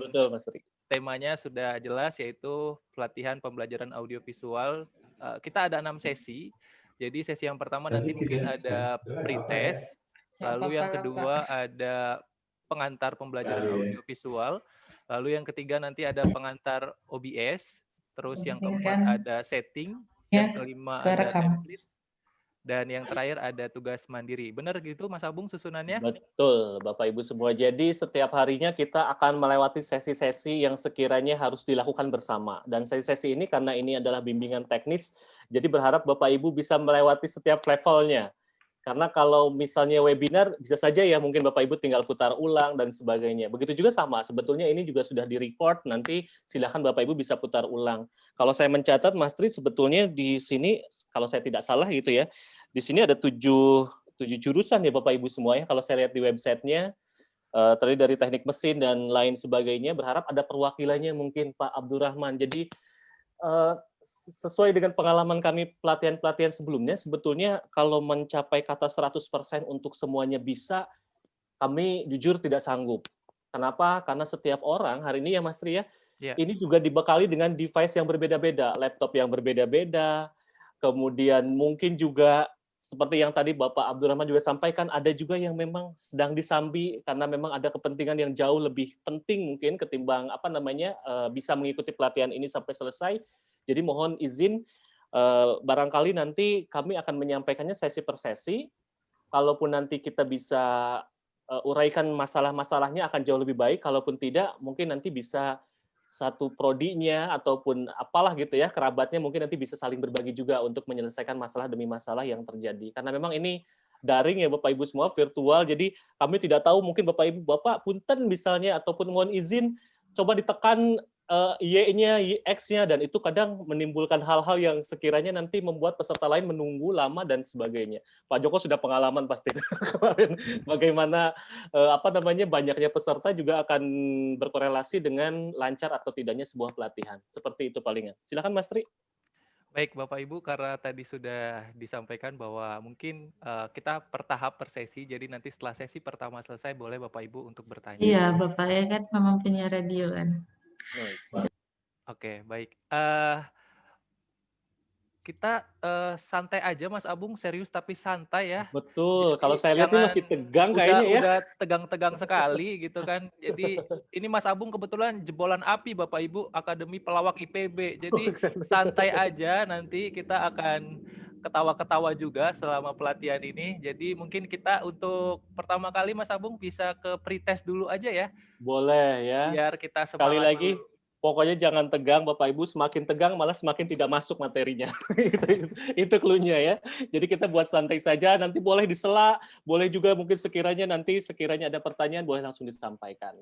betul Mas Tri. Temanya sudah jelas, yaitu pelatihan pembelajaran audiovisual. Kita ada 6 sesi. Jadi sesi yang pertama nanti mungkin ada pretest, lalu yang kedua ada pengantar pembelajaran audiovisual, lalu yang ketiga nanti ada pengantar OBS, terus yang keempat ada setting, yang kelima ada template, dan yang terakhir ada tugas mandiri. Benar gitu Mas Abung susunannya? Betul, Bapak Ibu semua. Jadi setiap harinya kita akan melewati sesi-sesi yang sekiranya harus dilakukan bersama. Dan sesi-sesi ini karena ini adalah bimbingan teknis, jadi berharap Bapak Ibu bisa melewati setiap levelnya. Karena kalau misalnya webinar, bisa saja ya mungkin Bapak Ibu tinggal putar ulang dan sebagainya. Begitu juga sama, sebetulnya ini juga sudah di-record, nanti silakan Bapak Ibu bisa putar ulang. Kalau saya mencatat, Mas Tri, sebetulnya di sini, kalau saya tidak salah gitu ya, di sini ada tujuh jurusan ya Bapak Ibu semua ya, kalau saya lihat di websitenya, terdiri dari teknik mesin dan lain sebagainya, berharap ada perwakilannya mungkin Pak Abdurrahman. Jadi sesuai dengan pengalaman kami pelatihan-pelatihan sebelumnya, sebetulnya kalau mencapai kata 100% untuk semuanya bisa, kami jujur tidak sanggup. Kenapa? Karena setiap orang hari ini ya Mas Tri ya, Ya. ini juga dibekali dengan device yang berbeda-beda, laptop yang berbeda-beda, kemudian mungkin juga seperti yang tadi Bapak Abdurrahman juga sampaikan, ada juga yang memang sedang disambi karena memang ada kepentingan yang jauh lebih penting mungkin ketimbang apa namanya bisa mengikuti pelatihan ini sampai selesai. Jadi mohon izin, barangkali nanti kami akan menyampaikannya sesi per sesi. Kalaupun nanti kita bisa uraikan masalah-masalahnya akan jauh lebih baik. Kalaupun tidak, mungkin nanti bisa satu prodinya ataupun apalah gitu ya, kerabatnya mungkin nanti bisa saling berbagi juga untuk menyelesaikan masalah demi masalah yang terjadi. Karena memang ini daring ya Bapak Ibu semua, virtual, jadi kami tidak tahu mungkin Bapak Ibu, Bapak punten misalnya, ataupun mohon izin, coba ditekan Y-nya, X-nya, dan itu kadang menimbulkan hal-hal yang sekiranya nanti membuat peserta lain menunggu lama dan sebagainya. Pak Joko sudah pengalaman pasti kemarin bagaimana apa namanya banyaknya peserta juga akan berkorelasi dengan lancar atau tidaknya sebuah pelatihan. Seperti itu palingan. Silakan Mas Tri. Baik Bapak Ibu, karena tadi sudah disampaikan bahwa mungkin kita per tahap per sesi, jadi nanti setelah sesi pertama selesai boleh Bapak Ibu untuk bertanya. Iya, Bapaknya kan memang punya radio kan. Oke, baik. Kita santai aja Mas Abung, serius tapi santai ya. Betul. Jadi Kalau saya lihat ini jangan masih tegang kayaknya ya. udah tegang-tegang sekali gitu kan. Jadi ini Mas Abung kebetulan jebolan api Bapak Ibu Akademi Pelawak IPB. Jadi santai aja, nanti kita akan ketawa-ketawa juga selama pelatihan ini. Jadi mungkin kita untuk pertama kali Mas Abung bisa ke pretest dulu aja ya. Boleh ya. Biar kita Sekali semangat lagi, dulu. pokoknya jangan tegang Bapak Ibu, semakin tegang malah semakin tidak masuk materinya. itu clue-nya ya. Jadi kita buat santai saja, nanti boleh disela, boleh juga mungkin sekiranya ada pertanyaan boleh langsung disampaikan.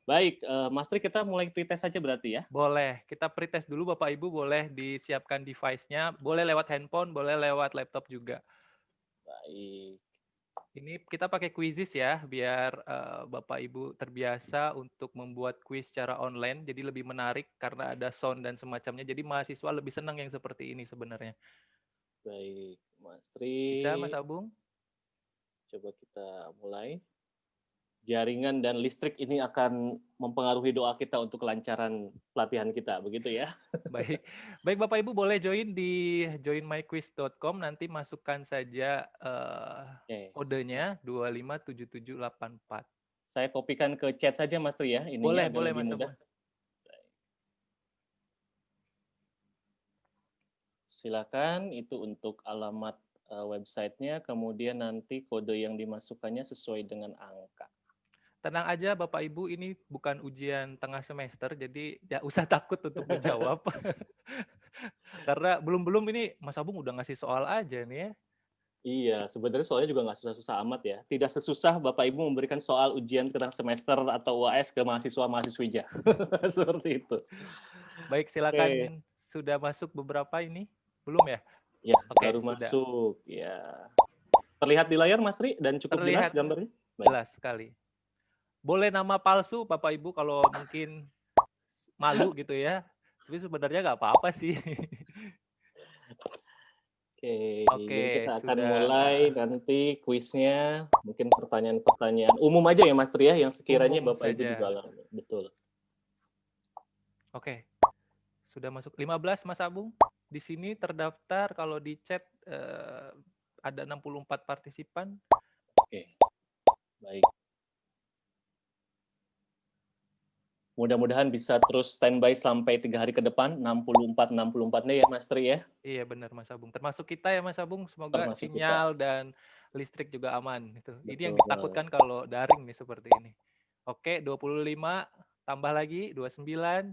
Baik, Mas Tri, kita mulai pretest saja berarti ya. Boleh, kita pretest dulu Bapak Ibu, boleh disiapkan device-nya, boleh lewat handphone, boleh lewat laptop juga. Baik. Ini kita pakai Quizizz ya, biar Bapak Ibu terbiasa untuk membuat quiz secara online, jadi lebih menarik karena ada sound dan semacamnya. Jadi mahasiswa lebih senang yang seperti ini sebenarnya. Baik, Mas Tri. Bisa Mas Abung? Coba kita mulai. Jaringan dan listrik ini akan mempengaruhi doa kita untuk kelancaran pelatihan kita, begitu ya. Baik, baik Bapak Ibu boleh join di joinmyquiz.com, nanti masukkan saja kodenya 257784. Saya kopikan ke chat saja Mas Tri ya, ininya Boleh, agar boleh lebih Mas mudah. Abung. Silakan, itu untuk alamat websitenya, kemudian nanti kode yang dimasukkannya sesuai dengan angka. Tenang aja Bapak Ibu, ini bukan ujian tengah semester, jadi ya usah takut untuk menjawab. Karena belum-belum ini Mas Abung udah ngasih soal aja nih ya. Iya, sebenarnya soalnya juga nggak susah-susah amat ya. Tidak sesusah Bapak Ibu memberikan soal ujian tengah semester atau UAS ke mahasiswa-mahasiswinya. Seperti itu. Baik, silakan. Oke. Sudah masuk beberapa ini? Belum ya? Ya, Oke, baru sudah. masuk. Ya. Terlihat di layar Mas Tri dan cukup jelas Terlihat gambarnya? jelas sekali. Boleh nama palsu Bapak Ibu kalau mungkin malu gitu ya. Tapi sebenarnya nggak apa-apa sih. Oke, Oke, jadi kita akan sudah. mulai nanti kuisnya, mungkin pertanyaan-pertanyaan umum aja ya Mas Tri ya, yang sekiranya Umum Bapak Ibu saja. juga alami. Betul. Oke, sudah masuk 15 Mas Abung. Di sini terdaftar kalau di chat ada 64 partisipan. Oke, baik. Mudah-mudahan bisa terus standby sampai 3 hari ke depan, 64-64-nya ya Mas Tri ya? Iya benar Mas Abung. Termasuk kita ya Mas Abung, semoga Termasuk kita. sinyal dan listrik juga aman. Ini yang Betul. ditakutkan kalau daring nih seperti ini. Oke, 25 tambah lagi 29.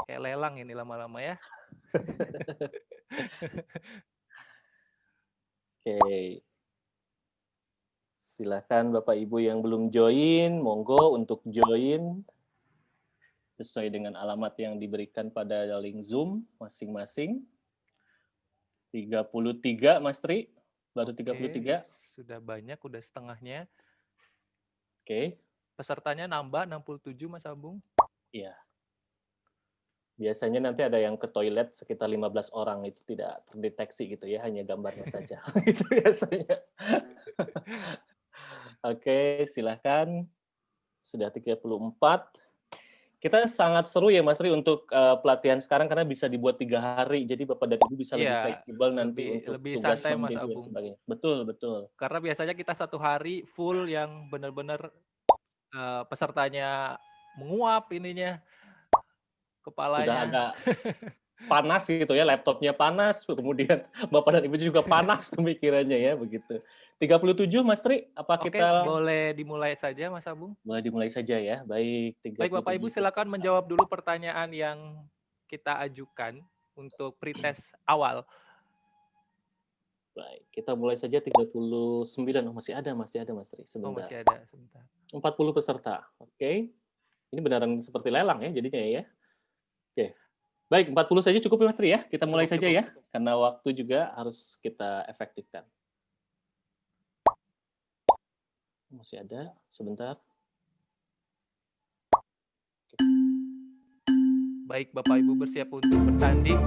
Kayak lelang ini lama-lama ya. Oke. Silakan Bapak Ibu yang belum join, monggo untuk join sesuai dengan alamat yang diberikan pada link Zoom masing-masing. 33 Mas Tri, baru 33. Sudah banyak, udah setengahnya. Oke. Pesertanya nambah 67 Mas Abung. Iya. Biasanya nanti ada yang ke toilet sekitar 15 orang, itu tidak terdeteksi gitu ya, hanya gambarnya saja. Itu biasanya. Oke, silahkan. Sudah 34. Kita sangat seru ya Mas Ri untuk pelatihan sekarang karena bisa dibuat 3 hari, jadi Bapak dan Ibu bisa lebih fleksibel nanti untuk lebih tugas santai Mas mendemo dan Abung. sebagainya. Betul, betul. Karena biasanya kita 1 hari full yang benar-benar pesertanya menguap ininya, kepalanya. Sudah agak panas gitu ya, laptopnya panas, kemudian Bapak dan Ibu juga panas pemikirannya ya, begitu. 37 Mas Tri, apa Oke, kita... boleh dimulai saja Mas Abung. Boleh dimulai saja ya, baik. 37 Baik Bapak Ibu, silakan menjawab dulu pertanyaan yang kita ajukan untuk pretest awal. Baik, kita mulai saja 39. Oh, masih ada Mas Tri, sebentar. Oh, masih ada, sebentar. 40 peserta, oke. Ini beneran seperti lelang ya jadinya ya. Oke. Baik, 40 saja cukup Mas Tri ya. Kita mulai saja ya, karena waktu juga harus kita efektifkan. Masih ada, sebentar. Oke. Baik, Bapak Ibu bersiap untuk bertanding.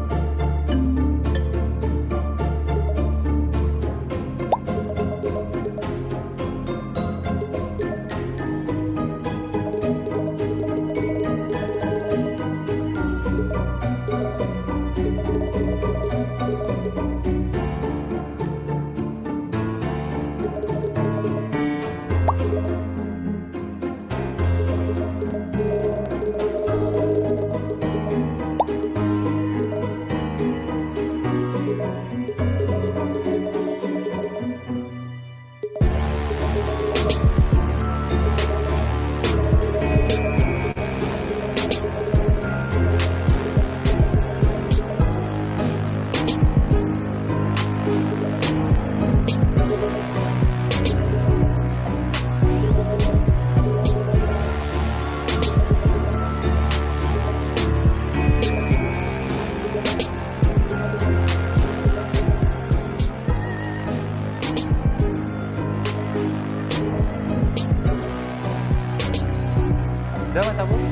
Udah Mas Abung?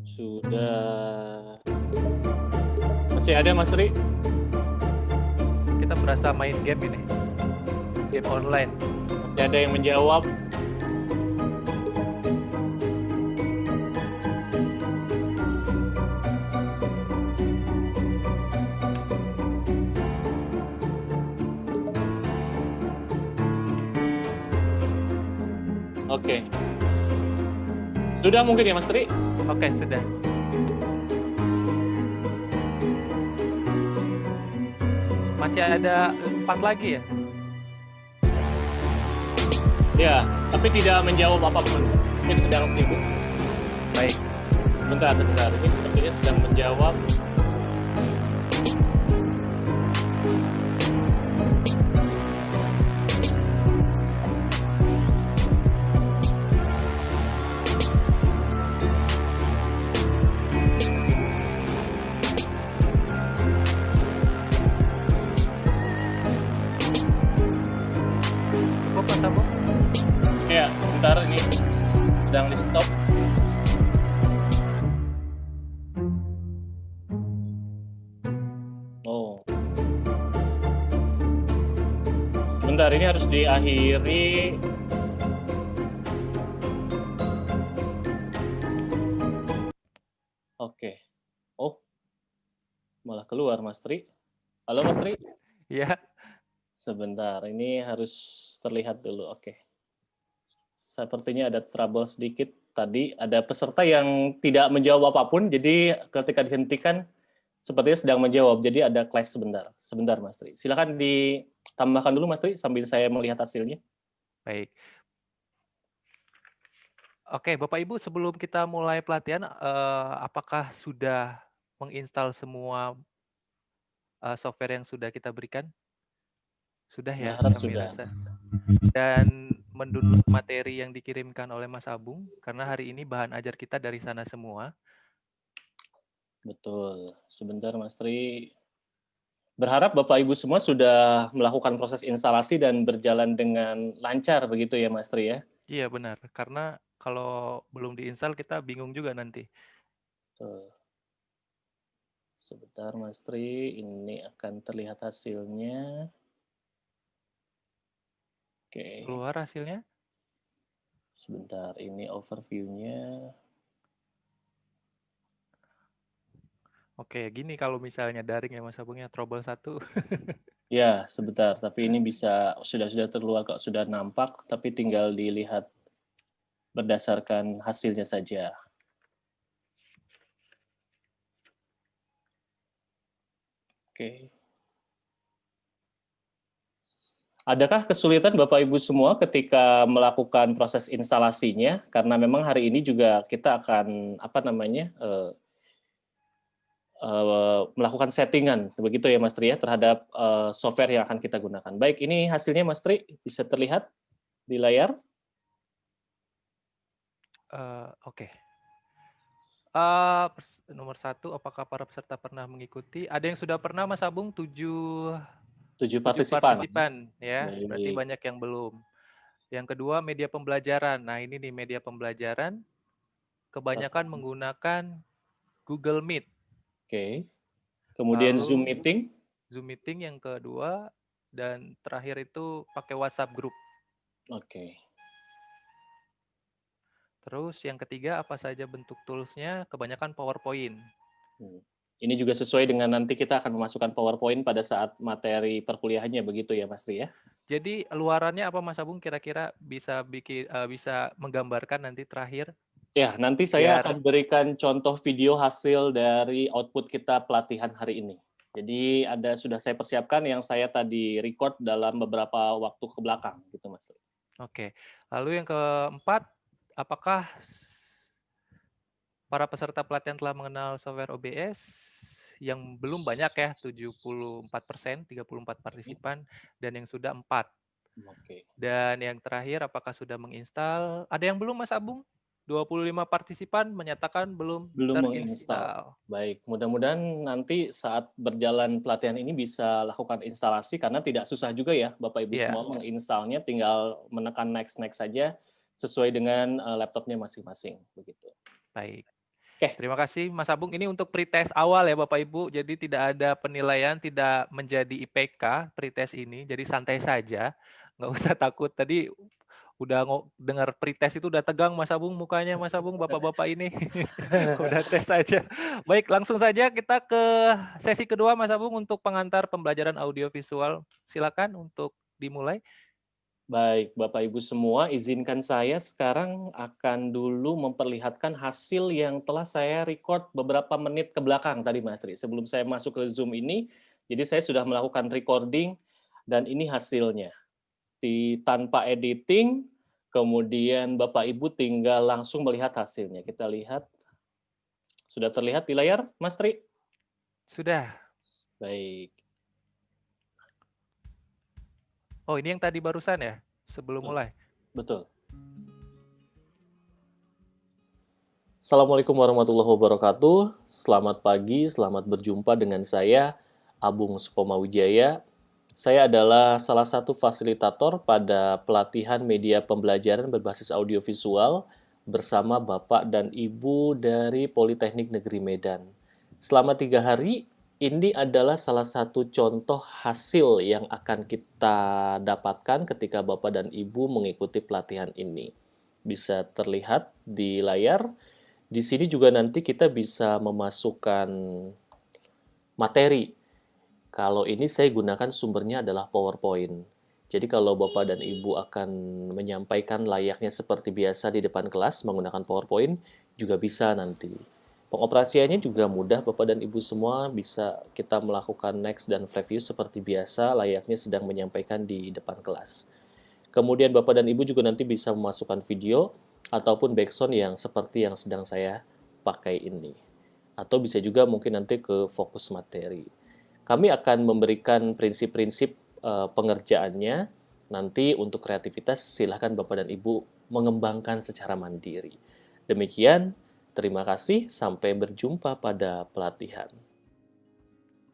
Sudah. Masih ada Mas Tri? Kita berasa main game ini. Game online. Masih ada yang menjawab? Oke. Sudah mungkin ya Mas Tri? Oke, sudah. Masih ada 4 lagi ya? Ya, tapi tidak menjawab apapun. Mungkin sedang sibuk. Baik. Sebentar. Ini sepertinya sedang menjawab. Cukup Mas Abung? Ya, bentar ini sedang di stop. Oh. Sebentar, ini harus diakhiri. Oke. Oh, malah keluar Mas Tri. Halo Mas Tri. Ya, Sebentar, ini harus terlihat dulu. Oke. Sepertinya ada trouble sedikit. Tadi ada peserta yang tidak menjawab apapun, jadi ketika dihentikan sepertinya sedang menjawab. Jadi ada clash sebentar. Sebentar Mas Tri. Silakan ditambahkan dulu Mas Tri sambil saya melihat hasilnya. baik. Oke, Bapak Ibu, sebelum kita mulai pelatihan, apakah sudah menginstal semua software yang sudah kita berikan? Sudah ya, Berharap kami sudah. rasa. Dan mendownload materi yang dikirimkan oleh Mas Abung, karena hari ini bahan ajar kita dari sana semua. Betul. Sebentar Mas Tri. Berharap Bapak Ibu semua sudah melakukan proses instalasi dan berjalan dengan lancar begitu ya Mas Tri ya? Iya benar, karena kalau belum diinstal kita bingung juga nanti. Betul. Sebentar Mas Tri, ini akan terlihat hasilnya. Oke, Keluar hasilnya? sebentar ini overview-nya. Oke, gini kalau misalnya daring ya Mas Abungnya, trouble 1. Ya, sebentar, tapi ini bisa sudah terluar kok, sudah nampak, tapi tinggal dilihat berdasarkan hasilnya saja. Oke. Adakah kesulitan Bapak Ibu semua ketika melakukan proses instalasinya? Karena memang hari ini juga kita akan melakukan settingan, begitu ya Mas Tri ya, terhadap software yang akan kita gunakan. Baik, ini hasilnya Mas Tri, bisa terlihat di layar? Oke. Nomor 1, apakah para peserta pernah mengikuti? Ada yang sudah pernah Mas Abung, 7 7 partisipan. partisipan ya, berarti Baik. banyak yang belum. Yang kedua, media pembelajaran. Nah ini nih media pembelajaran, kebanyakan menggunakan Google Meet. Oke. Kemudian Lalu Zoom meeting. Zoom meeting yang kedua, dan terakhir itu pakai WhatsApp group. Oke. Terus yang ketiga, apa saja bentuk tools-nya? Kebanyakan PowerPoint. Ini juga sesuai dengan nanti kita akan memasukkan PowerPoint pada saat materi perkuliahannya, begitu ya Mas Tri ya? Jadi luarannya apa Mas Abung kira-kira bisa bisa menggambarkan nanti terakhir? Ya, nanti saya Biar akan berikan contoh video hasil dari output kita pelatihan hari ini. Jadi sudah saya persiapkan yang saya tadi record dalam beberapa waktu ke belakang, gitu Mas Tri. Oke. Lalu yang keempat, apakah para peserta pelatihan telah mengenal software OBS? Yang belum banyak ya, 74%, 34 partisipan, dan yang sudah 4. Oke. Dan yang terakhir, apakah sudah menginstal? Ada yang belum Mas Abung? 25 partisipan menyatakan belum menginstal. terinstall. Baik, mudah-mudahan nanti saat berjalan pelatihan ini bisa lakukan instalasi karena tidak susah juga ya Bapak Ibu Iya. semua menginstalnya, tinggal menekan next saja sesuai dengan laptopnya masing-masing begitu. Baik. Oke. Terima kasih Mas Abung. Ini untuk pretest awal ya Bapak Ibu. Jadi tidak ada penilaian, tidak menjadi IPK pretest ini. Jadi santai saja, nggak usah takut. Tadi udah dengar pretest itu udah tegang Mas Abung mukanya Mas Abung, Bapak-bapak ini. Udah tes saja. Baik, langsung saja kita ke sesi kedua Mas Abung untuk pengantar pembelajaran audiovisual. Silakan untuk dimulai. Baik, Bapak Ibu semua, izinkan saya sekarang akan dulu memperlihatkan hasil yang telah saya record beberapa menit ke belakang tadi Mas Tri. Sebelum saya masuk ke Zoom ini, jadi saya sudah melakukan recording dan ini hasilnya. Tanpa editing, kemudian Bapak Ibu tinggal langsung melihat hasilnya. Kita lihat, sudah terlihat di layar Mas Tri? Sudah. Baik. Oh, ini yang tadi barusan ya, sebelum mulai? Betul. Assalamualaikum warahmatullahi wabarakatuh. Selamat pagi, selamat berjumpa dengan saya, Abung Supomawijaya. Saya adalah salah satu fasilitator pada pelatihan media pembelajaran berbasis audiovisual bersama Bapak dan Ibu dari Politeknik Negeri Medan. Selama 3 hari, ini adalah salah satu contoh hasil yang akan kita dapatkan ketika Bapak dan Ibu mengikuti pelatihan ini. Bisa terlihat di layar. Di sini juga nanti kita bisa memasukkan materi. Kalau ini saya gunakan sumbernya adalah PowerPoint. Jadi kalau Bapak dan Ibu akan menyampaikan layaknya seperti biasa di depan kelas menggunakan PowerPoint, juga bisa nanti. Pengoperasiannya juga mudah, Bapak dan Ibu semua bisa kita melakukan next dan preview seperti biasa layaknya sedang menyampaikan di depan kelas. Kemudian Bapak dan Ibu juga nanti bisa memasukkan video ataupun background yang seperti yang sedang saya pakai ini. Atau bisa juga mungkin nanti ke fokus materi. Kami akan memberikan prinsip-prinsip pengerjaannya. Nanti untuk kreativitas silahkan Bapak dan Ibu mengembangkan secara mandiri. Demikian, terima kasih. Sampai berjumpa pada pelatihan.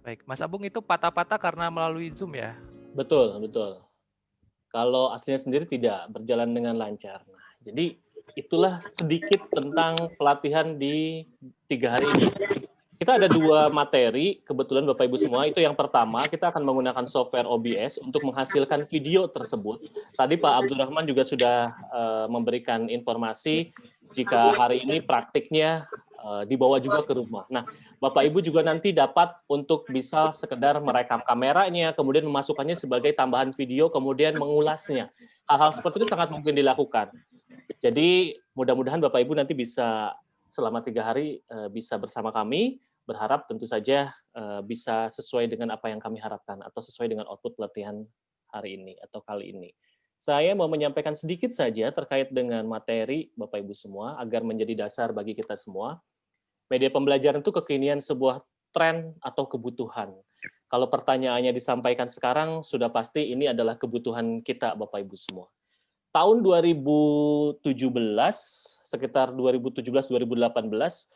Baik, Mas Abung itu patah-patah karena melalui Zoom ya? Betul, betul. Kalau aslinya sendiri tidak berjalan dengan lancar. Nah, jadi itulah sedikit tentang pelatihan di 3 hari ini. Kita ada 2 materi, kebetulan Bapak Ibu semua. Itu yang pertama, kita akan menggunakan software OBS untuk menghasilkan video tersebut. Tadi Pak Abdurrahman juga sudah memberikan informasi jika hari ini praktiknya dibawa juga ke rumah. Nah, Bapak Ibu juga nanti dapat untuk bisa sekedar merekam kameranya, kemudian memasukkannya sebagai tambahan video, kemudian mengulasnya. Hal-hal seperti itu sangat mungkin dilakukan. Jadi mudah-mudahan Bapak Ibu nanti bisa selama 3 hari bisa bersama kami, berharap tentu saja bisa sesuai dengan apa yang kami harapkan atau sesuai dengan output latihan hari ini atau kali ini. Saya mau menyampaikan sedikit saja terkait dengan materi Bapak Ibu semua agar menjadi dasar bagi kita semua. Media pembelajaran itu kekinian sebuah tren atau kebutuhan. Kalau pertanyaannya disampaikan sekarang, sudah pasti ini adalah kebutuhan kita Bapak Ibu semua. Tahun 2017, sekitar 2017-2018,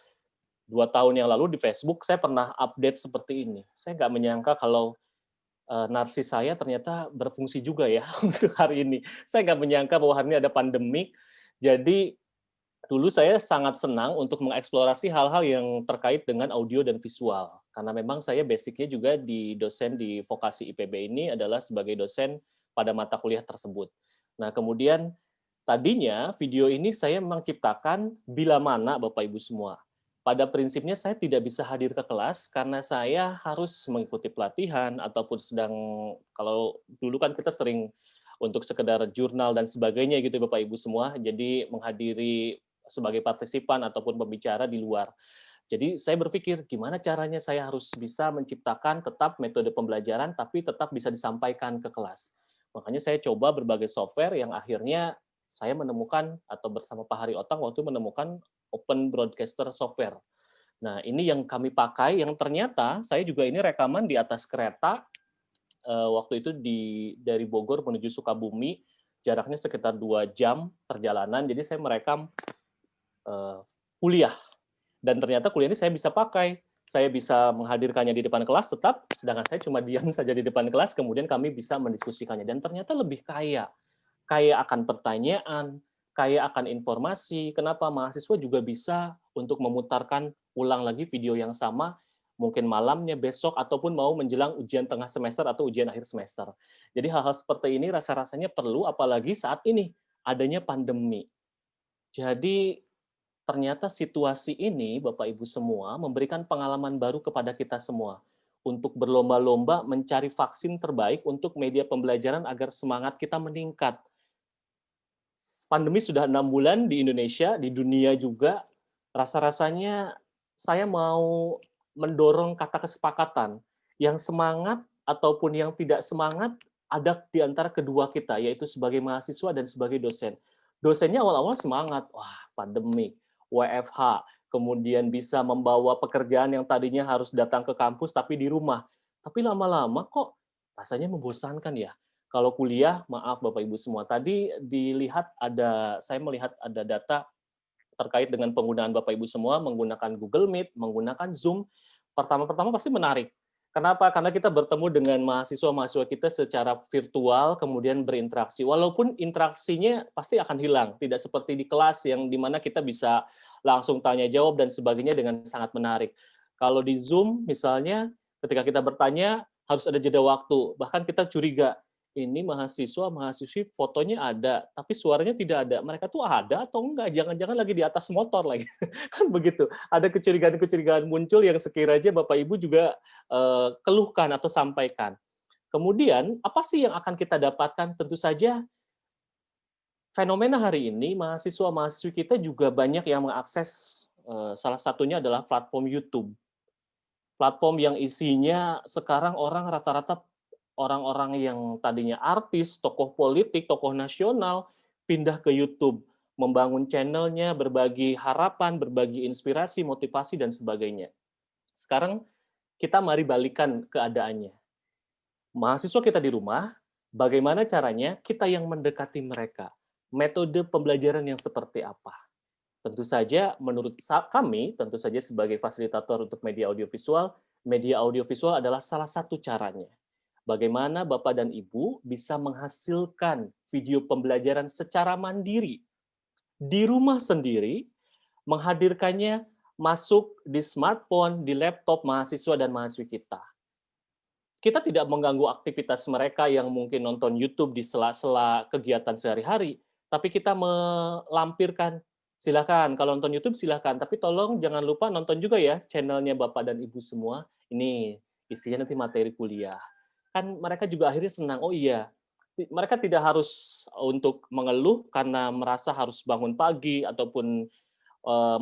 2 tahun yang lalu di Facebook, saya pernah update seperti ini. Saya nggak menyangka kalau narsis saya ternyata berfungsi juga ya untuk hari ini. Saya nggak menyangka bahwa hari ini ada pandemik. Jadi dulu saya sangat senang untuk mengeksplorasi hal-hal yang terkait dengan audio dan visual. Karena memang saya basicnya juga di dosen di vokasi IPB ini adalah sebagai dosen pada mata kuliah tersebut. Nah, kemudian tadinya video ini saya memang ciptakan bila mana Bapak Ibu semua. Pada prinsipnya saya tidak bisa hadir ke kelas karena saya harus mengikuti pelatihan ataupun sedang, kalau dulu kan kita sering untuk sekedar jurnal dan sebagainya gitu Bapak Ibu semua, jadi menghadiri sebagai partisipan ataupun pembicara di luar. Jadi saya berpikir gimana caranya saya harus bisa menciptakan tetap metode pembelajaran tapi tetap bisa disampaikan ke kelas. Makanya saya coba berbagai software yang akhirnya saya menemukan atau bersama Pak Hari Otang waktu menemukan Open Broadcaster Software. Nah, ini yang kami pakai yang ternyata saya juga ini rekaman di atas kereta waktu itu dari Bogor menuju Sukabumi, jaraknya sekitar 2 jam perjalanan. Jadi saya merekam kuliah dan ternyata kuliah ini saya bisa pakai. Saya bisa menghadirkannya di depan kelas tetap, sedangkan saya cuma diam saja di depan kelas, kemudian kami bisa mendiskusikannya. Dan ternyata lebih kaya akan pertanyaan, kaya akan informasi. Kenapa mahasiswa juga bisa untuk memutarkan ulang lagi video yang sama, mungkin malamnya, besok, ataupun mau menjelang ujian tengah semester atau ujian akhir semester. Jadi hal-hal seperti ini rasa-rasanya perlu, apalagi saat ini adanya pandemi. Jadi ternyata situasi ini, Bapak Ibu semua, memberikan pengalaman baru kepada kita semua untuk berlomba-lomba mencari vaksin terbaik untuk media pembelajaran agar semangat kita meningkat. Pandemi sudah 6 bulan di Indonesia, di dunia juga. Rasa-rasanya saya mau mendorong kata kesepakatan. Yang semangat ataupun yang tidak semangat ada di antara kedua kita, yaitu sebagai mahasiswa dan sebagai dosen. Dosennya awal-awal semangat, wah pandemi, WFH, kemudian bisa membawa pekerjaan yang tadinya harus datang ke kampus tapi di rumah. Tapi lama-lama kok rasanya membosankan ya. Kalau kuliah, maaf Bapak Ibu semua, tadi saya melihat ada data terkait dengan penggunaan Bapak Ibu semua menggunakan Google Meet, menggunakan Zoom. Pertama-pertama pasti menarik. Kenapa? Karena kita bertemu dengan mahasiswa-mahasiswa kita secara virtual, kemudian berinteraksi. Walaupun interaksinya pasti akan hilang, tidak seperti di kelas yang dimana kita bisa langsung tanya jawab dan sebagainya dengan sangat menarik. Kalau di Zoom misalnya, ketika kita bertanya harus ada jeda waktu. Bahkan kita curiga, ini mahasiswa-mahasiswi fotonya ada, tapi suaranya tidak ada. Mereka tuh ada atau enggak? Jangan-jangan lagi di atas motor lagi. Kan begitu. Ada kecurigaan-kecurigaan muncul yang sekiranya Bapak Ibu juga keluhkan atau sampaikan. Kemudian, apa sih yang akan kita dapatkan? Tentu saja fenomena hari ini mahasiswa-mahasiswi kita juga banyak yang mengakses, salah satunya adalah platform YouTube. Platform yang isinya sekarang orang rata-rata orang-orang yang tadinya artis, tokoh politik, tokoh nasional, pindah ke YouTube, membangun channel-nya, berbagi harapan, berbagi inspirasi, motivasi, dan sebagainya. Sekarang kita mari balikan keadaannya. Mahasiswa kita di rumah, bagaimana caranya kita yang mendekati mereka? Metode pembelajaran yang seperti apa? Tentu saja menurut kami, tentu saja sebagai fasilitator untuk media audiovisual adalah salah satu caranya. Bagaimana Bapak dan Ibu bisa menghasilkan video pembelajaran secara mandiri, di rumah sendiri, menghadirkannya masuk di smartphone, di laptop mahasiswa dan mahasiswi kita. Kita tidak mengganggu aktivitas mereka yang mungkin nonton YouTube di sela-sela kegiatan sehari-hari, tapi kita melampirkan, silakan kalau nonton YouTube silakan, tapi tolong jangan lupa nonton juga ya channelnya Bapak dan Ibu semua. Ini isinya nanti materi kuliah. Kan mereka juga akhirnya senang, oh iya, mereka tidak harus untuk mengeluh karena merasa harus bangun pagi ataupun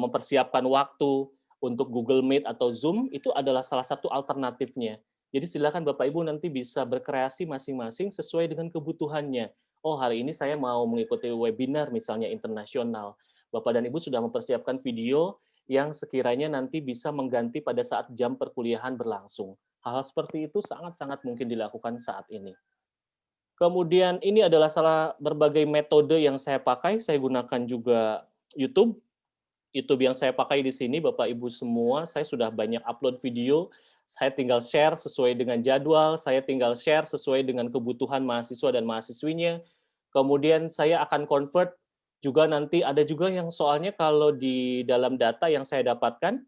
mempersiapkan waktu untuk Google Meet atau Zoom, itu adalah salah satu alternatifnya. Jadi silakan Bapak Ibu nanti bisa berkreasi masing-masing sesuai dengan kebutuhannya. Oh, hari ini saya mau mengikuti webinar misalnya internasional. Bapak dan Ibu sudah mempersiapkan video yang sekiranya nanti bisa mengganti pada saat jam perkuliahan berlangsung. Hal-hal seperti itu sangat-sangat mungkin dilakukan saat ini. Kemudian ini adalah salah berbagai metode yang saya pakai. Saya gunakan juga YouTube. YouTube yang saya pakai di sini, Bapak Ibu semua, saya sudah banyak upload video, saya tinggal share sesuai dengan jadwal, saya tinggal share sesuai dengan kebutuhan mahasiswa dan mahasiswinya. Kemudian saya akan convert juga nanti, ada juga yang soalnya kalau di dalam data yang saya dapatkan,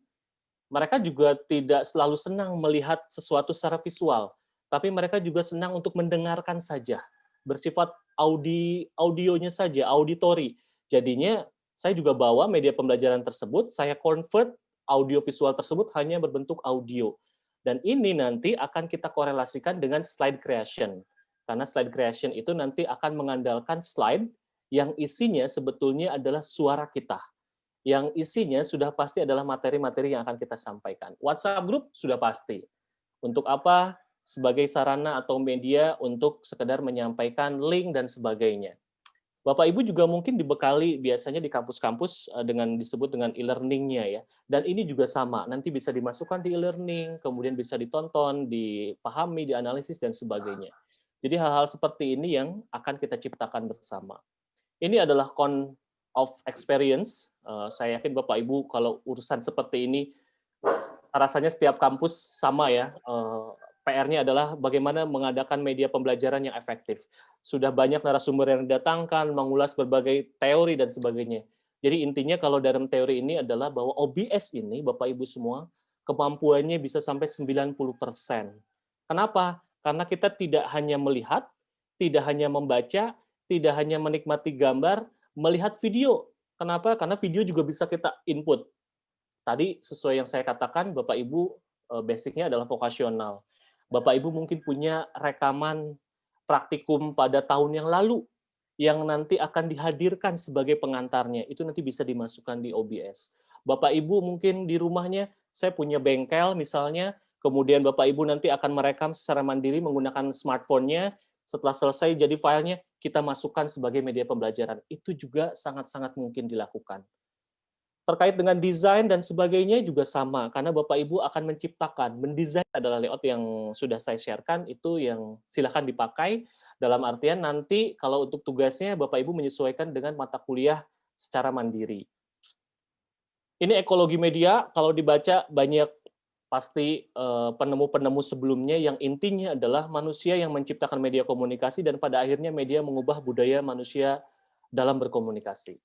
mereka juga tidak selalu senang melihat sesuatu secara visual, tapi mereka juga senang untuk mendengarkan saja, bersifat audionya saja, auditori. Jadinya saya juga bawa media pembelajaran tersebut, saya convert audio visual tersebut hanya berbentuk audio. Dan ini nanti akan kita korelasikan dengan slide creation. Karena slide creation itu nanti akan mengandalkan slide yang isinya sebetulnya adalah suara kita, yang isinya sudah pasti adalah materi-materi yang akan kita sampaikan. WhatsApp group sudah pasti. Untuk apa? Sebagai sarana atau media untuk sekedar menyampaikan link dan sebagainya. Bapak Ibu juga mungkin dibekali biasanya di kampus-kampus dengan disebut dengan e-learning-nya ya. Dan ini juga sama, nanti bisa dimasukkan di e-learning, kemudian bisa ditonton, dipahami, dianalisis dan sebagainya. Jadi hal-hal seperti ini yang akan kita ciptakan bersama. Ini adalah of experience. Saya yakin Bapak Ibu kalau urusan seperti ini rasanya setiap kampus sama ya. PR-nya adalah bagaimana mengadakan media pembelajaran yang efektif. Sudah banyak narasumber yang didatangkan, mengulas berbagai teori dan sebagainya. Jadi intinya kalau dalam teori ini adalah bahwa OBS ini, Bapak Ibu semua, kemampuannya bisa sampai 90%. Kenapa? Karena kita tidak hanya melihat, tidak hanya membaca, tidak hanya menikmati gambar, melihat video. Kenapa? Karena video juga bisa kita input. Tadi sesuai yang saya katakan, Bapak Ibu basicnya adalah vokasional. Bapak Ibu mungkin punya rekaman praktikum pada tahun yang lalu yang nanti akan dihadirkan sebagai pengantarnya. Itu nanti bisa dimasukkan di OBS. Bapak Ibu mungkin di rumahnya, saya punya bengkel misalnya, kemudian Bapak Ibu nanti akan merekam secara mandiri menggunakan smartphone-nya, setelah selesai jadi filenya, kita masukkan sebagai media pembelajaran. Itu juga sangat-sangat mungkin dilakukan. Terkait dengan desain dan sebagainya juga sama, karena Bapak Ibu akan menciptakan, mendesain adalah layout yang sudah saya share-kan, itu yang silakan dipakai, dalam artian nanti kalau untuk tugasnya Bapak Ibu menyesuaikan dengan mata kuliah secara mandiri. Ini ekologi media, kalau dibaca banyak pasti penemu-penemu sebelumnya yang intinya adalah manusia yang menciptakan media komunikasi dan pada akhirnya media mengubah budaya manusia dalam berkomunikasi.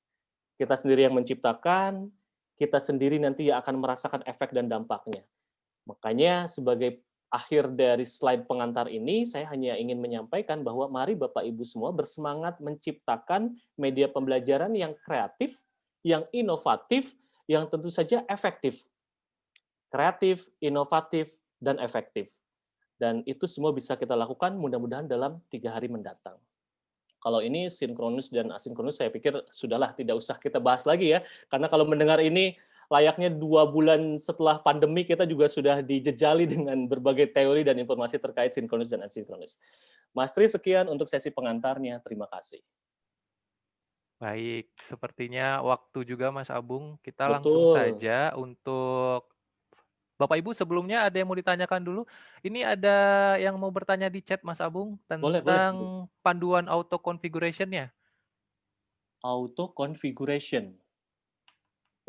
Kita sendiri yang menciptakan, kita sendiri nanti akan merasakan efek dan dampaknya. Makanya sebagai akhir dari slide pengantar ini, saya hanya ingin menyampaikan bahwa mari Bapak Ibu semua bersemangat menciptakan media pembelajaran yang kreatif, yang inovatif, yang tentu saja efektif. Kreatif, inovatif, dan efektif. Dan itu semua bisa kita lakukan mudah-mudahan dalam 3 hari mendatang. Kalau ini sinkronus dan asinkronus saya pikir sudahlah tidak usah kita bahas lagi ya, karena kalau mendengar ini layaknya 2 bulan setelah pandemi kita juga sudah dijejali dengan berbagai teori dan informasi terkait sinkronus dan asinkronus. Mas Tri, sekian untuk sesi pengantarnya. Terima kasih. Baik, sepertinya waktu juga Mas Abung. Kita langsung Betul. saja untuk Bapak Ibu sebelumnya ada yang mau ditanyakan dulu. Ini ada yang mau bertanya di chat Mas Abung Boleh, boleh. tentang panduan auto configuration-nya. Auto configuration.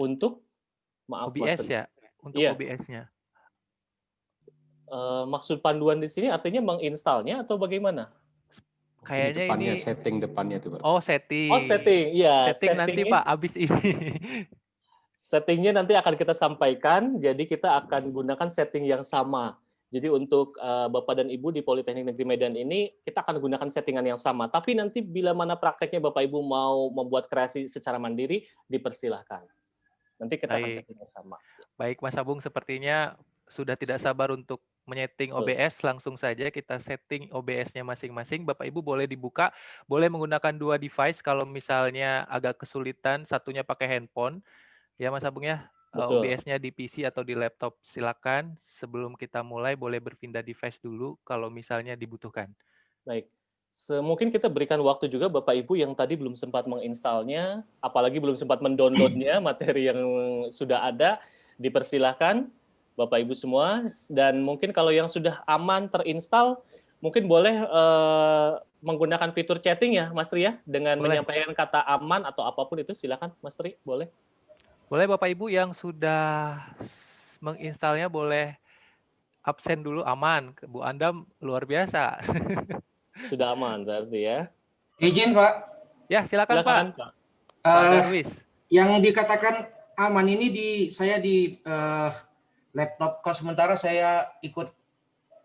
Untuk, maaf Mas OBS Tri. ya, untuk Iya. OBS-nya. Maksud panduan di sini artinya menginstalnya atau bagaimana? Kayaknya depannya, ini setting depannya itu, Pak. oh setting. Oh, setting. Iya, Setting nanti Pak abis ini. Settingnya nanti akan kita sampaikan, jadi kita akan gunakan setting yang sama. Jadi untuk Bapak dan Ibu di Politeknik Negeri Medan ini, kita akan gunakan settingan yang sama. Tapi nanti bila mana prakteknya Bapak Ibu mau membuat kreasi secara mandiri, dipersilahkan. Nanti kita akan Baik. setting yang sama. Baik Mas Abung, sepertinya sudah tidak sabar untuk menyeting OBS. Langsung saja kita setting OBS-nya masing-masing. Bapak Ibu boleh dibuka, boleh menggunakan 2 device kalau misalnya agak kesulitan, satunya pakai handphone. Ya Mas Abung ya, Betul. OBS-nya di PC atau di laptop silakan. Sebelum kita mulai boleh berpindah device dulu kalau misalnya dibutuhkan. Baik. Mungkin kita berikan waktu juga Bapak Ibu yang tadi belum sempat menginstalnya, apalagi belum sempat mendownloadnya, materi yang sudah ada, dipersilahkan Bapak Ibu semua. Dan mungkin kalau yang sudah aman terinstall, mungkin boleh menggunakan fitur chatting ya Mas Tri ya, dengan Boleh. menyampaikan kata aman atau apapun itu, silakan Mas Tri, boleh. Boleh Bapak Ibu yang sudah menginstalnya boleh absen dulu, aman. Bu Andam luar biasa. Sudah aman berarti ya. Izin Pak. Ya silakan Pak. Silakan Pak. Pak Darwis. Yang dikatakan aman ini saya di laptop. Kalau sementara saya ikut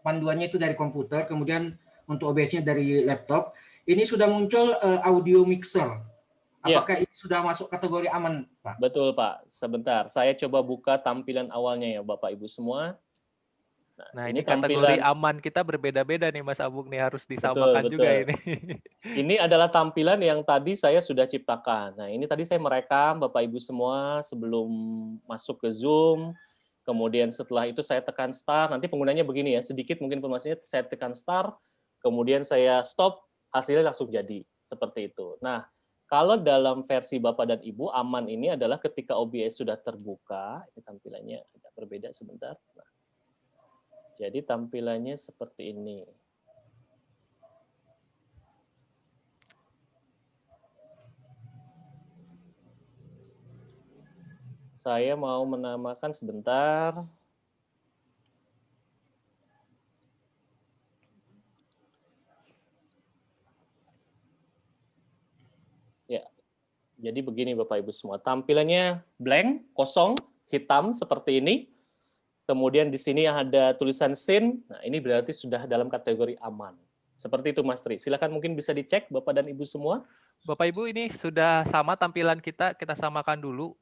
panduannya itu dari komputer, kemudian untuk OBS-nya dari laptop. Ini sudah muncul audio mixer. Apakah ini sudah masuk kategori aman, Pak? Betul Pak. Sebentar, saya coba buka tampilan awalnya ya Bapak Ibu semua. Nah, ini kategori aman kita berbeda-beda nih Mas Abung nih, harus disamakan betul. juga ini. Ini adalah tampilan yang tadi saya sudah ciptakan. Nah, ini tadi saya merekam Bapak Ibu semua sebelum masuk ke Zoom. Kemudian setelah itu saya tekan start. Nanti penggunanya begini ya, sedikit mungkin informasinya, saya tekan start, kemudian saya stop, hasilnya langsung jadi. Seperti itu. Nah, kalau dalam versi Bapak dan Ibu, aman ini adalah ketika OBS sudah terbuka, ini tampilannya agak berbeda sebentar. Nah, jadi tampilannya seperti ini. Saya mau menamakan sebentar. Ya, jadi begini Bapak Ibu semua. Tampilannya blank, kosong, hitam seperti ini. Kemudian di sini ada tulisan scene. Nah, ini berarti sudah dalam kategori aman. Seperti itu Mas Tri. Silakan mungkin bisa dicek Bapak dan Ibu semua. Bapak Ibu ini sudah sama tampilan kita samakan dulu.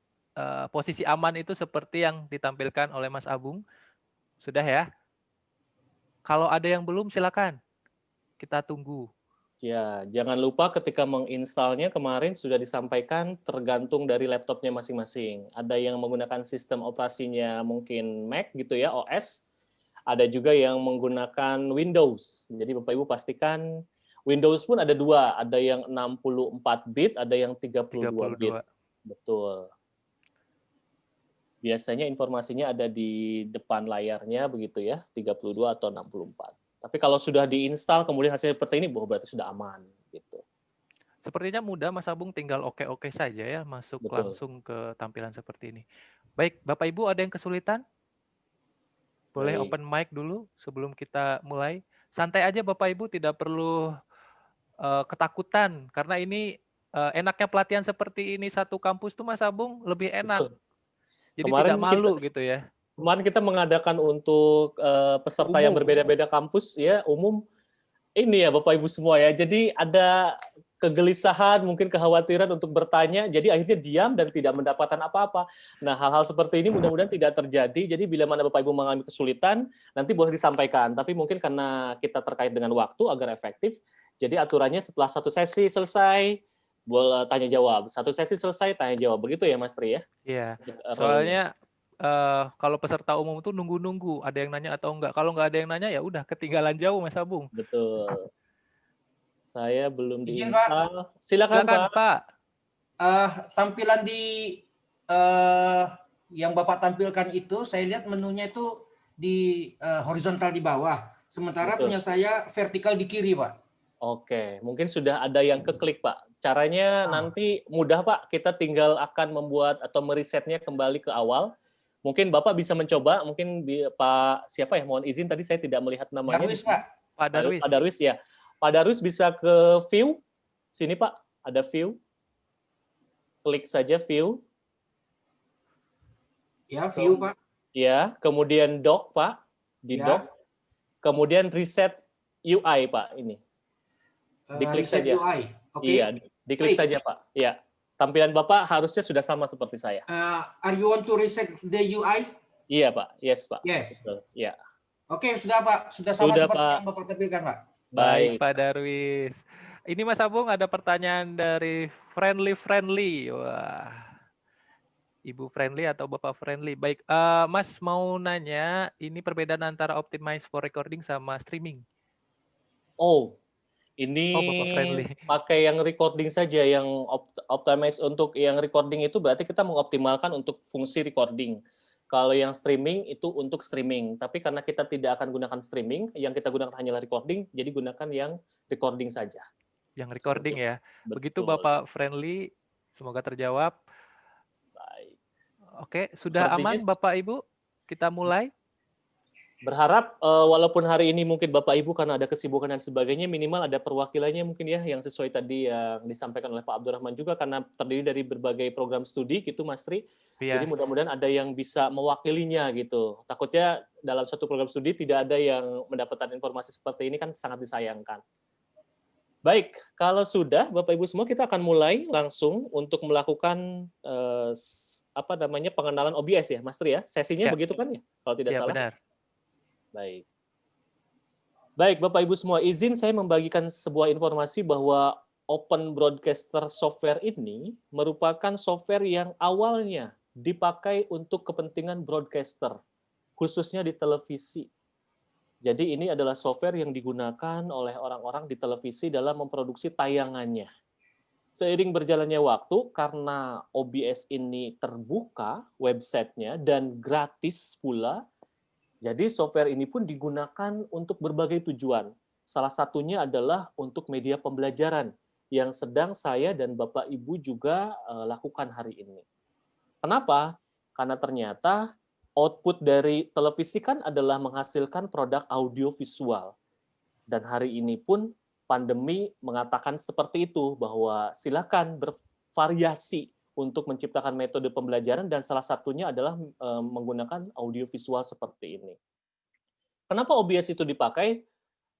Posisi aman itu seperti yang ditampilkan oleh Mas Abung. Sudah ya? Kalau ada yang belum silakan. Kita tunggu. Ya, jangan lupa ketika menginstalnya kemarin sudah disampaikan tergantung dari laptopnya masing-masing. Ada yang menggunakan sistem operasinya mungkin Mac gitu ya, OS. Ada juga yang menggunakan Windows. Jadi Bapak Ibu pastikan Windows pun ada 2, ada yang 64 bit, ada yang 32 bit. Betul. Biasanya informasinya ada di depan layarnya begitu ya, 32 atau 64. Tapi kalau sudah diinstal kemudian hasilnya seperti ini, berarti sudah aman gitu. Sepertinya mudah Mas Abung, tinggal oke-oke saja ya masuk Betul. langsung ke tampilan seperti ini. Baik, Bapak Ibu ada yang kesulitan? Boleh open mic dulu sebelum kita mulai. Santai aja Bapak Ibu, tidak perlu ketakutan karena ini enaknya pelatihan seperti ini satu kampus tuh Mas Abung lebih enak. Jadi Kemarin tidak malu gitu ya. Kemarin kita mengadakan untuk peserta yang Umum. berbeda-beda kampus ya, umum. Ini ya Bapak Ibu semua ya. Jadi ada kegelisahan, mungkin kekhawatiran untuk bertanya, jadi akhirnya diam dan tidak mendapatkan apa-apa. Nah, hal-hal seperti ini mudah-mudahan tidak terjadi. Jadi bila mana Bapak Ibu mengalami kesulitan, nanti boleh disampaikan. Tapi mungkin karena kita terkait dengan waktu agar efektif, jadi aturannya setelah satu sesi selesai, boleh tanya jawab. Satu sesi selesai, tanya jawab. Begitu ya Mas Tri ya? Iya. Role-nya. Soalnya kalau peserta umum tuh nunggu-nunggu ada yang nanya atau enggak. Kalau nggak ada yang nanya ya udah ketinggalan jauh Mas Abung. Betul. Saya belum Izin, Pak. diinstal. Silakan Silakan Pak. Pak. Tampilan di yang Bapak tampilkan itu, saya lihat menunya itu di horizontal di bawah. Sementara Betul. punya saya vertikal di kiri, Pak. Oke, mungkin sudah ada yang keklik, Pak. Caranya nanti mudah, Pak. Kita tinggal akan membuat atau meresetnya kembali ke awal. Mungkin Bapak bisa mencoba, mungkin Pak siapa ya? Mohon izin tadi saya tidak melihat namanya. Darwis, Pak. Pak Darwis. Pak Darwis ya. Pak Darwis bisa ke view. Sini, Pak. Ada view. Klik saja view. Ya, view, Pak. Ya, kemudian dock, Pak. Di Ya. dock. Kemudian reset UI, Pak, ini. Diklik Reset saja. UI. Oke. Iya, diklik saja, Pak. Ya. Tampilan Bapak harusnya sudah sama seperti saya. Are you want to reset the UI? Iya, Pak. Yes, Pak. Yes. Betul. Ya. Oke, sudah, Pak. Sudah sama Sudah, seperti Pak. yang Bapak tampilkan, Pak. Baik Pak Darwis. Ini Mas Abung ada pertanyaan dari Friendly. Wah. Ibu Friendly atau Bapak Friendly. Baik, Mas mau nanya, ini perbedaan antara optimize for recording sama streaming. Oh, ini Bapak Friendly. pakai yang recording saja, yang optimize untuk yang recording itu berarti kita mengoptimalkan untuk fungsi recording. Kalau yang streaming itu untuk streaming, tapi karena kita tidak akan gunakan streaming, yang kita gunakan hanyalah recording, jadi gunakan yang recording saja. Yang recording Seperti ya. Betul. Begitu Bapak Friendly, semoga terjawab. Baik. Oke, sudah Sepertinya aman Bapak Ibu? Kita mulai. Berharap walaupun hari ini mungkin Bapak Ibu karena ada kesibukan dan sebagainya, minimal ada perwakilannya mungkin ya, yang sesuai tadi yang disampaikan oleh Pak Abdurrahman juga, karena terdiri dari berbagai program studi gitu Mas Tri. Iya. Jadi mudah-mudahan ada yang bisa mewakilinya gitu. Takutnya dalam satu program studi tidak ada yang mendapatkan informasi seperti ini, kan sangat disayangkan. Baik, kalau sudah Bapak Ibu semua, kita akan mulai langsung untuk melakukan pengenalan OBS ya Mas Tri ya. Sesinya Ya. begitu kan ya? Kalau tidak Ya, salah. benar. Baik. Baik, Bapak Ibu semua, izin saya membagikan sebuah informasi bahwa Open Broadcaster software ini merupakan software yang awalnya dipakai untuk kepentingan broadcaster, khususnya di televisi. Jadi ini adalah software yang digunakan oleh orang-orang di televisi dalam memproduksi tayangannya. Seiring berjalannya waktu, karena OBS ini terbuka websitenya dan gratis pula, jadi software ini pun digunakan untuk berbagai tujuan. Salah satunya adalah untuk media pembelajaran yang sedang saya dan Bapak Ibu juga lakukan hari ini. Kenapa? Karena ternyata output dari televisi kan adalah menghasilkan produk audio visual. Dan hari ini pun pandemi mengatakan seperti itu, bahwa silakan bervariasi untuk menciptakan metode pembelajaran, dan salah satunya adalah menggunakan audiovisual seperti ini. Kenapa OBS itu dipakai?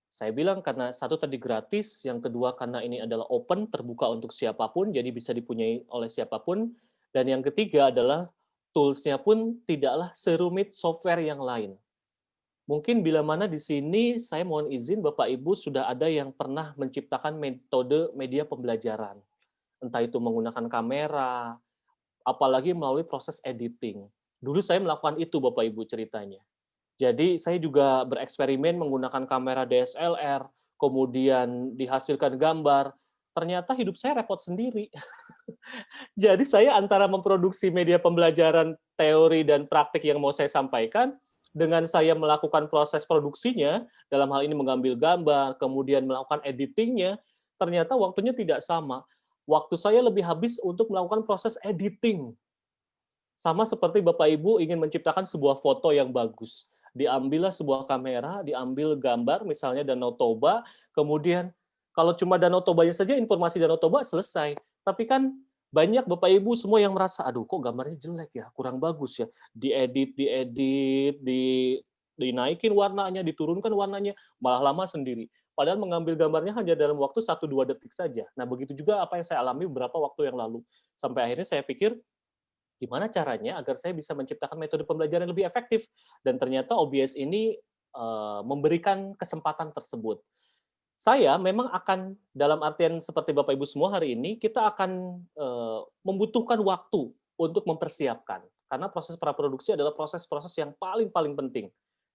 Saya bilang karena satu tadi gratis, yang kedua karena ini adalah open, terbuka untuk siapapun, jadi bisa dipunyai oleh siapapun, dan yang ketiga adalah tools-nya pun tidaklah serumit software yang lain. Mungkin bila mana di sini saya mohon izin Bapak Ibu sudah ada yang pernah menciptakan metode media pembelajaran. Entah itu menggunakan kamera, apalagi melalui proses editing. Dulu saya melakukan itu Bapak Ibu ceritanya. Jadi saya juga bereksperimen menggunakan kamera DSLR, kemudian dihasilkan gambar. Ternyata hidup saya repot sendiri. Jadi saya antara memproduksi media pembelajaran teori dan praktik yang mau saya sampaikan, dengan saya melakukan proses produksinya, dalam hal ini mengambil gambar, kemudian melakukan editingnya, ternyata waktunya tidak sama. Waktu saya lebih habis untuk melakukan proses editing. Sama seperti Bapak Ibu ingin menciptakan sebuah foto yang bagus. Diambillah sebuah kamera, diambil gambar, misalnya Danau Toba, kemudian kalau cuma Danau Tobanya saja, informasi Danau Toba selesai. Tapi kan banyak Bapak Ibu semua yang merasa, aduh kok gambarnya jelek ya, kurang bagus ya, dinaikin warnanya, diturunkan warnanya, malah lama sendiri. Padahal mengambil gambarnya hanya dalam waktu 1-2 detik saja. Nah, begitu juga apa yang saya alami beberapa waktu yang lalu. Sampai akhirnya saya pikir, gimana caranya agar saya bisa menciptakan metode pembelajaran yang lebih efektif? Dan ternyata OBS ini memberikan kesempatan tersebut. Saya memang akan, dalam artian seperti Bapak Ibu semua hari ini, kita akan membutuhkan waktu untuk mempersiapkan. Karena proses praproduksi adalah proses-proses yang paling-paling penting.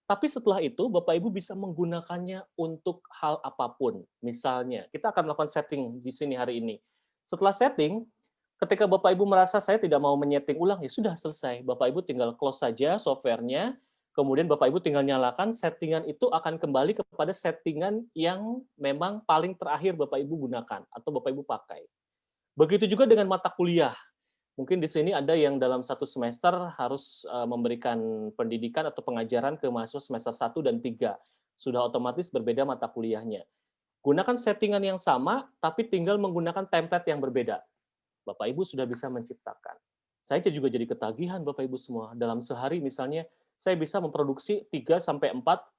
Tapi setelah itu, Bapak Ibu bisa menggunakannya untuk hal apapun. Misalnya, kita akan melakukan setting di sini hari ini. Setelah setting, ketika Bapak Ibu merasa saya tidak mau menyeting ulang, ya sudah selesai. Bapak Ibu tinggal close saja software-nya, kemudian Bapak Ibu tinggal nyalakan, settingan itu akan kembali kepada settingan yang memang paling terakhir Bapak Ibu gunakan atau Bapak Ibu pakai. Begitu juga dengan mata kuliah. Mungkin di sini ada yang dalam satu semester harus memberikan pendidikan atau pengajaran ke mahasiswa semester 1 dan 3. Sudah otomatis berbeda mata kuliahnya. Gunakan settingan yang sama, tapi tinggal menggunakan template yang berbeda. Bapak Ibu sudah bisa menciptakan. Saya juga jadi ketagihan Bapak Ibu semua. Dalam sehari misalnya, saya bisa memproduksi 3-4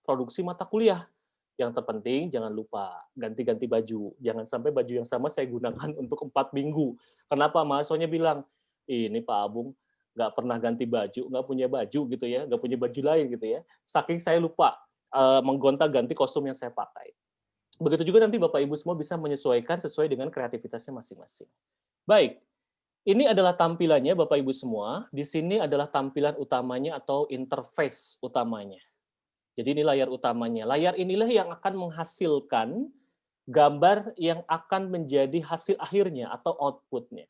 produksi mata kuliah. Yang terpenting jangan lupa ganti-ganti baju. Jangan sampai baju yang sama saya gunakan untuk 4 minggu. Kenapa? Mahasiswanya bilang, ini Pak Abung nggak pernah ganti baju, nggak punya baju gitu ya, nggak punya baju lain gitu ya. Saking saya lupa menggonta-ganti kostum yang saya pakai. Begitu juga nanti Bapak Ibu semua bisa menyesuaikan sesuai dengan kreativitasnya masing-masing. Baik, ini adalah tampilannya Bapak Ibu semua. Di sini adalah tampilan utamanya atau interface utamanya. Jadi ini layar utamanya. Layar inilah yang akan menghasilkan gambar yang akan menjadi hasil akhirnya atau output-nya.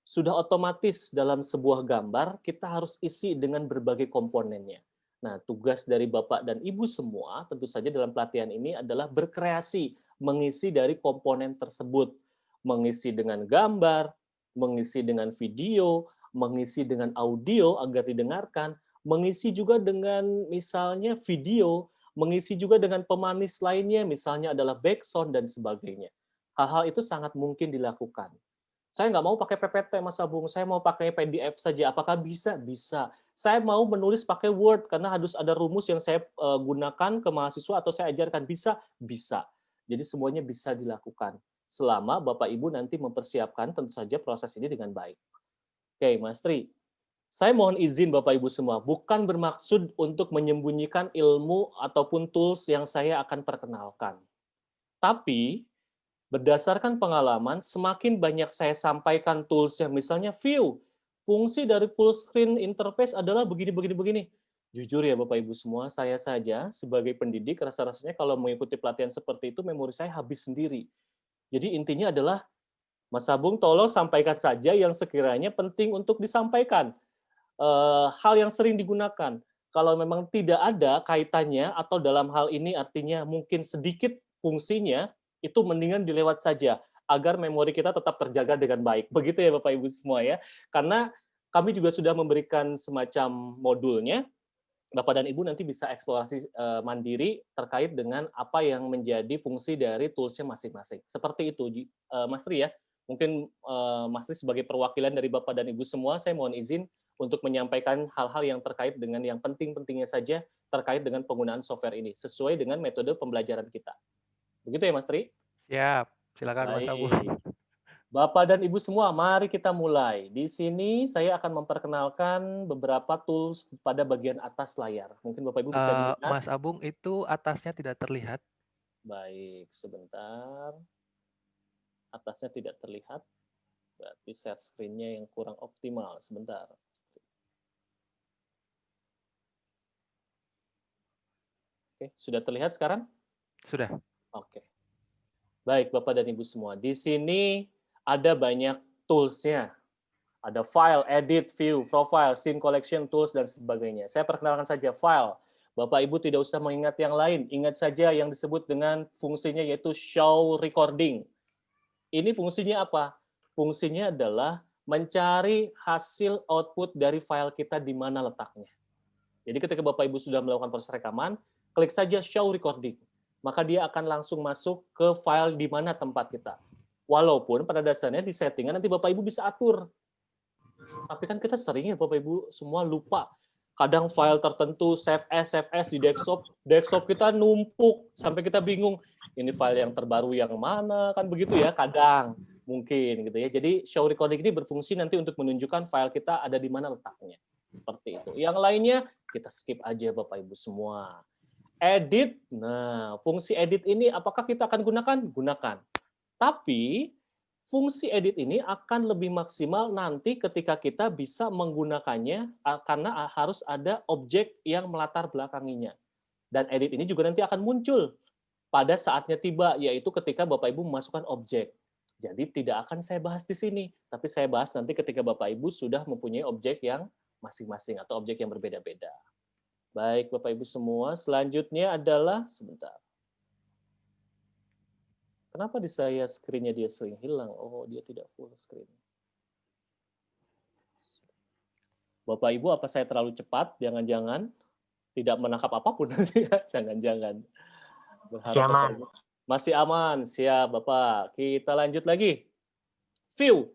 Sudah otomatis dalam sebuah gambar kita harus isi dengan berbagai komponennya. Nah, tugas dari Bapak dan Ibu semua tentu saja dalam pelatihan ini adalah berkreasi, mengisi dari komponen tersebut. Mengisi dengan gambar, mengisi dengan video, mengisi dengan audio agar didengarkan, mengisi juga dengan misalnya video, mengisi juga dengan pemanis lainnya, misalnya adalah background dan sebagainya. Hal-hal itu sangat mungkin dilakukan. Saya nggak mau pakai PPT, Mas Abung. Saya mau pakai PDF saja. Apakah bisa? Bisa. Saya mau menulis pakai Word karena harus ada rumus yang saya gunakan ke mahasiswa atau saya ajarkan. Bisa? Bisa. Jadi semuanya bisa dilakukan. Selama Bapak Ibu nanti mempersiapkan tentu saja proses ini dengan baik. Oke, Mas Tri. Saya mohon izin Bapak Ibu semua, bukan bermaksud untuk menyembunyikan ilmu ataupun tools yang saya akan perkenalkan. Tapi, berdasarkan pengalaman, semakin banyak saya sampaikan tools yang misalnya view, fungsi dari full screen interface adalah begini. Jujur ya Bapak Ibu semua, saya saja sebagai pendidik, rasa-rasanya kalau mengikuti pelatihan seperti itu, memori saya habis sendiri. Jadi intinya adalah, Mas Abung tolong sampaikan saja yang sekiranya penting untuk disampaikan. Hal yang sering digunakan. Kalau memang tidak ada kaitannya atau dalam hal ini artinya mungkin sedikit fungsinya, itu mendingan dilewat saja agar memori kita tetap terjaga dengan baik. Begitu ya Bapak Ibu semua ya. Karena kami juga sudah memberikan semacam modulnya. Bapak dan Ibu nanti bisa eksplorasi mandiri terkait dengan apa yang menjadi fungsi dari tools-nya masing-masing. Seperti itu, Mas Tri ya. Mungkin Mas Tri sebagai perwakilan dari Bapak dan Ibu semua, saya mohon izin untuk menyampaikan hal-hal yang terkait dengan yang penting-pentingnya saja terkait dengan penggunaan software ini, sesuai dengan metode pembelajaran kita. Begitu ya Mas Tri? Siap, silakan Mas Abung. Baik. Bapak dan Ibu semua, mari kita mulai. Di sini saya akan memperkenalkan beberapa tools pada bagian atas layar. Mungkin Bapak Ibu bisa melihat. Mas Abung, itu atasnya tidak terlihat. Baik, sebentar. Atasnya tidak terlihat. Berarti share screen-nya yang kurang optimal. Sebentar. Oke, sudah terlihat sekarang? Sudah. Oke. Baik, Bapak dan Ibu semua. Di sini ada banyak tools-nya. Ada file, edit, view, profile, scene collection, tools, dan sebagainya. Saya perkenalkan saja file. Bapak Ibu tidak usah mengingat yang lain. Ingat saja yang disebut dengan fungsinya yaitu show recording. Ini fungsinya apa? Fungsinya adalah mencari hasil output dari file kita di mana letaknya. Jadi ketika Bapak Ibu sudah melakukan proses rekaman, klik saja show recording. Maka dia akan langsung masuk ke file di mana tempat kita. Walaupun pada dasarnya di settingan nanti Bapak Ibu bisa atur. Tapi kan kita sering ya Bapak Ibu semua lupa. Kadang file tertentu save as di desktop kita numpuk sampai kita bingung ini file yang terbaru yang mana, kan begitu ya kadang mungkin gitu ya. Jadi show recording ini berfungsi nanti untuk menunjukkan file kita ada di mana letaknya. Seperti itu. Yang lainnya kita skip aja Bapak Ibu semua. Edit, nah fungsi edit ini apakah kita akan gunakan? Gunakan. Tapi fungsi edit ini akan lebih maksimal nanti ketika kita bisa menggunakannya karena harus ada objek yang melatar belakanginya. Dan edit ini juga nanti akan muncul pada saatnya tiba, yaitu ketika Bapak Ibu memasukkan objek. Jadi tidak akan saya bahas di sini, tapi saya bahas nanti ketika Bapak Ibu sudah mempunyai objek yang masing-masing atau objek yang berbeda-beda. Baik Bapak Ibu semua, selanjutnya adalah sebentar. Kenapa di saya screen-nya dia sering hilang? Oh, dia tidak full screen. Bapak Ibu, apa saya terlalu cepat? Jangan-jangan tidak menangkap apapun nanti ya. Jangan-jangan. Masih aman. Masih aman, siap Bapak. Kita lanjut lagi. View.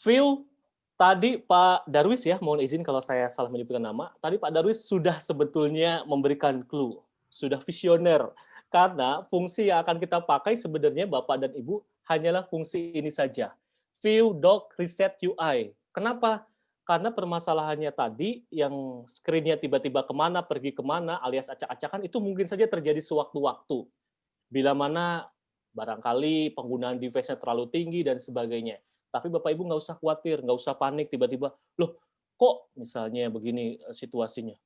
View, tadi Pak Darwis ya, mohon izin kalau saya salah menyebutkan nama. Tadi Pak Darwis sudah sebetulnya memberikan clue. Sudah visioner. Karena fungsi yang akan kita pakai sebenarnya Bapak dan Ibu hanyalah fungsi ini saja. View, dock, reset, UI. Kenapa? Karena permasalahannya tadi yang screen-nya tiba-tiba kemana, pergi kemana, alias acak-acakan, itu mungkin saja terjadi sewaktu-waktu. Bila mana barangkali penggunaan device-nya terlalu tinggi dan sebagainya. Tapi Bapak Ibu nggak usah khawatir, nggak usah panik tiba-tiba, loh kok misalnya begini situasinya.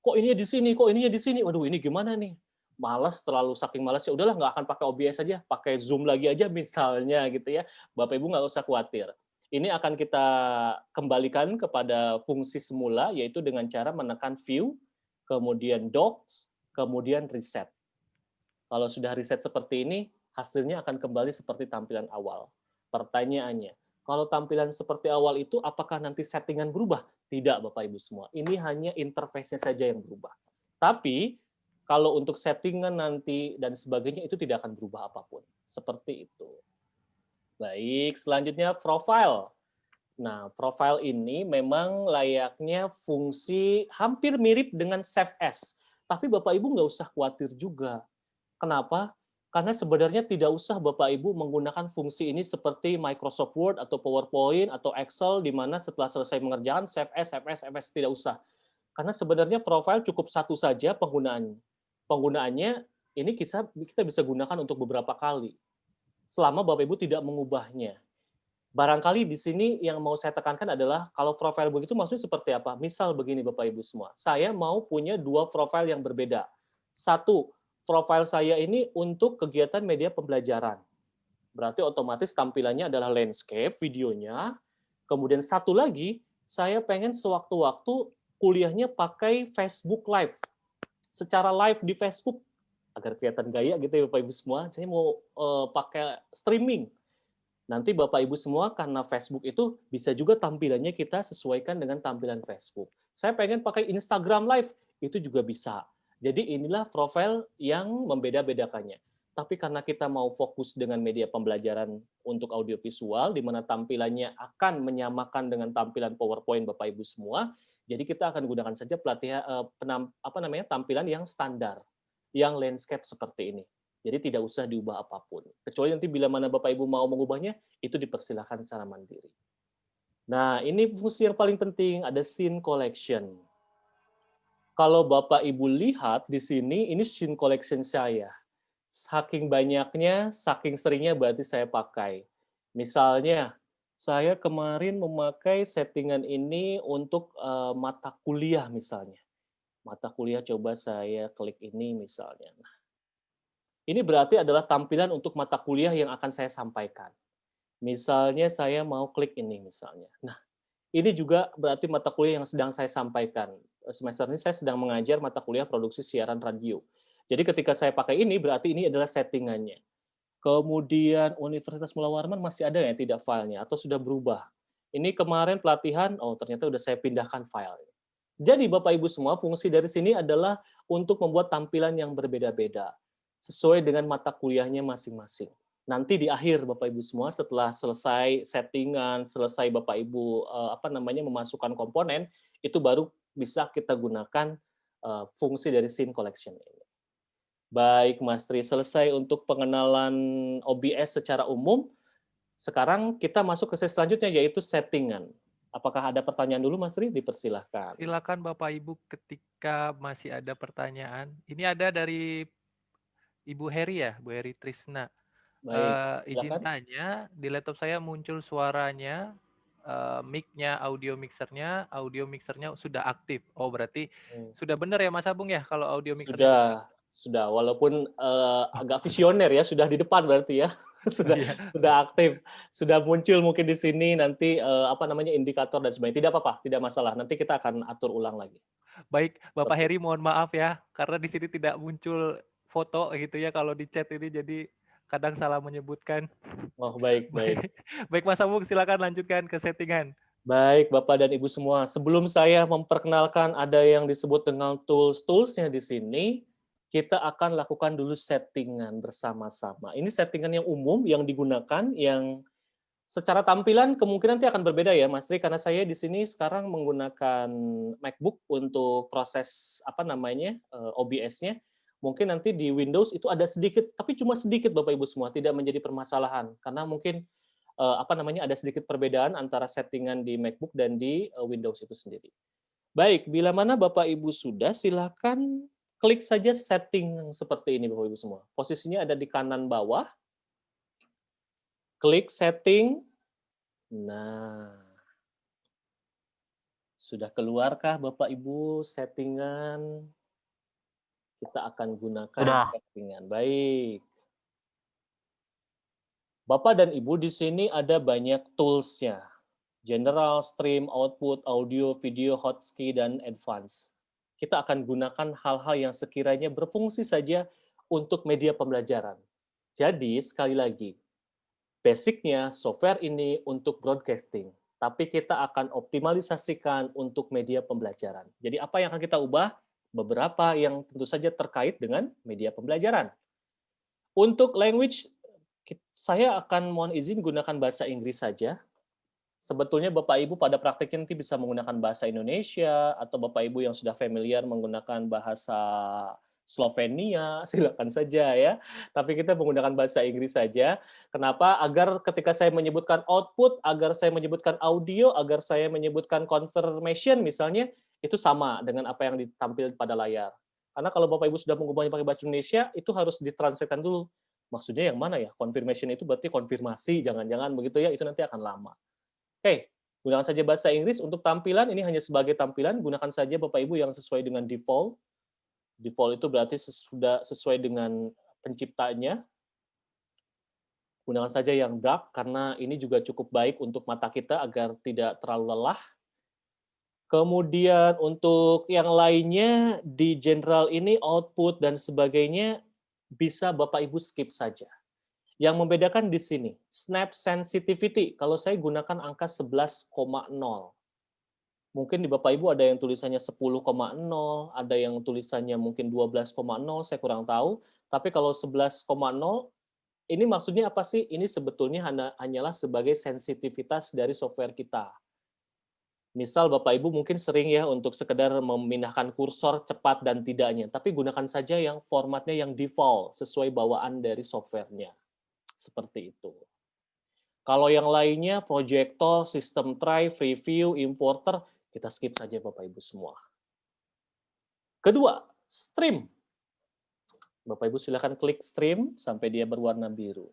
Kok ininya di sini, kok ininya di sini, waduh ini gimana nih? Malas, terlalu saking malas ya udahlah nggak akan pakai OBS aja, pakai Zoom lagi aja misalnya gitu ya. Bapak Ibu nggak usah khawatir. Ini akan kita kembalikan kepada fungsi semula yaitu dengan cara menekan view, kemudian docs, kemudian reset. Kalau sudah reset seperti ini, hasilnya akan kembali seperti tampilan awal. Pertanyaannya, kalau tampilan seperti awal itu apakah nanti settingan berubah? Tidak Bapak Ibu semua. Ini hanya interface-nya saja yang berubah. Tapi kalau untuk settingan nanti dan sebagainya itu tidak akan berubah apapun. Seperti itu. Baik, selanjutnya profile. Nah, profile ini memang layaknya fungsi hampir mirip dengan save as. Tapi Bapak Ibu nggak usah khawatir juga. Kenapa? Karena sebenarnya tidak usah Bapak Ibu menggunakan fungsi ini seperti Microsoft Word atau PowerPoint atau Excel di mana setelah selesai mengerjakan save as, tidak usah. Karena sebenarnya profile cukup satu saja penggunaannya. Penggunaannya ini kita bisa gunakan untuk beberapa kali selama Bapak Ibu tidak mengubahnya. Barangkali di sini yang mau saya tekankan adalah kalau profile begitu maksudnya seperti apa? Misal begini Bapak Ibu semua, saya mau punya dua profile yang berbeda. Satu, profile saya ini untuk kegiatan media pembelajaran. Berarti otomatis tampilannya adalah landscape, videonya. Kemudian satu lagi, saya pengen sewaktu-waktu kuliahnya pakai Facebook Live. Secara live di Facebook, agar kelihatan gaya gitu ya Bapak Ibu semua, saya mau pakai streaming. Nanti Bapak Ibu semua karena Facebook itu bisa juga tampilannya kita sesuaikan dengan tampilan Facebook. Saya pengen pakai Instagram Live, itu juga bisa. Jadi inilah profil yang membeda-bedakannya. Tapi karena kita mau fokus dengan media pembelajaran untuk audiovisual, di mana tampilannya akan menyamakan dengan tampilan PowerPoint Bapak Ibu semua, jadi kita akan gunakan saja tampilan yang standar, yang landscape seperti ini. Jadi tidak usah diubah apapun. Kecuali nanti bila mana Bapak Ibu mau mengubahnya, itu dipersilakan secara mandiri. Nah, ini fungsi yang paling penting, ada scene collection. Kalau Bapak Ibu lihat di sini, ini scene collection saya. Saking banyaknya, saking seringnya berarti saya pakai. Misalnya, saya kemarin memakai settingan ini untuk mata kuliah misalnya. Mata kuliah coba saya klik ini misalnya. Nah, ini berarti adalah tampilan untuk mata kuliah yang akan saya sampaikan. Misalnya saya mau klik ini misalnya. Nah, ini juga berarti mata kuliah yang sedang saya sampaikan. Semester ini saya sedang mengajar mata kuliah produksi siaran radio. Jadi ketika saya pakai ini, berarti ini adalah settingannya. Kemudian Universitas Mula Warman masih ada ya tidak filenya atau sudah berubah. Ini kemarin pelatihan, oh ternyata sudah saya pindahkan file. Jadi Bapak Ibu semua, fungsi dari sini adalah untuk membuat tampilan yang berbeda-beda sesuai dengan mata kuliahnya masing-masing. nanti di akhir Bapak Ibu semua setelah selesai settingan, selesai Bapak Ibu memasukkan komponen, itu baru bisa kita gunakan fungsi dari scene collection ini. Baik Mas Tri, selesai untuk pengenalan OBS secara umum. Sekarang kita masuk ke sesi selanjutnya yaitu settingan. Apakah ada pertanyaan dulu Mas Tri? Dipersilahkan. Silakan Bapak Ibu ketika masih ada pertanyaan. Ini ada dari Ibu Heri ya, Bu Heri Trisna. Baik, Izin silakan. tanya, di laptop saya muncul suaranya, mic-nya, audio mixernya sudah aktif. Oh berarti sudah benar ya Mas Abung ya kalau audio mixernya sudah aktif? Sudah. Walaupun agak visioner ya, sudah di depan berarti ya, sudah aktif, sudah muncul mungkin di sini nanti indikator dan sebagainya. Tidak apa-apa, tidak masalah. Nanti kita akan atur ulang lagi. Baik, Bapak Heri mohon maaf ya, karena di sini tidak muncul foto gitu ya kalau di chat ini, jadi kadang salah menyebutkan. Oh baik. Baik Mas Abung, silakan lanjutkan ke settingan. Baik Bapak dan Ibu semua, sebelum saya memperkenalkan ada yang disebut dengan tools-toolsnya di sini, kita akan lakukan dulu settingan bersama-sama. Ini settingan yang umum yang digunakan, yang secara tampilan kemungkinan nanti akan berbeda ya Mas Tri, karena saya di sini sekarang menggunakan MacBook untuk proses OBS-nya. Mungkin nanti di Windows itu ada sedikit, tapi cuma sedikit Bapak Ibu semua, tidak menjadi permasalahan karena mungkin ada sedikit perbedaan antara settingan di MacBook dan di Windows itu sendiri. Baik, bila mana Bapak Ibu sudah, silakan klik saja setting seperti ini Bapak Ibu semua. Posisinya ada di kanan bawah. Klik setting. Nah, sudah keluarkah Bapak Ibu settingan? Kita akan gunakan settingan. Baik. Bapak dan Ibu, di sini ada banyak tools-nya. General, stream, output, audio, video, hotkey, dan advance. Kita akan gunakan hal-hal yang sekiranya berfungsi saja untuk media pembelajaran. Jadi, sekali lagi, basicnya software ini untuk broadcasting, tapi kita akan optimalisasikan untuk media pembelajaran. Jadi, apa yang akan kita ubah? Beberapa yang tentu saja terkait dengan media pembelajaran. Untuk language, saya akan mohon izin gunakan bahasa Inggris saja. Sebetulnya Bapak Ibu pada praktiknya nanti bisa menggunakan bahasa Indonesia, atau Bapak Ibu yang sudah familiar menggunakan bahasa Slovenia, silakan saja ya. Tapi kita menggunakan bahasa Inggris saja. Kenapa? Agar ketika saya menyebutkan output, agar saya menyebutkan audio, agar saya menyebutkan confirmation misalnya, itu sama dengan apa yang ditampilkan pada layar. Karena kalau Bapak Ibu sudah mengubahnya pakai bahasa Indonesia, itu harus ditranslatekan dulu. Maksudnya yang mana ya? Confirmation itu berarti konfirmasi, jangan-jangan begitu ya, itu nanti akan lama. Oke, gunakan saja bahasa Inggris. Untuk tampilan, ini hanya sebagai tampilan, gunakan saja Bapak Ibu yang sesuai dengan default. Default itu berarti sudah sesuai dengan penciptanya. Gunakan saja yang dark, karena ini juga cukup baik untuk mata kita agar tidak terlalu lelah. Kemudian untuk yang lainnya, di general ini, output dan sebagainya, bisa Bapak Ibu skip saja. Yang membedakan di sini, snap sensitivity, kalau saya gunakan angka 11,0. Mungkin di Bapak Ibu ada yang tulisannya 10,0, ada yang tulisannya mungkin 12,0, saya kurang tahu. Tapi kalau 11,0, ini maksudnya apa sih? Ini sebetulnya hanyalah sebagai sensitivitas dari software kita. Misal Bapak Ibu mungkin sering ya untuk sekedar memindahkan kursor cepat dan tidaknya, tapi gunakan saja yang formatnya yang default, sesuai bawaan dari softwarenya. Seperti itu. Kalau yang lainnya, projector, system try, preview, importer, kita skip saja Bapak Ibu semua. Kedua, stream. Bapak Ibu silakan klik stream sampai dia berwarna biru.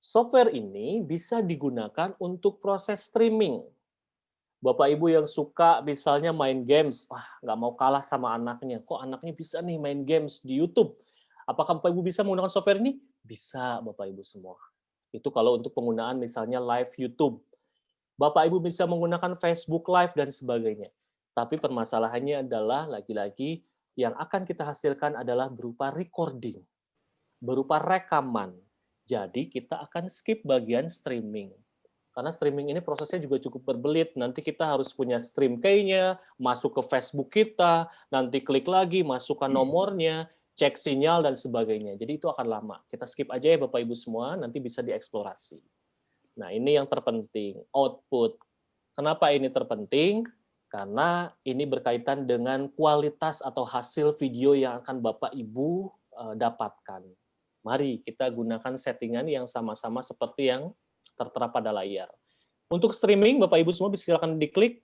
Software ini bisa digunakan untuk proses streaming. Bapak Ibu yang suka misalnya main games, wah nggak mau kalah sama anaknya. Kok anaknya bisa nih main games di YouTube? Apakah Bapak Ibu bisa menggunakan software ini? Bisa Bapak Ibu semua. Itu kalau untuk penggunaan misalnya live YouTube. Bapak Ibu bisa menggunakan Facebook Live dan sebagainya. Tapi permasalahannya adalah lagi-lagi yang akan kita hasilkan adalah berupa recording, berupa rekaman. Jadi kita akan skip bagian streaming. Karena streaming ini prosesnya juga cukup berbelit. Nanti kita harus punya stream key-nya, masuk ke Facebook kita, nanti klik lagi, masukkan nomornya. cek sinyal dan sebagainya. Jadi itu akan lama. Kita skip aja ya Bapak Ibu semua, nanti bisa dieksplorasi. Nah, ini yang terpenting, output. Kenapa ini terpenting? Karena ini berkaitan dengan kualitas atau hasil video yang akan Bapak Ibu dapatkan. Mari kita gunakan settingan yang sama-sama seperti yang tertera pada layar. Untuk streaming, Bapak Ibu semua silakan diklik.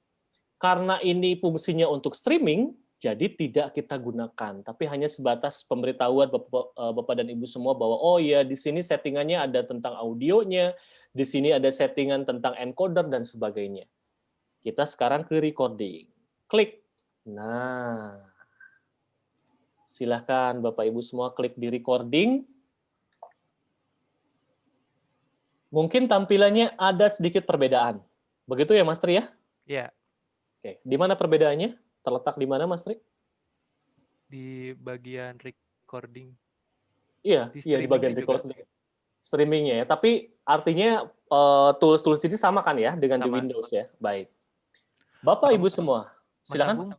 Karena ini fungsinya untuk streaming, jadi tidak kita gunakan, tapi hanya sebatas pemberitahuan Bapak dan Ibu semua bahwa oh ya di sini settingannya ada tentang audionya, di sini ada settingan tentang encoder dan sebagainya. Kita sekarang ke recording. Klik. Nah, silahkan Bapak Ibu semua klik di recording. Mungkin tampilannya ada sedikit perbedaan. Begitu ya Mas Tri ya? Ya, Oke, di mana perbedaannya? Terletak di mana, Mas Tri? di bagian recording. Iya, Di iya di bagian streamingnya juga. recording. Streamingnya ya. Tapi artinya tools-tools ini sama kan ya dengan di Sama. Windows ya? Baik. Bapak, Ibu semua, Mas silakan. Agung,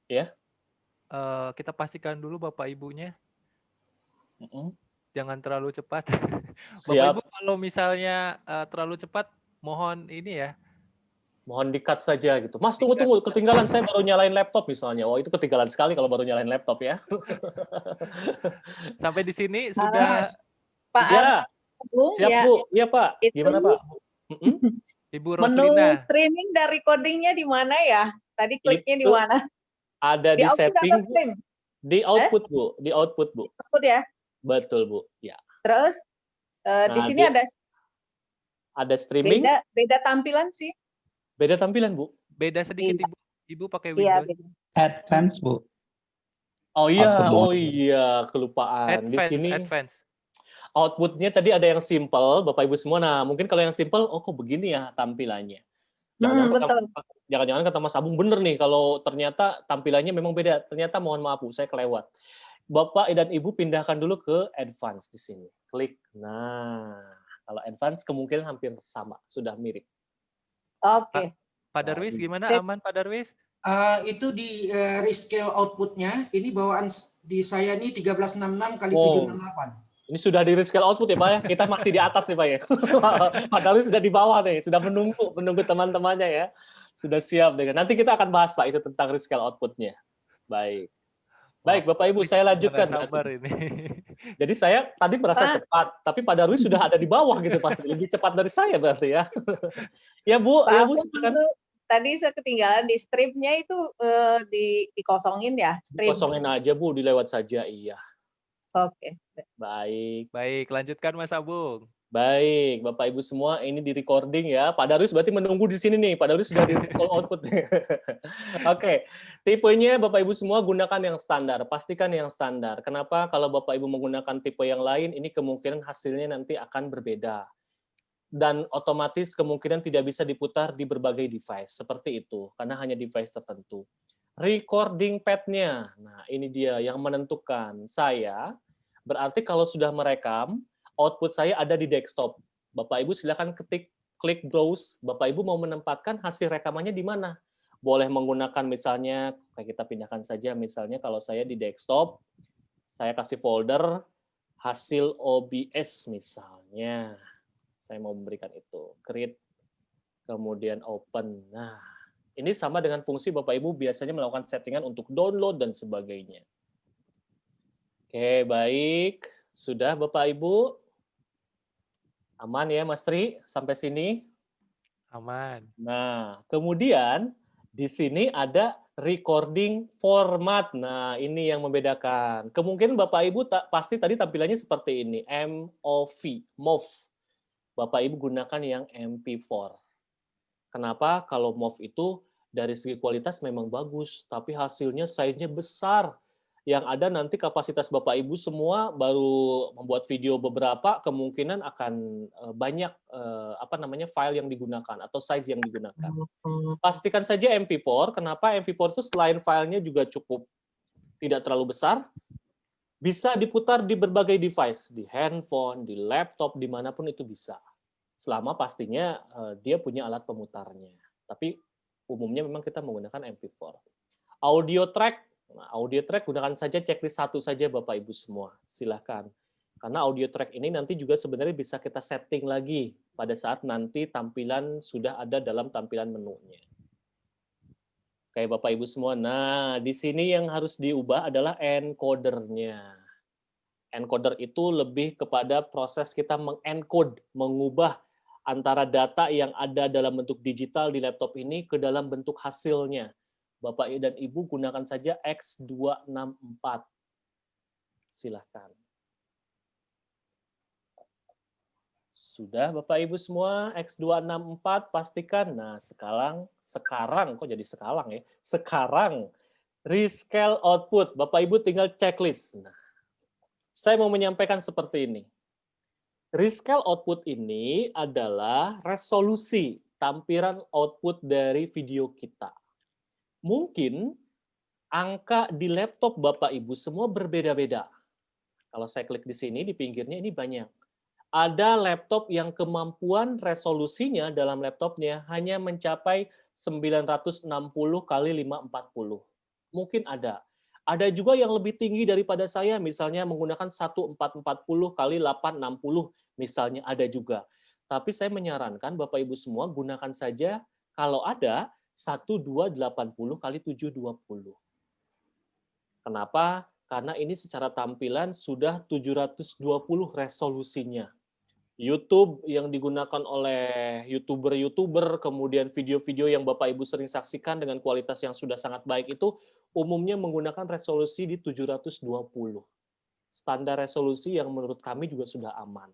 Ya. kita pastikan dulu Bapak Ibunya, Mm-mm. jangan terlalu cepat. Bapak Siap. Ibu kalau misalnya terlalu cepat, mohon ini ya. Mohon di-cut saja gitu. Mas, tunggu, ketinggalan, saya baru nyalain laptop misalnya. Oh, itu ketinggalan sekali kalau baru nyalain laptop ya. Sampai di sini sudah Pak Ya, Agung, siap ya, Bu. Iya Pak. itu Gimana Pak? Mm-mm. Ibu menu Roslina. streaming dan recordingnya di mana ya? Tadi kliknya di Itu mana? Ada Di di output setting, atau stream? di output Bu. Di output Bu. Output ya. Betul Bu. Ya. Terus di Nah, sini dia- ada streaming, beda tampilan sih. beda tampilan Bu. Beda sedikit Iya. Ibu. Ibu pakai Iya, Windows. beda. Advance, Bu. Oh iya, Output. oh iya, kelupaan. Di sini Advance. outputnya tadi ada yang simple, Bapak Ibu semua. Nah, mungkin kalau yang simple, oh kok begini ya tampilannya. Jangan-jangan kata Mas Abung bener nih, kalau ternyata tampilannya memang beda. Ternyata mohon maaf Bu, saya kelewat. Bapak dan Ibu pindahkan dulu ke advance di sini. Klik. Nah, kalau advance kemungkinan hampir sama, sudah mirip. Oke. Pak Darwis Baik. gimana? Aman Pak Darwis? Itu di rescale outputnya, ini bawaan di saya ini 1366 kali Wow. 768. Ini sudah di rescale output ya Pak ya? Kita masih di atas nih Pak ya? Pak Darwis sudah di bawah nih, sudah menunggu teman-temannya ya. Sudah siap dengan. Nanti kita akan bahas Pak itu tentang rescale outputnya. Baik. Baik Bapak Ibu, saya lanjutkan. Nggak sabar ini. Jadi saya tadi merasa Pak. cepat, tapi Pak Darwis sudah ada di bawah gitu pasti. Lebih cepat dari saya berarti ya. Ya Bu, Pak ya Bu, Agung, silakan. itu tadi saya ketinggalan di streamnya itu dikosongin ya? Stream. Kosongin aja Bu, dilewat saja. Iya. Oke. Baik. Baik, lanjutkan Mas Abung. Baik, Bapak Ibu semua, ini di recording ya. Pak Darwis berarti menunggu di sini nih. Pak Darwis sudah di call output. Oke, tipenya Bapak Ibu semua gunakan yang standar. Pastikan yang standar. Kenapa? Kalau Bapak Ibu menggunakan tipe yang lain, ini kemungkinan hasilnya nanti akan berbeda. Dan otomatis kemungkinan tidak bisa diputar di berbagai device. Seperti itu, karena hanya device tertentu. Recording pad-nya, nah ini dia yang menentukan. Saya, berarti kalau sudah merekam, output saya ada di desktop. Bapak Ibu silakan klik browse. Bapak Ibu mau menempatkan hasil rekamannya di mana? Boleh menggunakan misalnya, kayak kita pindahkan saja misalnya kalau saya di desktop, saya kasih folder hasil OBS misalnya. Saya mau memberikan itu. Create, kemudian open. Nah, ini sama dengan fungsi Bapak Ibu biasanya melakukan settingan untuk download dan sebagainya. Oke, baik. Sudah Bapak Ibu? Aman ya Mas Tri sampai sini? Aman. Nah, kemudian di sini ada recording format. Nah, ini yang membedakan. Kemungkinan Bapak Ibu pasti tadi tampilannya seperti ini, MOV. Bapak Ibu gunakan yang MP4. Kenapa? Kalau MOV itu dari segi kualitas memang bagus, tapi hasilnya size-nya besar. Yang ada nanti kapasitas Bapak Ibu semua baru membuat video beberapa, kemungkinan akan banyak file yang digunakan atau size yang digunakan. Pastikan saja MP4. Kenapa? MP4 itu selain filenya juga cukup tidak terlalu besar, bisa diputar di berbagai device, di handphone, di laptop, dimanapun itu bisa. Selama pastinya dia punya alat pemutarnya. Tapi umumnya memang kita menggunakan MP4. Audio track Nah, audio track gunakan saja checklist 1 saja Bapak Ibu semua. Silakan. Karena audio track ini nanti juga sebenarnya bisa kita setting lagi pada saat nanti tampilan sudah ada dalam tampilan menunya. Oke, Bapak Ibu semua. Nah, di sini yang harus diubah adalah encodernya. Encoder itu lebih kepada proses kita mengencode, mengubah antara data yang ada dalam bentuk digital di laptop ini ke dalam bentuk hasilnya. Bapak dan Ibu gunakan saja X264. Silahkan. Sudah Bapak Ibu semua, X264 pastikan. Nah, sekarang kok jadi sekarang ya? Sekarang rescale output. Bapak Ibu tinggal checklist. Nah, saya mau menyampaikan seperti ini. Rescale output ini adalah resolusi tampilan output dari video kita. Mungkin angka di laptop Bapak Ibu semua berbeda-beda. Kalau saya klik di sini, di pinggirnya ini banyak. Ada laptop yang kemampuan resolusinya dalam laptopnya hanya mencapai 960 kali 540. Mungkin ada. Ada juga yang lebih tinggi daripada saya, misalnya menggunakan 1440 kali 860, misalnya ada juga. Tapi saya menyarankan Bapak Ibu semua gunakan saja kalau ada 1280 kali 720. Kenapa? Karena ini secara tampilan sudah 720 resolusinya. YouTube yang digunakan oleh YouTuber, kemudian video-video yang Bapak Ibu sering saksikan dengan kualitas yang sudah sangat baik itu umumnya menggunakan resolusi di 720. Standar resolusi yang menurut kami juga sudah aman.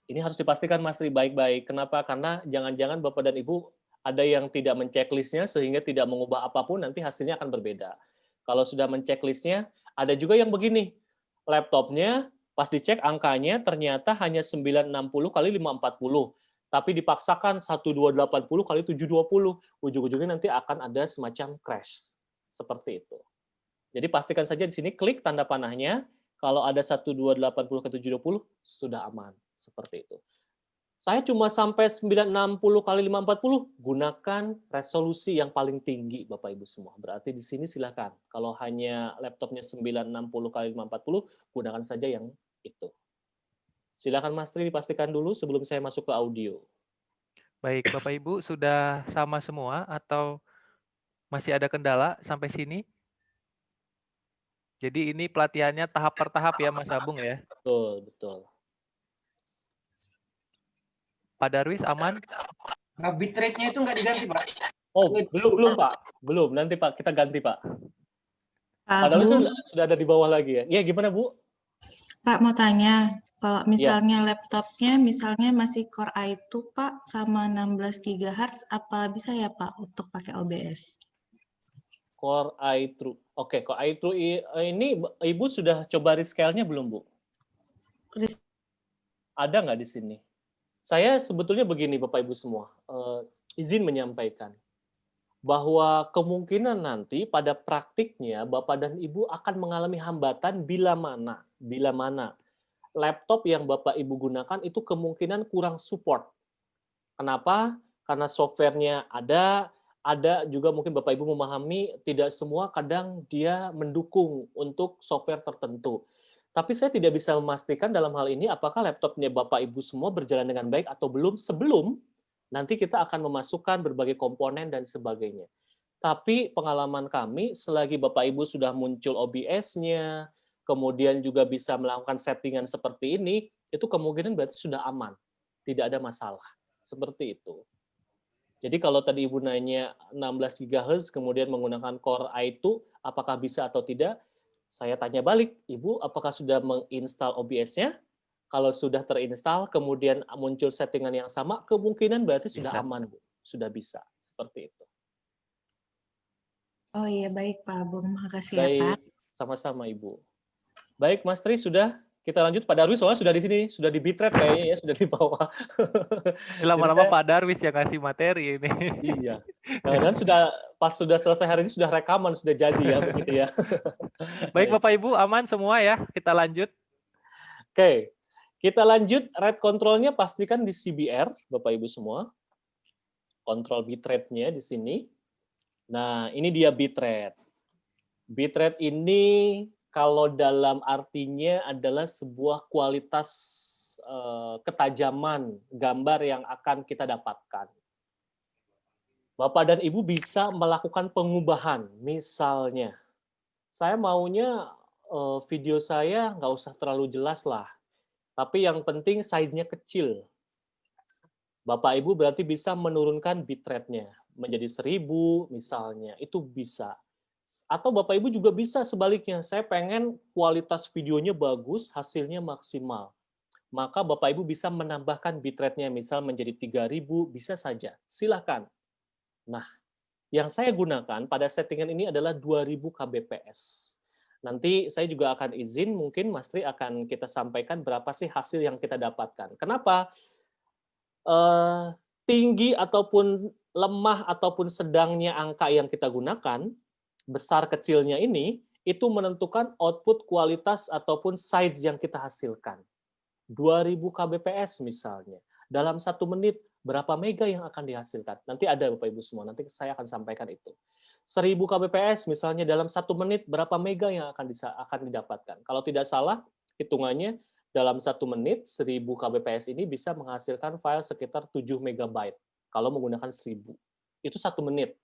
Ini harus dipastikan Mas Tri baik-baik. Kenapa? Karena jangan-jangan Bapak dan Ibu ada yang tidak menceklisnya sehingga tidak mengubah apapun, nanti hasilnya akan berbeda. Kalau sudah menceklisnya, ada juga yang begini, laptopnya pas dicek angkanya ternyata hanya 960 kali 540, tapi dipaksakan 1280 kali 720, ujung-ujungnya nanti akan ada semacam crash. Seperti itu. Jadi pastikan saja di sini klik tanda panahnya, kalau ada 1280 ke 720 sudah aman. Seperti itu. Saya cuma sampai 960 kali 540, gunakan resolusi yang paling tinggi Bapak Ibu semua. Berarti di sini silakan. Kalau hanya laptopnya 960 kali 540, gunakan saja yang itu. Silakan Mas Tri dipastikan dulu sebelum saya masuk ke audio. Baik, Bapak Ibu sudah sama semua atau masih ada kendala sampai sini? Jadi ini pelatihannya tahap per tahap ya Mas Abung ya? Betul, betul. Pak Darwis aman? Nah, bitrate-nya itu nggak diganti, Pak. Oh, belum Pak. Belum, nanti Pak, kita ganti Pak. Pak Padahal itu Bu, sudah ada di bawah lagi ya. Ya, gimana Bu? Pak mau tanya, kalau Ya. misalnya laptopnya misalnya masih Core i2 Pak sama 16 GHz, apa bisa ya Pak untuk pakai OBS? Core i3. Oke, Core i3 ini Ibu sudah coba rescale-nya belum, Bu? Ada nggak di sini? Saya sebetulnya begini, Bapak Ibu semua, izin menyampaikan bahwa kemungkinan nanti pada praktiknya Bapak dan Ibu akan mengalami hambatan bila mana laptop yang Bapak Ibu gunakan itu kemungkinan kurang support. Kenapa? Karena softwarenya ada juga mungkin Bapak Ibu memahami tidak semua kadang dia mendukung untuk software tertentu. Tapi saya tidak bisa memastikan dalam hal ini apakah laptopnya Bapak Ibu semua berjalan dengan baik atau belum sebelum nanti kita akan memasukkan berbagai komponen dan sebagainya. Tapi pengalaman kami selagi Bapak Ibu sudah muncul OBS-nya, kemudian juga bisa melakukan settingan seperti ini, itu kemungkinan berarti sudah aman. Tidak ada masalah. Seperti itu. Jadi kalau tadi Ibu nanya 16 GHz kemudian menggunakan Core i2, apakah bisa atau tidak? Saya tanya balik, Ibu apakah sudah menginstal OBS-nya? Kalau sudah terinstall, kemudian muncul settingan yang sama, kemungkinan berarti sudah aman, Bu. Sudah bisa. Seperti itu. Oh iya, baik Pak Abung. Makasih ya Pak. Baik, sama-sama Ibu. Baik, Mas Tri, sudah. Kita lanjut. Pak Darwis soalnya sudah di sini, sudah di bitrate kayaknya ya, sudah di bawah. Lama-lama Pak Darwis yang ngasih materi ini. Iya. Dan pas sudah selesai hari ini sudah rekaman, sudah jadi ya begitu ya. Baik Bapak Ibu, aman semua ya. Kita lanjut. Oke. Kita lanjut, rate control-nya pastikan di CBR, Bapak Ibu semua. Kontrol bitrate-nya di sini. Nah, ini dia bitrate. Bitrate ini kalau dalam artinya adalah sebuah kualitas ketajaman gambar yang akan kita dapatkan. Bapak dan Ibu bisa melakukan pengubahan, misalnya, saya maunya video saya nggak usah terlalu jelas lah, tapi yang penting size-nya kecil. Bapak Ibu berarti bisa menurunkan bitrate-nya menjadi 1000 misalnya, itu bisa. Atau Bapak Ibu juga bisa sebaliknya, saya pengen kualitas videonya bagus, hasilnya maksimal. Maka Bapak Ibu bisa menambahkan bitrate-nya, misal menjadi 3000, bisa saja. Silakan. Nah, yang saya gunakan pada settingan ini adalah 2000 kbps. Nanti saya juga akan izin, mungkin Mas Tri akan kita sampaikan berapa sih hasil yang kita dapatkan. Kenapa? Tinggi ataupun lemah ataupun sedangnya angka yang kita gunakan, besar kecilnya ini, itu menentukan output kualitas ataupun size yang kita hasilkan. 2000 kbps misalnya. Dalam 1 menit, berapa mega yang akan dihasilkan? Nanti ada Bapak Ibu semua, nanti saya akan sampaikan itu. 1000 kbps misalnya dalam 1 menit, berapa mega yang akan didapatkan? Kalau tidak salah, hitungannya dalam 1 menit, 1000 kbps ini bisa menghasilkan file sekitar 7 megabyte. Kalau menggunakan 1000. Itu 1 menit.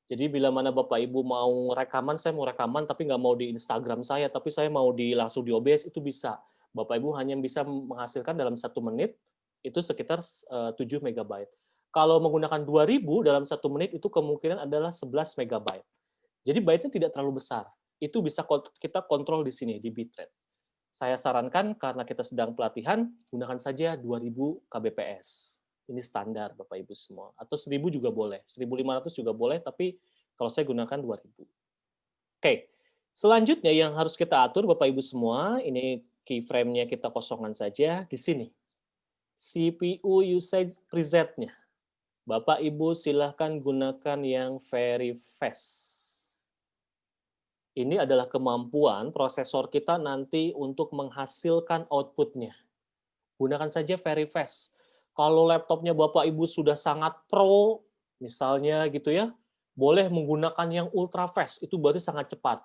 Jadi bila mana Bapak Ibu mau rekaman, saya mau rekaman tapi nggak mau di Instagram saya, tapi saya mau langsung di OBS, itu bisa. Bapak Ibu hanya bisa menghasilkan dalam 1 menit, itu sekitar 7 megabyte. Kalau menggunakan 2000 dalam 1 menit, itu kemungkinan adalah 11 megabyte. Jadi byte-nya tidak terlalu besar. Itu bisa kita kontrol di sini, di bitrate. Saya sarankan karena kita sedang pelatihan, gunakan saja 2000 kbps. Ini standar Bapak Ibu semua. Atau 1000 juga boleh, 1500 juga boleh, tapi kalau saya gunakan 2000. Oke, selanjutnya yang harus kita atur Bapak Ibu semua, ini keyframe-nya kita kosongkan saja di sini. CPU usage preset-nya. Bapak Ibu silahkan gunakan yang very fast. Ini adalah kemampuan prosesor kita nanti untuk menghasilkan output-nya. Gunakan saja very fast. Kalau laptopnya Bapak Ibu sudah sangat pro, misalnya gitu ya, boleh menggunakan yang ultra fast, itu berarti sangat cepat.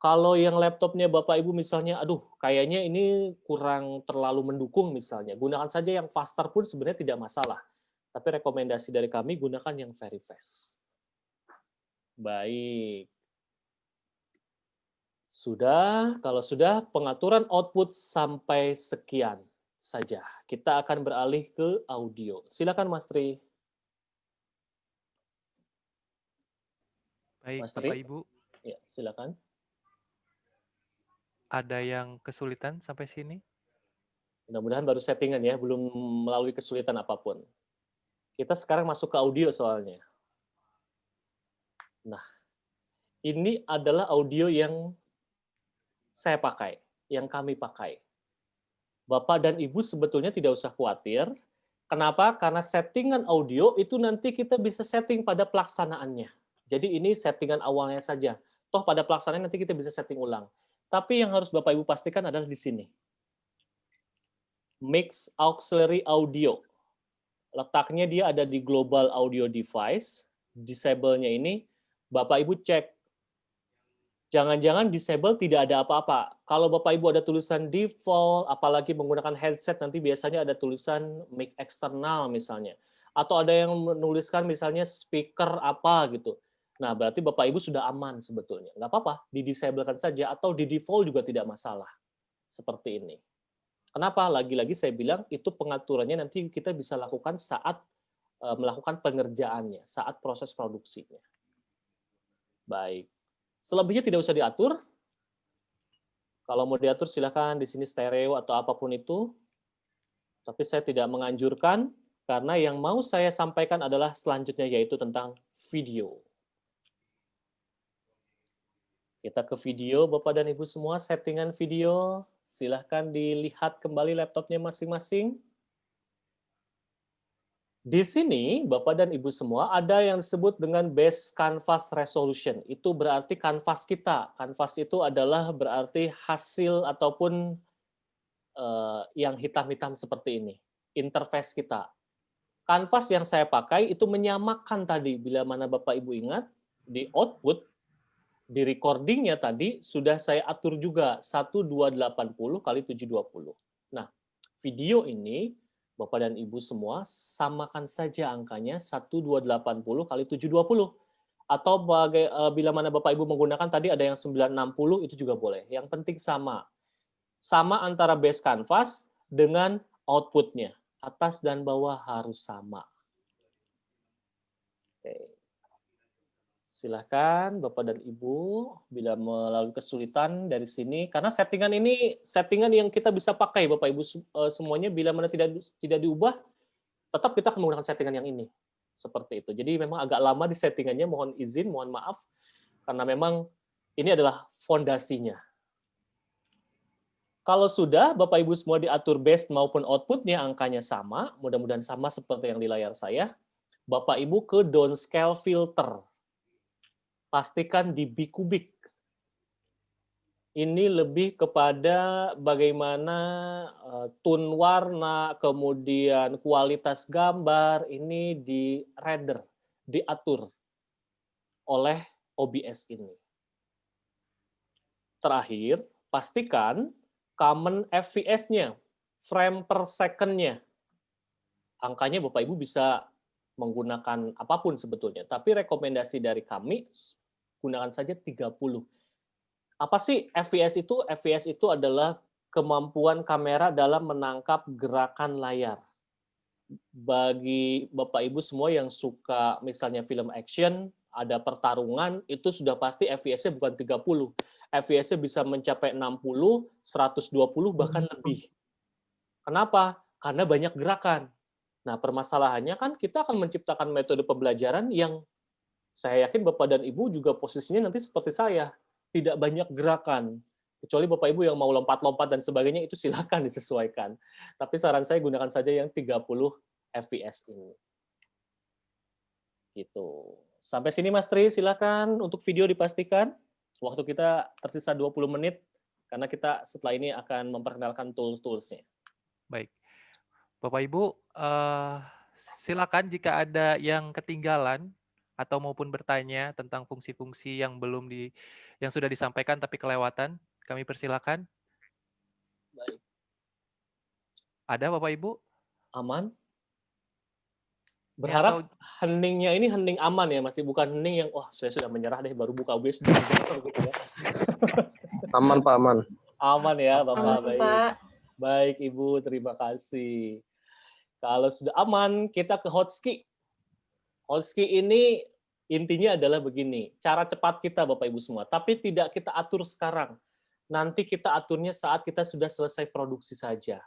Kalau yang laptopnya Bapak Ibu misalnya, aduh kayaknya ini kurang terlalu mendukung misalnya, gunakan saja yang faster pun sebenarnya tidak masalah. Tapi rekomendasi dari kami, gunakan yang very fast. Baik. Sudah, kalau sudah, pengaturan output sampai sekian saja. Kita akan beralih ke audio. Silakan Mas Tri. Baik, Mas Tri. Bapak Ibu. Ya, silakan. Ada yang kesulitan sampai sini? Mudah-mudahan baru settingan ya, belum melalui kesulitan apapun. Kita sekarang masuk ke audio soalnya. Nah, ini adalah audio yang saya pakai, yang kami pakai. Bapak dan Ibu sebetulnya tidak usah khawatir. Kenapa? Karena settingan audio itu nanti kita bisa setting pada pelaksanaannya. Jadi ini settingan awalnya saja. Toh pada pelaksanaan nanti kita bisa setting ulang. Tapi yang harus Bapak Ibu pastikan adalah di sini. Mix auxiliary audio. Letaknya dia ada di global audio device. Disable-nya ini Bapak Ibu cek. Jangan-jangan disable tidak ada apa-apa. Kalau Bapak Ibu ada tulisan default, apalagi menggunakan headset, nanti biasanya ada tulisan mic eksternal misalnya. Atau ada yang menuliskan misalnya speaker apa gitu. Nah, berarti Bapak Ibu sudah aman sebetulnya. Nggak apa-apa, di-disablekan saja, atau di-default juga tidak masalah. Seperti ini. Kenapa? Lagi-lagi saya bilang, itu pengaturannya nanti kita bisa lakukan saat melakukan pengerjaannya, saat proses produksinya. Baik. Selebihnya tidak usah diatur. Kalau mau diatur silakan di sini stereo atau apapun itu. Tapi saya tidak menganjurkan karena yang mau saya sampaikan adalah selanjutnya yaitu tentang video. Kita ke video Bapak dan Ibu semua, settingan video. Silahkan dilihat kembali laptopnya masing-masing. Di sini, Bapak dan Ibu semua, ada yang disebut dengan base canvas resolution. Itu berarti kanvas kita. Kanvas itu adalah berarti hasil ataupun yang hitam-hitam seperti ini. Interface kita. Kanvas yang saya pakai itu menyamakan tadi, bila mana Bapak Ibu ingat, di output, Di recordingnya tadi sudah saya atur juga 1280 kali 720. Nah, video ini Bapak dan Ibu semua samakan saja angkanya 1280 kali 720. Atau bila mana Bapak Ibu menggunakan tadi ada yang 960 itu juga boleh. Yang penting sama. Sama antara base canvas dengan outputnya. Atas dan bawah harus sama. Oke. Silakan Bapak dan Ibu bila melalui kesulitan dari sini karena settingan ini settingan yang kita bisa pakai Bapak Ibu semuanya bila mana tidak diubah tetap kita akan menggunakan settingan yang ini. Seperti itu. Jadi memang agak lama di settingannya, mohon izin, mohon maaf karena memang ini adalah fondasinya. Kalau sudah Bapak Ibu semua diatur base maupun outputnya angkanya sama, mudah-mudahan sama seperti yang di layar saya. Bapak Ibu ke downscale filter. Pastikan di bikubik. Ini lebih kepada bagaimana tone warna, kemudian kualitas gambar, ini di render, diatur oleh OBS ini. Terakhir, pastikan common FPS-nya, frame per second-nya. Angkanya Bapak Ibu bisa menggunakan apapun sebetulnya, tapi rekomendasi dari kami, gunakan saja 30. Apa sih FPS itu? FPS itu adalah kemampuan kamera dalam menangkap gerakan layar. Bagi Bapak Ibu semua yang suka misalnya film action, ada pertarungan, itu sudah pasti FPS-nya bukan 30. FPS-nya bisa mencapai 60, 120, bahkan lebih. Kenapa? Karena banyak gerakan. Nah, permasalahannya kan kita akan menciptakan metode pembelajaran yang saya yakin Bapak dan Ibu juga posisinya nanti seperti saya, tidak banyak gerakan. Kecuali Bapak Ibu yang mau lompat-lompat dan sebagainya, itu silakan disesuaikan. Tapi saran saya gunakan saja yang 30 fps ini. Gitu. Sampai sini Mas Tri, silakan untuk video dipastikan. Waktu kita tersisa 20 menit, karena kita setelah ini akan memperkenalkan tools-toolsnya. Baik. Bapak Ibu, silakan jika ada yang ketinggalan atau maupun bertanya tentang fungsi-fungsi yang yang sudah disampaikan tapi kelewatan, kami persilakan. Baik. Ada Bapak Ibu? Aman? Berharap heningnya ini hening aman ya, masih bukan hening yang saya sudah menyerah deh baru buka OBS gitu ya. Aman Pak, aman. Aman ya Bapak. Aman, baik. Pak. Baik Ibu, terima kasih. Kalau sudah aman, kita ke Hotsky. Hotsky ini intinya adalah begini, cara cepat kita Bapak Ibu semua, tapi tidak kita atur sekarang. Nanti kita aturnya saat kita sudah selesai produksi saja.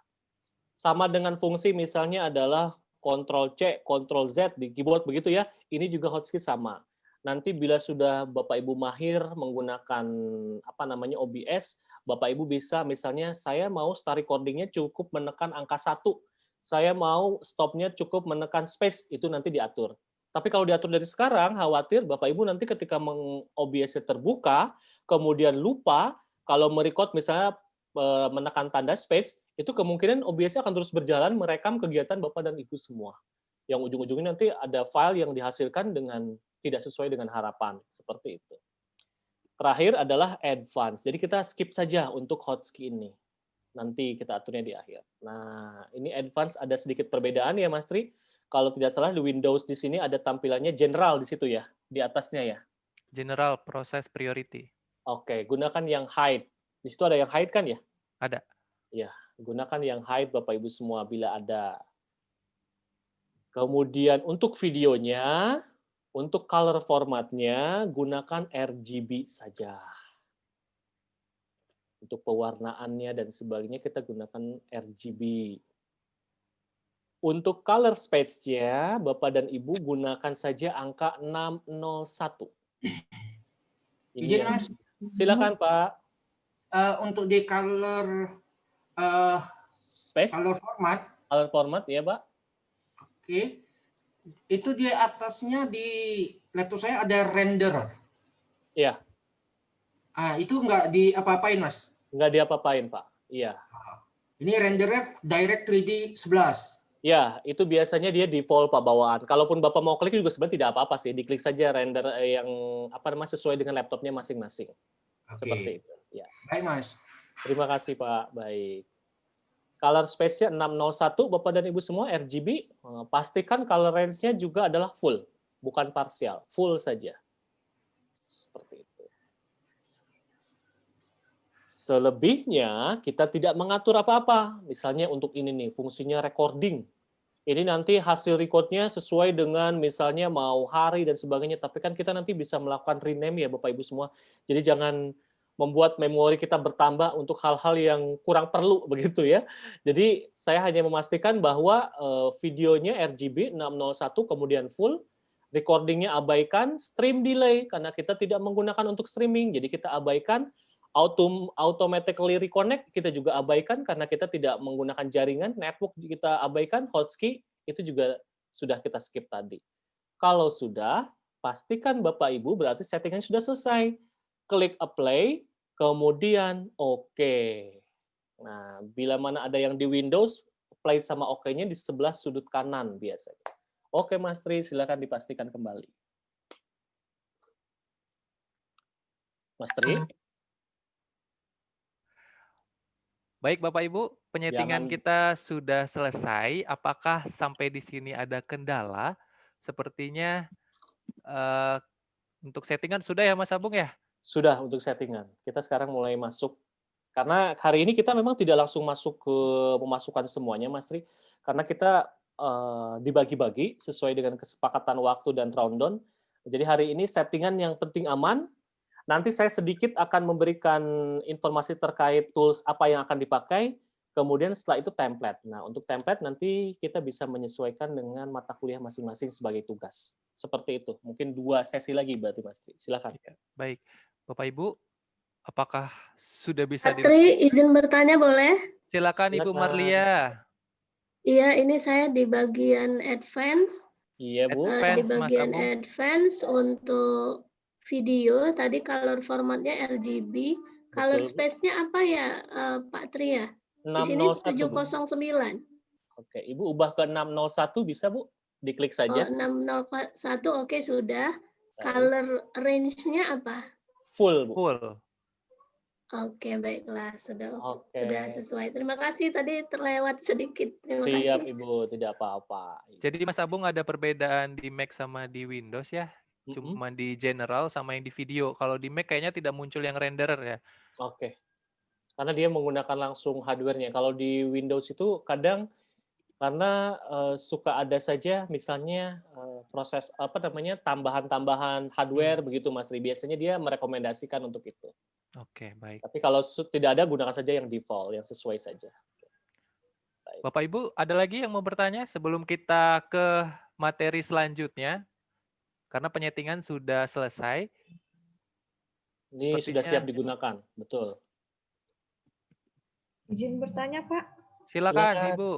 Sama dengan fungsi misalnya adalah Ctrl+C, Ctrl+Z di keyboard begitu ya, ini juga Hotsky sama. Nanti bila sudah Bapak Ibu mahir menggunakan OBS, Bapak Ibu bisa misalnya saya mau start recording-nya cukup menekan angka 1. Saya mau stop-nya cukup menekan space, itu nanti diatur. Tapi kalau diatur dari sekarang, khawatir Bapak Ibu nanti ketika OBS-nya terbuka, kemudian lupa, kalau merecord misalnya menekan tanda space, itu kemungkinan OBS-nya akan terus berjalan merekam kegiatan Bapak dan Ibu semua. Yang ujung-ujungnya nanti ada file yang dihasilkan dengan tidak sesuai dengan harapan, seperti itu. Terakhir adalah advance. Jadi kita skip saja untuk Hotsky ini. Nanti kita aturnya di akhir. Nah, ini advance ada sedikit perbedaan ya Mas Tri. Kalau tidak salah di Windows di sini ada tampilannya general di situ ya, di atasnya ya. General process priority. Oke, gunakan yang hide. Di situ ada yang hide kan ya? Ada. Ya, gunakan yang hide Bapak Ibu semua bila ada. Kemudian untuk videonya, untuk color formatnya gunakan RGB saja. Untuk pewarnaannya dan sebagainya kita gunakan RGB. Untuk color space-nya, Bapak dan Ibu gunakan saja angka 601. Izin Mas. Silakan Pak. Untuk di color space, color format ya Pak. Oke. Itu di atasnya di laptop saya ada render. Iya. Itu nggak diapa-apain Mas? Nggak diapa-apain Pak. Iya. Ini rendernya Direct 3D 11. Ya, itu biasanya dia default Pak bawaan. Kalaupun Bapak mau klik juga sebenarnya tidak apa-apa sih, diklik saja render yang sesuai dengan laptopnya masing-masing. Seperti itu. Ya. Baik, Mas. Terima kasih Pak. Baik. Color space-nya 601 Bapak dan Ibu semua RGB. Pastikan color range-nya juga adalah full, bukan parsial, full saja. Seperti itu. Selebihnya kita tidak mengatur apa-apa. Misalnya untuk ini nih, fungsinya recording. Ini nanti hasil record-nya sesuai dengan misalnya mau hari dan sebagainya, tapi kan kita nanti bisa melakukan rename ya Bapak Ibu semua. Jadi jangan membuat memori kita bertambah untuk hal-hal yang kurang perlu begitu ya. Jadi saya hanya memastikan bahwa videonya RGB 601 kemudian full, recordingnya abaikan, stream delay karena kita tidak menggunakan untuk streaming, jadi kita abaikan. Automatically reconnect kita juga abaikan karena kita tidak menggunakan jaringan, network kita abaikan, hotkey itu juga sudah kita skip tadi. Kalau sudah, pastikan Bapak Ibu berarti settingan sudah selesai. Klik apply, kemudian oke. Nah, bila mana ada yang di Windows, apply sama oke-nya di sebelah sudut kanan biasanya. Oke Mas Tri, silakan dipastikan kembali. Mas Tri? Baik Bapak Ibu, penyetingan kita sudah selesai. Apakah sampai di sini ada kendala? Sepertinya untuk settingan sudah ya Mas Abung ya? Sudah untuk settingan. Kita sekarang mulai masuk. Karena hari ini kita memang tidak langsung masuk ke memasukkan semuanya Mas Tri. Karena kita dibagi-bagi sesuai dengan kesepakatan waktu dan rundown. Jadi hari ini settingan yang penting aman. Nanti saya sedikit akan memberikan informasi terkait tools apa yang akan dipakai, kemudian setelah itu template. Nah, untuk template nanti kita bisa menyesuaikan dengan mata kuliah masing-masing sebagai tugas. Seperti itu. Mungkin 2 sesi lagi berarti Mas Tri. Silakan. Ya, baik. Bapak Ibu, apakah sudah bisa Tri, izin bertanya boleh? Silakan Ibu Marlia. Iya, ini saya di bagian advance. Iya, Bu. Di bagian advance untuk video, tadi color formatnya RGB. Color space-nya apa ya, Pak Tri ya? Di sini 709. Oke, Ibu ubah ke 601 bisa, Bu? Diklik saja. 601, oke sudah. Color range-nya apa? Full, Bu. Full. Oke, baiklah. Sudah sesuai. Terima kasih, tadi terlewat sedikit. Terima Siap, kasih. Ibu. Tidak apa-apa. Jadi Mas Abung ada perbedaan di Mac sama di Windows ya? Cuma di general sama yang di video. Kalau di Mac kayaknya tidak muncul yang renderer ya? Oke. Karena dia menggunakan langsung hardware-nya. Kalau di Windows itu kadang karena suka ada saja misalnya proses tambahan-tambahan hardware begitu Mas Ri. Biasanya dia merekomendasikan untuk itu. Oke, baik. Tapi kalau tidak ada gunakan saja yang default, yang sesuai saja. Baik. Bapak Ibu, ada lagi yang mau bertanya sebelum kita ke materi selanjutnya? Karena penyetingan sudah selesai. Ini sudah siap digunakan, betul. Izin bertanya, Pak. Silakan, Ibu.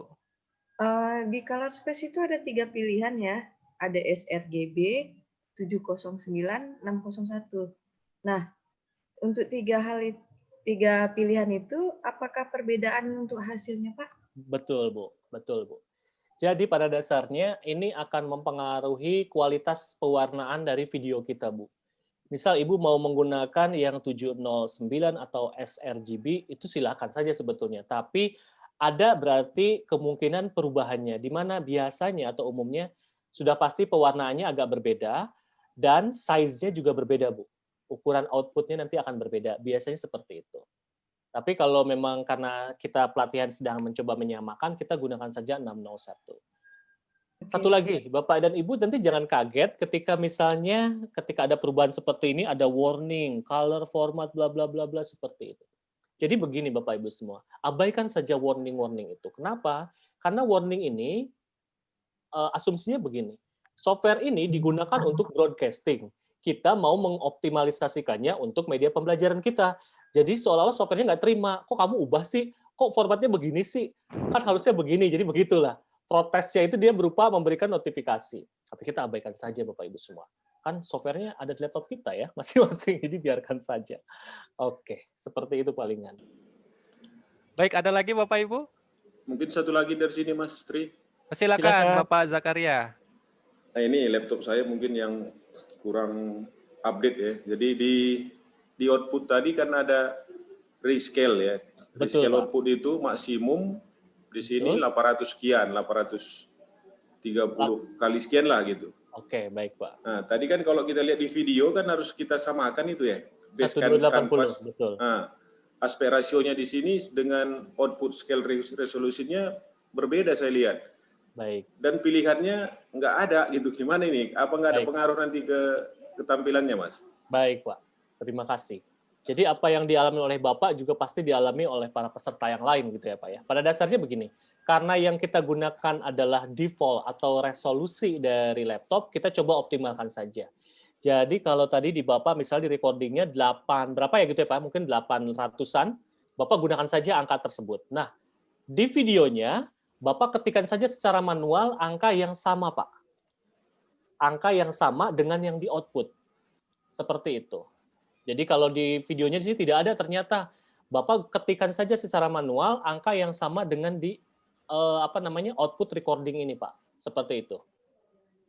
Di color space itu ada 3 pilihan ya. Ada sRGB, 709, 601. Nah, untuk 3 pilihan itu, apakah perbedaan untuk hasilnya, Pak? Betul, Bu. Betul, Bu. Jadi pada dasarnya ini akan mempengaruhi kualitas pewarnaan dari video kita, Bu. Misal Ibu mau menggunakan yang 709 atau sRGB, itu silakan saja sebetulnya. Tapi ada berarti kemungkinan perubahannya, di mana biasanya atau umumnya sudah pasti pewarnaannya agak berbeda, dan size-nya juga berbeda, Bu. Ukuran output-nya nanti akan berbeda. Biasanya seperti itu. Tapi kalau memang karena kita pelatihan sedang mencoba menyamakan, kita gunakan saja 601. Satu lagi, Bapak dan Ibu nanti jangan kaget ketika misalnya ketika ada perubahan seperti ini, ada warning, color format, bla bla bla bla seperti itu. Jadi begini Bapak Ibu semua, abaikan saja warning-warning itu. Kenapa? Karena warning ini, asumsinya begini, software ini digunakan untuk broadcasting. Kita mau mengoptimalisasikannya untuk media pembelajaran kita. Jadi seolah-olah software-nya nggak terima, kok kamu ubah sih? Kok formatnya begini sih? Kan harusnya begini, jadi begitulah. Protesnya itu dia berupa memberikan notifikasi. Tapi kita abaikan saja Bapak Ibu semua. Kan software-nya ada di laptop kita ya, masing-masing, jadi biarkan saja. Oke, seperti itu palingan. Baik, ada lagi Bapak Ibu? Mungkin satu lagi dari sini Mas Tri. Silakan Bapak Zakaria. Nah, ini laptop saya mungkin yang kurang update ya. Jadi di output tadi kan ada rescale ya. Betul, Rescale Pak. output itu maksimum di sini 800 sekian, 830 kali sekian lah gitu. Oke, baik Pak. Nah, tadi kan kalau kita lihat di video kan harus kita samakan itu ya. 1280, betul. Nah, aspek rasionya di sini dengan output scale resolusinya berbeda saya lihat. Baik. Dan pilihannya nggak ada gitu. Gimana ini? Apa nggak ada pengaruh nanti ke ketampilannya, Mas? Baik, Pak. Terima kasih. Jadi apa yang dialami oleh Bapak juga pasti dialami oleh para peserta yang lain gitu ya Pak ya. Pada dasarnya begini, karena yang kita gunakan adalah default atau resolusi dari laptop, kita coba optimalkan saja. Jadi kalau tadi di Bapak misalnya di recordingnya 8, berapa ya gitu ya Pak, mungkin 800-an, Bapak gunakan saja angka tersebut. Nah, di videonya, Bapak ketikkan saja secara manual angka yang sama Pak. Angka yang sama dengan yang di output. Seperti itu. Jadi kalau di videonya di sini tidak ada ternyata Bapak ketikkan saja secara manual angka yang sama dengan di output recording ini Pak. Seperti itu.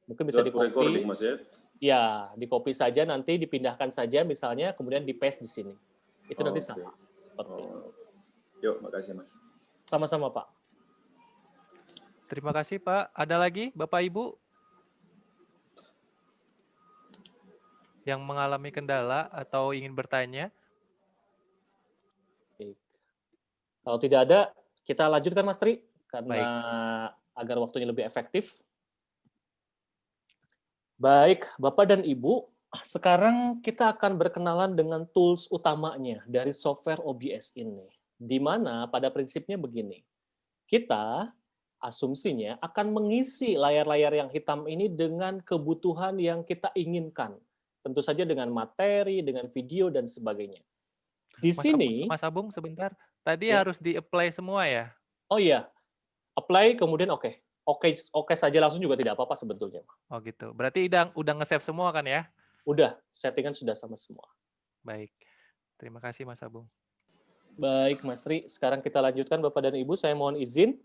Mungkin bisa di-copy. Recording Mas ya? Ya, di-copy saja nanti dipindahkan saja misalnya kemudian di-paste di sini. Itu nanti sama. Seperti itu. Yuk, makasih Mas. Sama-sama Pak. Terima kasih Pak. Ada lagi Bapak Ibu yang mengalami kendala atau ingin bertanya? Baik. Kalau tidak ada, kita lanjutkan Mas Tri, karena agar waktunya lebih efektif. Baik, Bapak dan Ibu, sekarang kita akan berkenalan dengan tools utamanya dari software OBS ini. Di mana pada prinsipnya begini, kita asumsinya akan mengisi layar-layar yang hitam ini dengan kebutuhan yang kita inginkan. Tentu saja dengan materi, dengan video, dan sebagainya. Di sini... Mas Abung, sebentar. Tadi harus di-apply semua ya? Oh iya, apply kemudian oke. Oke saja langsung juga tidak apa-apa sebetulnya. Oh gitu. Berarti udah nge-save semua kan ya? Udah, settingan sudah sama semua. Baik. Terima kasih Mas Abung. Baik Mas Tri, sekarang kita lanjutkan Bapak dan Ibu. Saya mohon izin.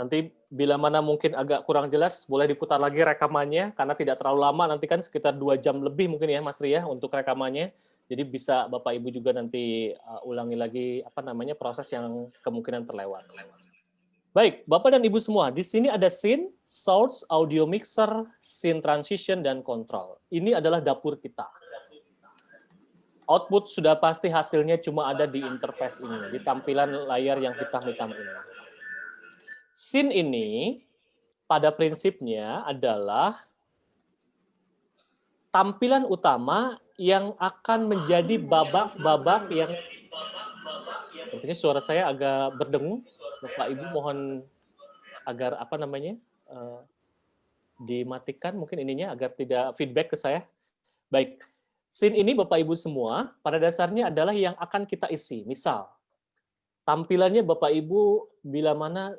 Nanti bila mana mungkin agak kurang jelas, boleh diputar lagi rekamannya, karena tidak terlalu lama, nanti kan sekitar 2 jam lebih mungkin ya Mas Tri ya, untuk rekamannya. Jadi bisa Bapak Ibu juga nanti ulangi lagi proses yang kemungkinan terlewat. Baik, Bapak dan Ibu semua, di sini ada scene, source, audio mixer, scene transition, dan control. Ini adalah dapur kita. Output sudah pasti hasilnya cuma ada di interface ini, di tampilan layar yang hitam-hitam ini. Scene ini pada prinsipnya adalah tampilan utama yang akan menjadi babak-babak yang... Sepertinya suara saya agak berdengung. Bapak Ibu mohon agar dimatikan mungkin ininya agar tidak feedback ke saya. Baik, scene ini Bapak Ibu semua pada dasarnya adalah yang akan kita isi. Misal, tampilannya Bapak Ibu bila mana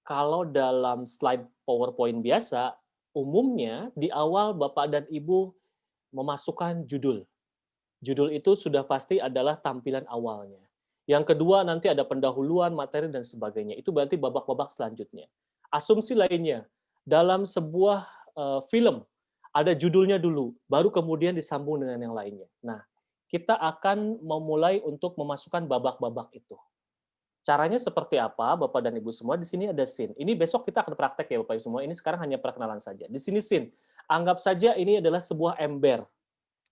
kalau dalam slide PowerPoint biasa, umumnya di awal Bapak dan Ibu memasukkan judul. Judul itu sudah pasti adalah tampilan awalnya. Yang kedua nanti ada pendahuluan, materi, dan sebagainya. Itu berarti babak-babak selanjutnya. Asumsi lainnya, dalam sebuah film, ada judulnya dulu, baru kemudian disambung dengan yang lainnya. Nah, kita akan memulai untuk memasukkan babak-babak itu. Caranya seperti apa, Bapak dan Ibu semua? Di sini ada scene. Ini besok kita akan praktek ya, Bapak Ibu semua. Ini sekarang hanya perkenalan saja. Di sini scene. Anggap saja ini adalah sebuah ember.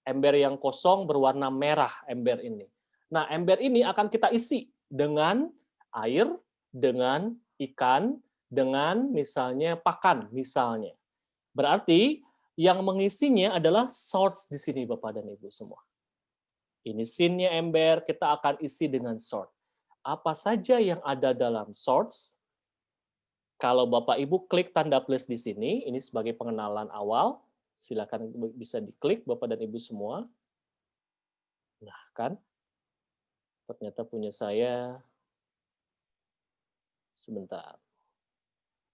Ember yang kosong berwarna merah, ember ini. Nah, ember ini akan kita isi dengan air, dengan ikan, dengan misalnya pakan, misalnya. Berarti yang mengisinya adalah source di sini, Bapak dan Ibu semua. Ini scene-nya ember, kita akan isi dengan source. Apa saja yang ada dalam source, kalau Bapak Ibu klik tanda plus di sini, ini sebagai pengenalan awal, silakan bisa diklik Bapak dan Ibu semua. Nah, kan, ternyata punya saya, sebentar,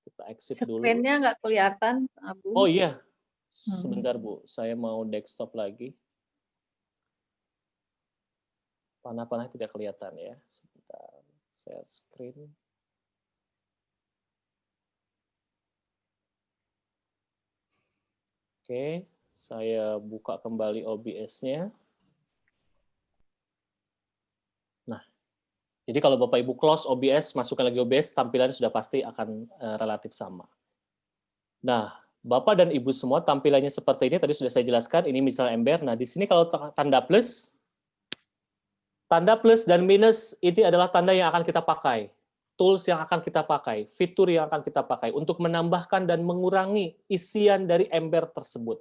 kita exit dulu. Screen-nya nggak kelihatan, Abu. Oh iya, sebentar Bu, saya mau desktop lagi. Panah-panah tidak kelihatan ya. Sebentar, share screen. Oke, saya buka kembali OBS-nya. Nah, jadi kalau Bapak Ibu close OBS, masukkan lagi OBS, tampilan sudah pasti akan relatif sama. Nah, Bapak dan Ibu semua tampilannya seperti ini, tadi sudah saya jelaskan, ini misal ember. Nah, di sini kalau tanda plus dan minus ini adalah tanda yang akan kita pakai. Tools yang akan kita pakai, fitur yang akan kita pakai untuk menambahkan dan mengurangi isian dari ember tersebut.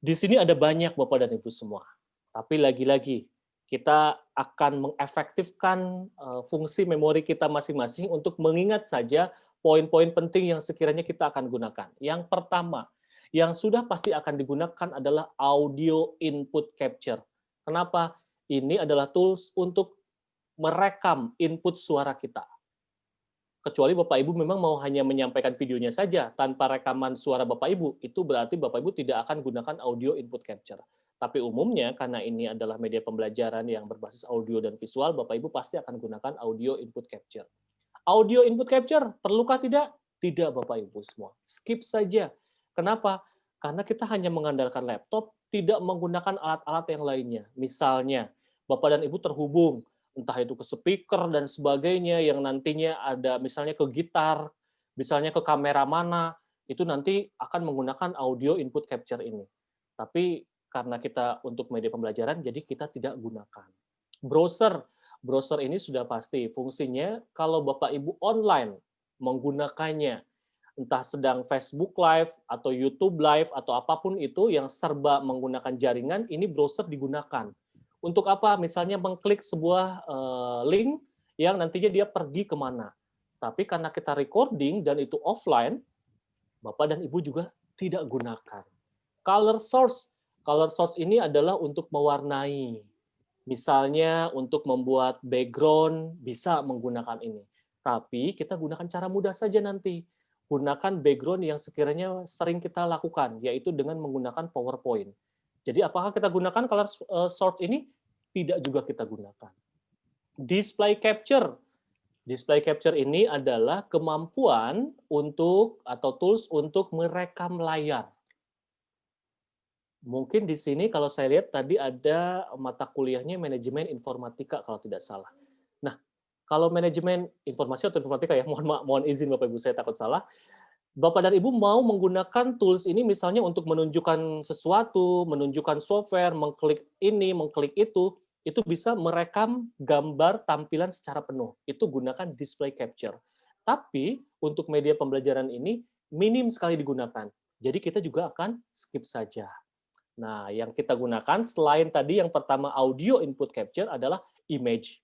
Di sini ada banyak Bapak dan Ibu semua. Tapi lagi-lagi, kita akan mengefektifkan fungsi memori kita masing-masing untuk mengingat saja poin-poin penting yang sekiranya kita akan gunakan. Yang pertama, yang sudah pasti akan digunakan adalah audio input capture. Kenapa? Ini adalah tools untuk merekam input suara kita. Kecuali Bapak Ibu memang mau hanya menyampaikan videonya saja tanpa rekaman suara Bapak Ibu, itu berarti Bapak Ibu tidak akan gunakan audio input capture. Tapi umumnya karena ini adalah media pembelajaran yang berbasis audio dan visual, Bapak Ibu pasti akan gunakan audio input capture. Audio input capture, perlukah tidak? Tidak Bapak Ibu semua. Skip saja. Kenapa? Karena kita hanya mengandalkan laptop, tidak menggunakan alat-alat yang lainnya. Misalnya, Bapak dan Ibu terhubung entah itu ke speaker dan sebagainya yang nantinya ada misalnya ke gitar, misalnya ke kamera mana, itu nanti akan menggunakan audio input capture ini. Tapi karena kita untuk media pembelajaran, jadi kita tidak gunakan. Browser ini sudah pasti fungsinya kalau Bapak Ibu online menggunakannya, entah sedang Facebook Live atau YouTube Live atau apapun itu yang serba menggunakan jaringan, ini browser digunakan. Untuk apa? Misalnya mengklik sebuah link yang nantinya dia pergi kemana. Tapi karena kita recording dan itu offline, Bapak dan Ibu juga tidak gunakan. Color source ini adalah untuk mewarnai. Misalnya untuk membuat background bisa menggunakan ini. Tapi kita gunakan cara mudah saja nanti. Gunakan background yang sekiranya sering kita lakukan, yaitu dengan menggunakan PowerPoint. Jadi apakah kita gunakan color source ini? Tidak juga kita gunakan. Display capture. Display capture ini adalah kemampuan untuk atau tools untuk merekam layar. Mungkin di sini kalau saya lihat tadi ada mata kuliahnya manajemen informatika kalau tidak salah. Nah, kalau manajemen informasi atau informatika ya, mohon izin Bapak Ibu saya takut salah. Bapak dan Ibu mau menggunakan tools ini misalnya untuk menunjukkan sesuatu, menunjukkan software, mengklik ini, mengklik itu bisa merekam gambar tampilan secara penuh. Itu gunakan display capture. Tapi untuk media pembelajaran ini minim sekali digunakan. Jadi kita juga akan skip saja. Nah, yang kita gunakan selain tadi yang pertama audio input capture adalah image.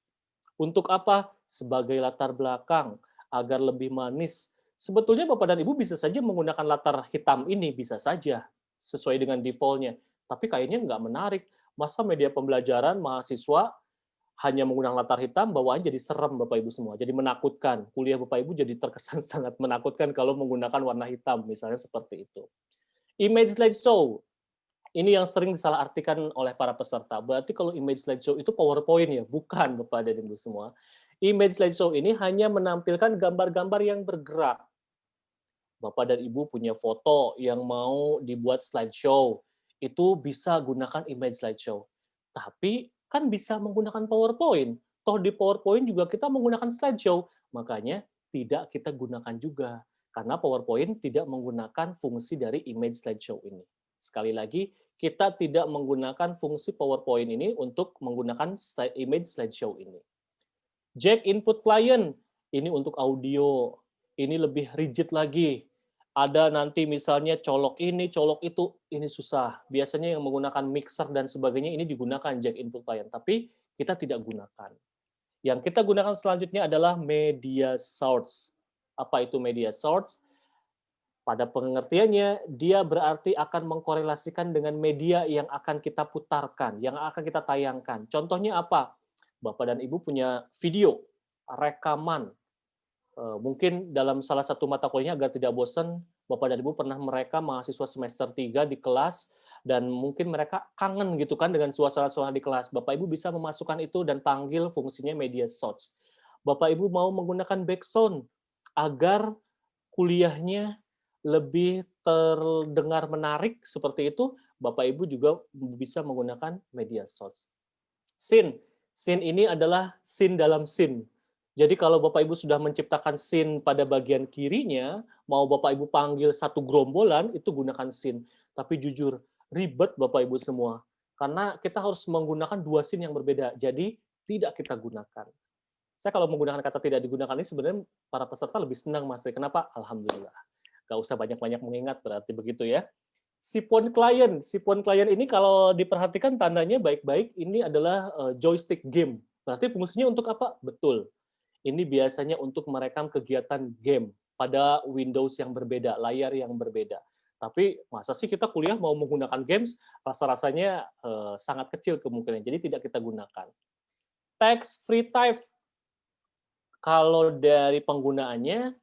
Untuk apa? Sebagai latar belakang, agar lebih manis. Sebetulnya Bapak dan Ibu bisa saja menggunakan latar hitam ini, bisa saja, sesuai dengan default-nya. Tapi kayaknya nggak menarik. Masa media pembelajaran mahasiswa hanya menggunakan latar hitam, bawaannya jadi serem Bapak Ibu semua, jadi menakutkan. Kuliah Bapak Ibu jadi terkesan sangat menakutkan kalau menggunakan warna hitam, misalnya seperti itu. Image slideshow, ini yang sering disalahartikan oleh para peserta. Berarti kalau image slideshow itu PowerPoint ya? Bukan Bapak dan Ibu semua. Image slideshow ini hanya menampilkan gambar-gambar yang bergerak. Bapak dan Ibu punya foto yang mau dibuat slideshow, itu bisa gunakan image slideshow. Tapi kan bisa menggunakan PowerPoint. Toh di PowerPoint juga kita menggunakan slideshow. Makanya tidak kita gunakan juga. Karena PowerPoint tidak menggunakan fungsi dari image slideshow ini. Sekali lagi, kita tidak menggunakan fungsi PowerPoint ini untuk menggunakan image slideshow ini. Jack input client, ini untuk audio. Ini lebih rigid lagi. Ada nanti misalnya colok ini, colok itu, ini susah. Biasanya yang menggunakan mixer dan sebagainya ini digunakan jack input client, tapi kita tidak gunakan. Yang kita gunakan selanjutnya adalah media source. Apa itu media source? Pada pengertiannya, dia berarti akan mengkorelasikan dengan media yang akan kita putarkan, yang akan kita tayangkan. Contohnya apa? Bapak dan Ibu punya video, rekaman. Mungkin dalam salah satu mata kuliahnya agar tidak bosan, Bapak dan Ibu pernah merekam mahasiswa semester 3 di kelas, dan mungkin mereka kangen gitu kan dengan suasana-suasana di kelas. Bapak Ibu bisa memasukkan itu dan panggil fungsinya media source. Bapak Ibu mau menggunakan background agar kuliahnya lebih terdengar menarik seperti itu, Bapak Ibu juga bisa menggunakan media source. Scene. Scene ini adalah scene dalam scene. Jadi kalau Bapak Ibu sudah menciptakan scene pada bagian kirinya, mau Bapak Ibu panggil satu gerombolan, itu gunakan scene. Tapi jujur, ribet Bapak Ibu semua. Karena kita harus menggunakan dua scene yang berbeda. Jadi tidak kita gunakan. Saya kalau menggunakan kata tidak digunakan ini sebenarnya para peserta lebih senang, Mas Tri. Kenapa? Alhamdulillah. Nggak usah banyak-banyak mengingat, berarti begitu ya. Sipon klien ini kalau diperhatikan tandanya baik-baik, ini adalah joystick game. Berarti fungsinya untuk apa? Betul. Ini biasanya untuk merekam kegiatan game pada Windows yang berbeda, layar yang berbeda. Tapi masa sih kita kuliah mau menggunakan games, rasa-rasanya sangat kecil kemungkinan, jadi tidak kita gunakan. Text free type, kalau dari penggunaannya,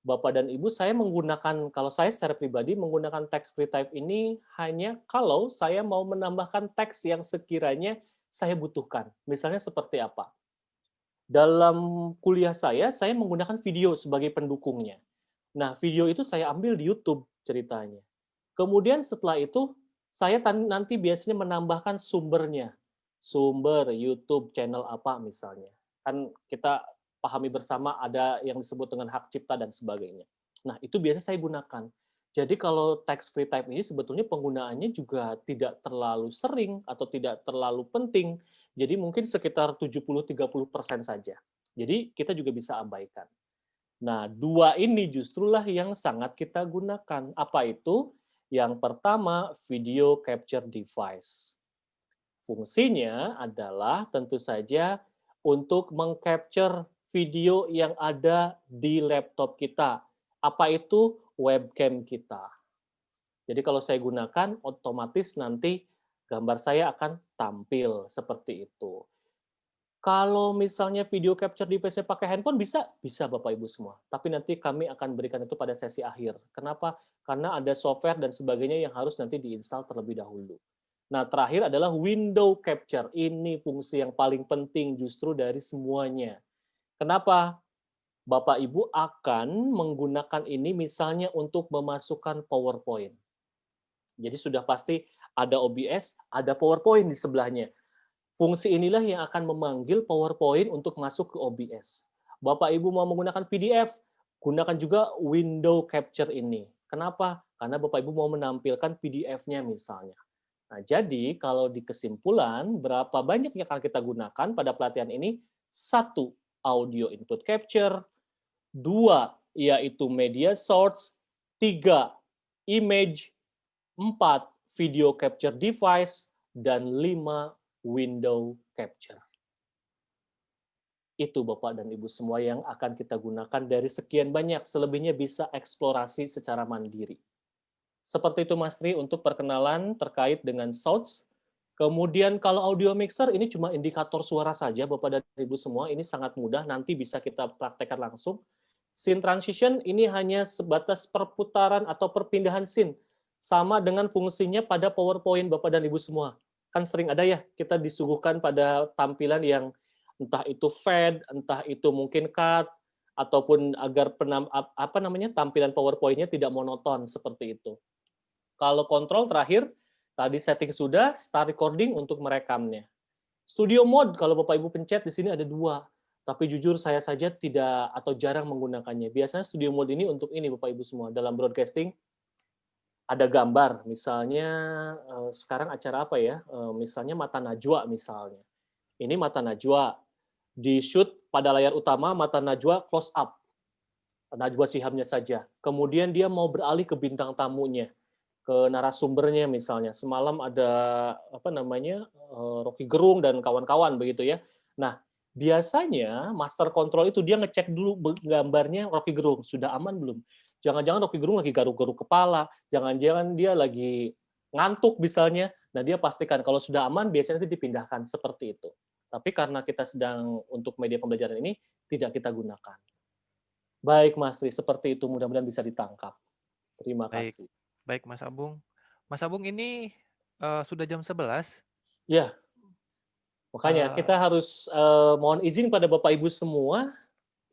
Bapak dan Ibu, saya menggunakan, kalau saya secara pribadi menggunakan text free type ini hanya kalau saya mau menambahkan teks yang sekiranya saya butuhkan. Misalnya seperti apa? Dalam kuliah saya menggunakan video sebagai pendukungnya. Nah, video itu saya ambil di YouTube ceritanya. Kemudian setelah itu, saya nanti biasanya menambahkan sumbernya. Sumber YouTube, channel apa misalnya. Kan kita pahami bersama ada yang disebut dengan hak cipta dan sebagainya. Nah, itu biasa saya gunakan. Jadi kalau text free type ini sebetulnya penggunaannya juga tidak terlalu sering atau tidak terlalu penting. Jadi mungkin sekitar 70-30% saja. Jadi kita juga bisa abaikan. Nah, dua ini justrulah yang sangat kita gunakan. Apa itu? Yang pertama, video capture device. Fungsinya adalah tentu saja untuk meng-capture video yang ada di laptop kita. Apa itu? Webcam kita. Jadi kalau saya gunakan, otomatis nanti gambar saya akan tampil seperti itu. Kalau misalnya video capture device-nya pakai handphone, bisa Bapak Ibu semua. Tapi nanti kami akan berikan itu pada sesi akhir. Kenapa? Karena ada software dan sebagainya yang harus nanti diinstal terlebih dahulu. Nah, terakhir adalah window capture. Ini fungsi yang paling penting justru dari semuanya. Kenapa? Bapak Ibu akan menggunakan ini misalnya untuk memasukkan PowerPoint. Jadi sudah pasti ada OBS, ada PowerPoint di sebelahnya. Fungsi inilah yang akan memanggil PowerPoint untuk masuk ke OBS. Bapak Ibu mau menggunakan PDF, gunakan juga window capture ini. Kenapa? Karena Bapak Ibu mau menampilkan PDF-nya misalnya. Nah, jadi kalau di kesimpulan, berapa banyak yang akan kita gunakan pada pelatihan ini? 1, audio input capture. 2, yaitu media source. 3, image. 4, video capture device. Dan 5, window capture. Itu Bapak dan Ibu semua yang akan kita gunakan dari sekian banyak. Selebihnya bisa eksplorasi secara mandiri. Seperti itu Mas Tri untuk perkenalan terkait dengan source. Kemudian kalau audio mixer ini cuma indikator suara saja Bapak dan Ibu semua. Ini sangat mudah, nanti bisa kita praktekkan langsung. Scene transition ini hanya sebatas perputaran atau perpindahan scene. Sama dengan fungsinya pada PowerPoint Bapak dan Ibu semua. Kan sering ada ya, kita disuguhkan pada tampilan yang entah itu fade, entah itu mungkin cut, ataupun agar tampilan PowerPoint-nya tidak monoton seperti itu. Kalau kontrol terakhir, tadi setting sudah, start recording untuk merekamnya. Studio mode, kalau Bapak Ibu pencet, di sini ada 2. Tapi jujur saya saja tidak atau jarang menggunakannya. Biasanya studio mode ini untuk ini Bapak Ibu semua. Dalam broadcasting, ada gambar, misalnya sekarang acara apa ya? Misalnya Mata Najwa misalnya. Ini Mata Najwa. Di shoot pada layar utama, Mata Najwa close up. Najwa Shihabnya saja. Kemudian dia mau beralih ke bintang tamunya, ke narasumbernya misalnya. Semalam ada Rocky Gerung dan kawan-kawan begitu ya. Nah, biasanya master control itu dia ngecek dulu gambarnya Rocky Gerung sudah aman belum. Jangan-jangan Rocky Gerung lagi garuk-garuk kepala, jangan-jangan dia lagi ngantuk misalnya. Nah, dia pastikan kalau sudah aman biasanya itu dipindahkan seperti itu. Tapi karena kita sedang untuk media pembelajaran ini tidak kita gunakan. Baik Mas Tri, seperti itu mudah-mudahan bisa ditangkap. Terima kasih. Baik Mas Abung. Mas Abung ini sudah jam 11. Ya. Makanya kita harus mohon izin pada Bapak Ibu semua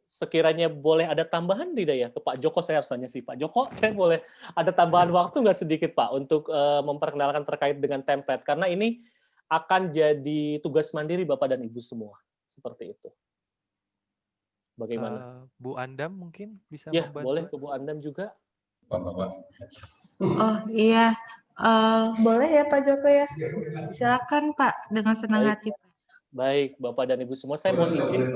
sekiranya boleh ada tambahan tidak ya ke Pak Joko, saya harus tanya sih Pak Joko, saya boleh ada tambahan waktu nggak sedikit Pak untuk memperkenalkan terkait dengan template, karena ini akan jadi tugas mandiri Bapak dan Ibu semua, seperti itu. Bagaimana? Bu Andam mungkin bisa Ya, membantu. boleh ke Bu Andam juga. Oh iya, boleh ya Pak Joko ya. Silakan Pak, dengan senang hati. Baik, Bapak dan Ibu semua, saya mohon izin.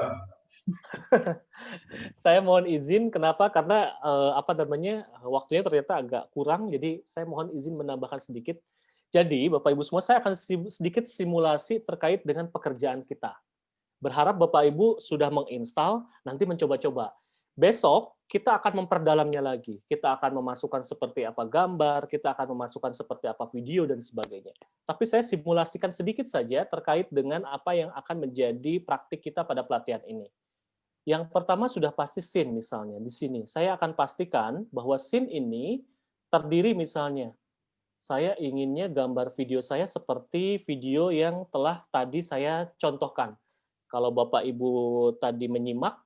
Saya mohon izin, kenapa? Karena waktunya ternyata agak kurang, jadi saya mohon izin menambahkan sedikit. Jadi, Bapak Ibu semua, saya akan sedikit simulasi terkait dengan pekerjaan kita. Berharap Bapak Ibu sudah menginstal, nanti mencoba-coba. Besok kita akan memperdalamnya lagi. Kita akan memasukkan seperti apa gambar, kita akan memasukkan seperti apa video, dan sebagainya. Tapi saya simulasikan sedikit saja terkait dengan apa yang akan menjadi praktik kita pada pelatihan ini. Yang pertama sudah pasti scene misalnya. Di sini saya akan pastikan bahwa scene ini terdiri misalnya, saya inginnya gambar video saya seperti video yang telah tadi saya contohkan. Kalau Bapak Ibu tadi menyimak,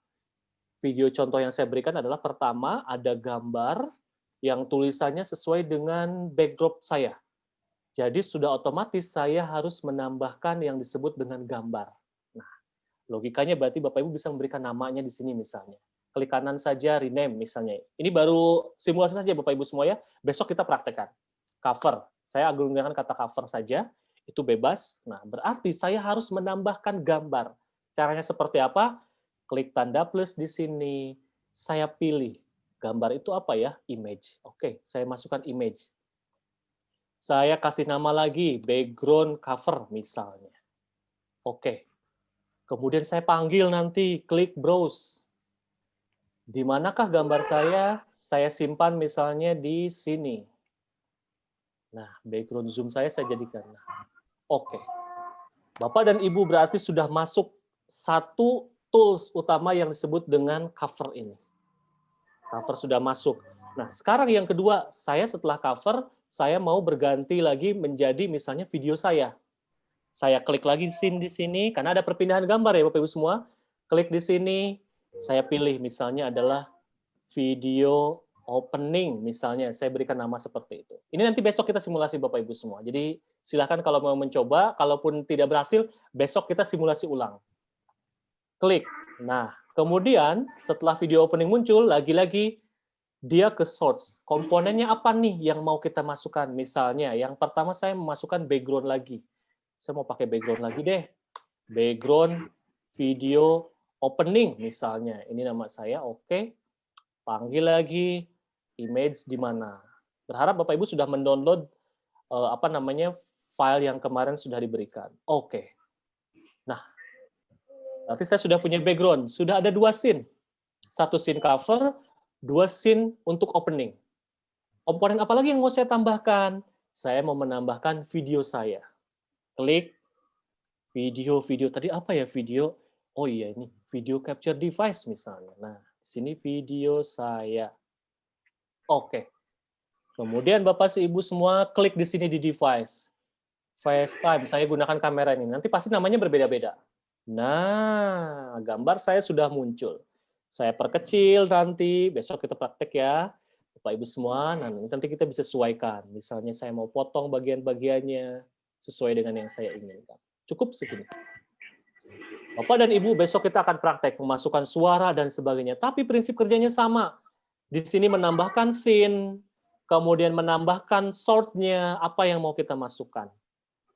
video contoh yang saya berikan adalah pertama ada gambar yang tulisannya sesuai dengan backdrop saya. Jadi sudah otomatis saya harus menambahkan yang disebut dengan gambar. Nah, logikanya berarti Bapak Ibu bisa memberikan namanya di sini misalnya. Klik kanan saja rename misalnya. Ini baru simulasi saja Bapak Ibu semua ya. Besok kita praktekkan. Cover. Saya gunakan kata cover saja. Itu bebas. Nah, berarti saya harus menambahkan gambar. Caranya seperti apa? Klik tanda plus di sini, saya pilih. Gambar itu apa ya? Image. Oke, saya masukkan image. Saya kasih nama lagi, background cover misalnya. Oke. Kemudian saya panggil nanti, klik browse. Di manakah gambar saya? Saya simpan misalnya di sini. Nah, background zoom saya jadikan. Oke. Bapak dan Ibu berarti sudah masuk satu tools utama yang disebut dengan cover ini. Cover sudah masuk. Nah, sekarang yang kedua, saya setelah cover, saya mau berganti lagi menjadi misalnya video saya. Saya klik lagi scene di sini, karena ada perpindahan gambar ya Bapak Ibu semua. Klik di sini, saya pilih misalnya adalah video opening, misalnya. Saya berikan nama seperti itu. Ini nanti besok kita simulasi Bapak Ibu semua. Jadi silakan kalau mau mencoba, kalaupun tidak berhasil, besok kita simulasi ulang. Klik. Nah, kemudian setelah video opening muncul, lagi-lagi dia ke source. Komponennya apa nih yang mau kita masukkan? Misalnya, yang pertama saya memasukkan background lagi. Saya mau pakai background lagi deh. Background video opening misalnya. Ini nama saya, oke. Panggil lagi, image di mana. Berharap Bapak Ibu sudah mendownload file yang kemarin sudah diberikan. Oke. Nah, berarti saya sudah punya background, sudah ada 2 scene. 1 scene cover, 2 scene untuk opening. Komponen apa lagi yang mau saya tambahkan? Saya mau menambahkan video saya. Klik video tadi apa ya video? Oh iya ini video capture device misalnya. Nah, di sini video saya. Oke. Kemudian Bapak Ibu semua klik di sini di device. FaceTime, saya gunakan kamera ini. Nanti pasti namanya berbeda-beda. Nah, gambar saya sudah muncul. Saya perkecil nanti, besok kita praktek ya. Bapak Ibu semua, nanti kita bisa sesuaikan. Misalnya saya mau potong bagian-bagiannya sesuai dengan yang saya inginkan. Cukup segini. Bapak dan Ibu, besok kita akan praktek memasukkan suara dan sebagainya. Tapi prinsip kerjanya sama. Di sini menambahkan scene, kemudian menambahkan source-nya, apa yang mau kita masukkan.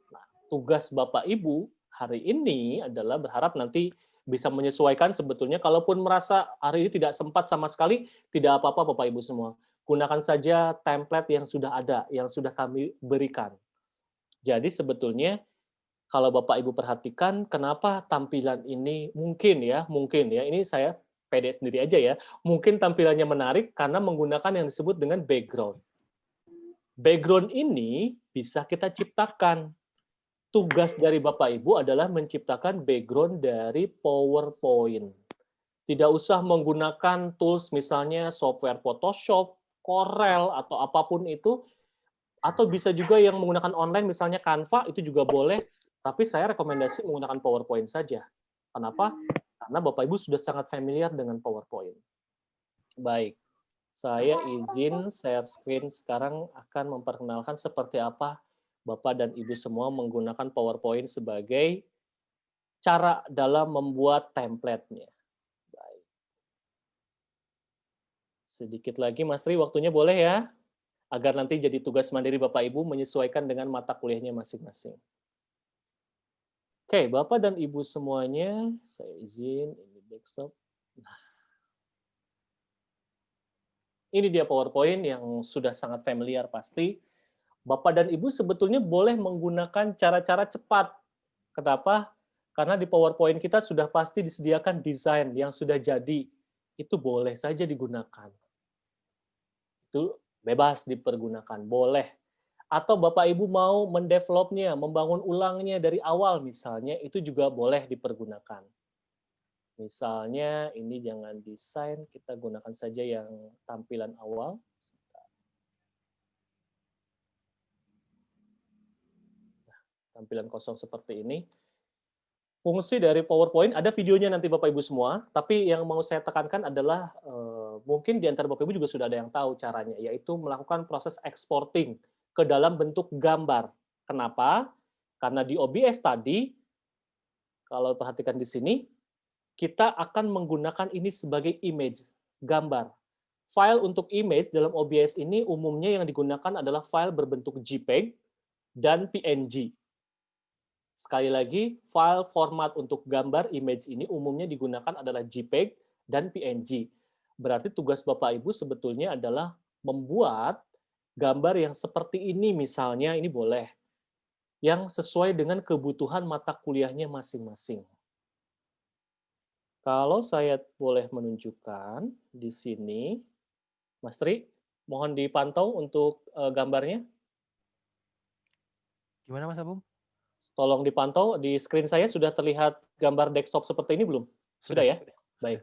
Nah, tugas Bapak Ibu hari ini adalah berharap nanti bisa menyesuaikan sebetulnya. Kalaupun merasa hari ini tidak sempat sama sekali, tidak apa-apa Bapak Ibu semua. Gunakan saja template yang sudah ada, yang sudah kami berikan. Jadi sebetulnya kalau Bapak Ibu perhatikan, kenapa tampilan ini mungkin ya, ini saya pede sendiri aja ya, mungkin tampilannya menarik karena menggunakan yang disebut dengan background. Background ini bisa kita ciptakan. Tugas dari Bapak Ibu adalah menciptakan background dari PowerPoint. Tidak usah menggunakan tools misalnya software Photoshop, Corel, atau apapun itu, atau bisa juga yang menggunakan online misalnya Canva, itu juga boleh, tapi saya rekomendasi menggunakan PowerPoint saja. Kenapa? Karena Bapak Ibu sudah sangat familiar dengan PowerPoint. Baik, saya izin share screen sekarang akan memperkenalkan seperti apa Bapak dan Ibu semua menggunakan PowerPoint sebagai cara dalam membuat template-nya. Baik. Sedikit lagi, Mas Tri, waktunya boleh ya? Agar nanti jadi tugas mandiri Bapak Ibu menyesuaikan dengan mata kuliahnya masing-masing. Oke, Bapak dan Ibu semuanya, saya izin, ini desktop. Nah, ini dia PowerPoint yang sudah sangat familiar pasti. Bapak dan Ibu sebetulnya boleh menggunakan cara-cara cepat. Kenapa? Karena di PowerPoint kita sudah pasti disediakan desain yang sudah jadi. Itu boleh saja digunakan. Itu bebas dipergunakan, boleh. Atau Bapak Ibu mau mendevelopnya, membangun ulangnya dari awal misalnya, itu juga boleh dipergunakan. Misalnya ini jangan desain, kita gunakan saja yang tampilan awal. Nah, tampilan kosong seperti ini. Fungsi dari PowerPoint, ada videonya nanti Bapak Ibu semua, tapi yang mau saya tekankan adalah mungkin di antara Bapak Ibu juga sudah ada yang tahu caranya, yaitu melakukan proses exporting ke dalam bentuk gambar. Kenapa? Karena di OBS tadi, kalau perhatikan di sini, kita akan menggunakan ini sebagai image, gambar. File untuk image dalam OBS ini umumnya yang digunakan adalah file berbentuk JPEG dan PNG. Sekali lagi, file format untuk gambar image ini umumnya digunakan adalah JPEG dan PNG. Berarti tugas Bapak Ibu sebetulnya adalah membuat gambar yang seperti ini misalnya, ini boleh. Yang sesuai dengan kebutuhan mata kuliahnya masing-masing. Kalau saya boleh menunjukkan di sini, Mas Tri, mohon dipantau untuk gambarnya. Gimana Mas Abung? Tolong dipantau, di screen saya sudah terlihat gambar desktop seperti ini belum? Sudah ya? Baik.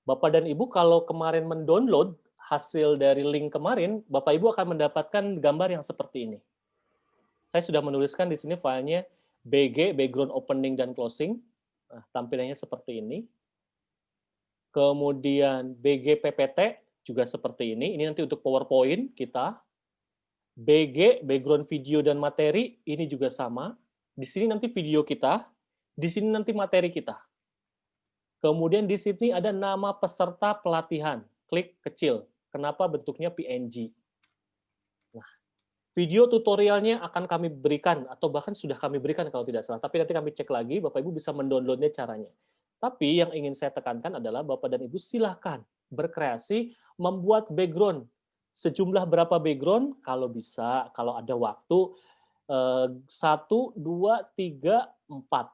Bapak dan Ibu kalau kemarin mendownload hasil dari link kemarin, Bapak Ibu akan mendapatkan gambar yang seperti ini. Saya sudah menuliskan di sini filenya BG, background opening dan closing. Nah, tampilannya seperti ini. Kemudian BG PPT juga seperti ini. Ini nanti untuk PowerPoint kita. BG, background video dan materi, ini juga sama. Di sini nanti video kita, di sini nanti materi kita. Kemudian di sini ada nama peserta pelatihan. Klik kecil. Kenapa bentuknya PNG? Nah, video tutorialnya akan kami berikan, atau bahkan sudah kami berikan kalau tidak salah. Tapi nanti kami cek lagi, Bapak Ibu bisa mendownloadnya caranya. Tapi yang ingin saya tekankan adalah Bapak dan Ibu silahkan berkreasi, membuat background. Sejumlah berapa background? Kalau bisa, kalau ada waktu, 1, 2, 3, 4.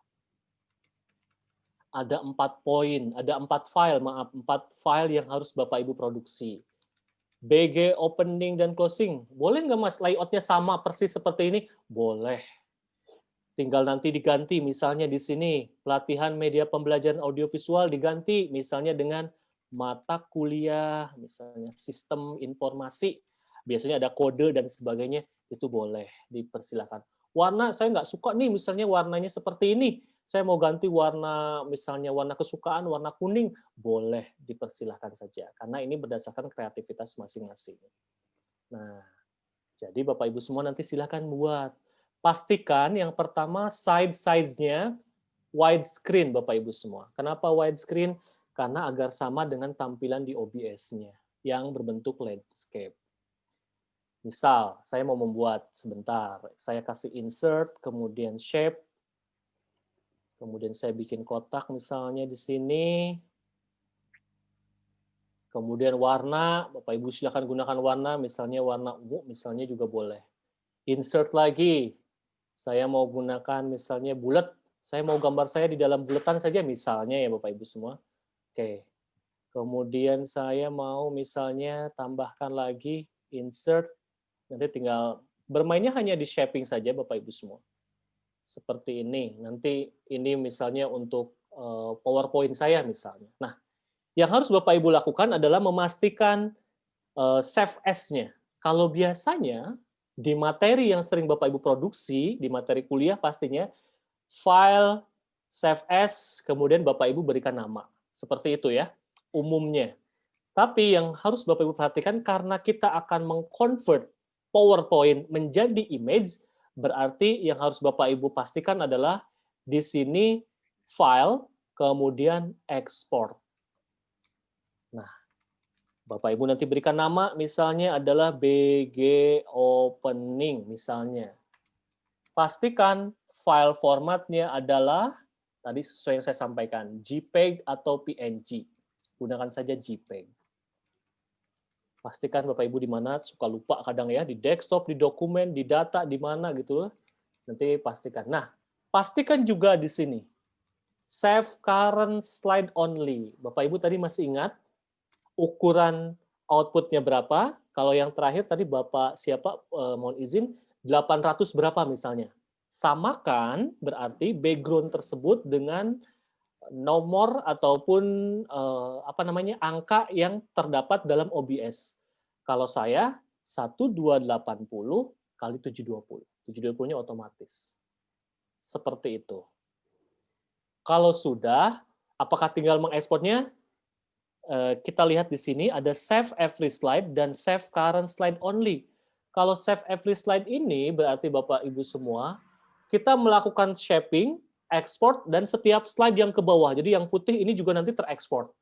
Ada 4 poin, ada 4 file, maaf, 4 file yang harus Bapak Ibu produksi. BG opening dan closing, boleh nggak Mas layoutnya sama persis seperti ini? Boleh. Tinggal nanti diganti, misalnya di sini, pelatihan media pembelajaran audiovisual diganti, misalnya dengan mata kuliah, misalnya sistem informasi, biasanya ada kode dan sebagainya, itu boleh, dipersilakan. Warna, saya nggak suka nih, misalnya warnanya seperti ini, saya mau ganti warna, misalnya warna kesukaan, warna kuning, boleh dipersilahkan saja. Karena ini berdasarkan kreativitas masing-masing. Nah, jadi Bapak Ibu semua nanti silakan buat. Pastikan yang pertama side size-nya widescreen Bapak Ibu semua. Kenapa widescreen? Karena agar sama dengan tampilan di OBS-nya yang berbentuk landscape. Misal, saya mau membuat sebentar, saya kasih insert, kemudian shape, kemudian saya bikin kotak misalnya di sini. Kemudian warna, Bapak Ibu silakan gunakan warna, misalnya warna ungu, misalnya juga boleh. Insert lagi, saya mau gunakan misalnya bulat, saya mau gambar saya di dalam bulatan saja misalnya ya Bapak Ibu semua. Oke. Kemudian saya mau misalnya tambahkan lagi insert, nanti tinggal bermainnya hanya di shaping saja Bapak Ibu semua. Seperti ini. Nanti ini misalnya untuk PowerPoint saya misalnya. Nah, yang harus Bapak Ibu lakukan adalah memastikan save as-nya. Kalau biasanya di materi yang sering Bapak Ibu produksi, di materi kuliah pastinya file save as, kemudian Bapak Ibu berikan nama. Seperti itu ya, umumnya. Tapi yang harus Bapak Ibu perhatikan, karena kita akan meng-convert PowerPoint menjadi image, berarti yang harus Bapak Ibu pastikan adalah di sini file, kemudian export. Nah, Bapak Ibu nanti berikan nama, misalnya adalah BG Opening, misalnya. Pastikan file formatnya adalah, tadi sesuai yang saya sampaikan, JPEG atau PNG. Gunakan saja JPEG. Pastikan Bapak Ibu di mana, suka lupa kadang ya, di desktop, di dokumen, di data, di mana gitu. Nanti pastikan. Nah, pastikan juga di sini, save current slide only. Bapak Ibu tadi masih ingat ukuran outputnya berapa? Kalau yang terakhir tadi Bapak siapa, mohon izin, 800 berapa misalnya. Samakan berarti background tersebut dengan nomor ataupun angka yang terdapat dalam OBS. Kalau saya 1280 kali 720. 720-nya otomatis. Seperti itu. Kalau sudah, apakah tinggal mengekspornya? Kita lihat di sini ada save every slide dan save current slide only. Kalau save every slide ini berarti Bapak Ibu semua, kita melakukan shaping, ekspor, dan setiap slide yang ke bawah. Jadi yang putih ini juga nanti terekspor.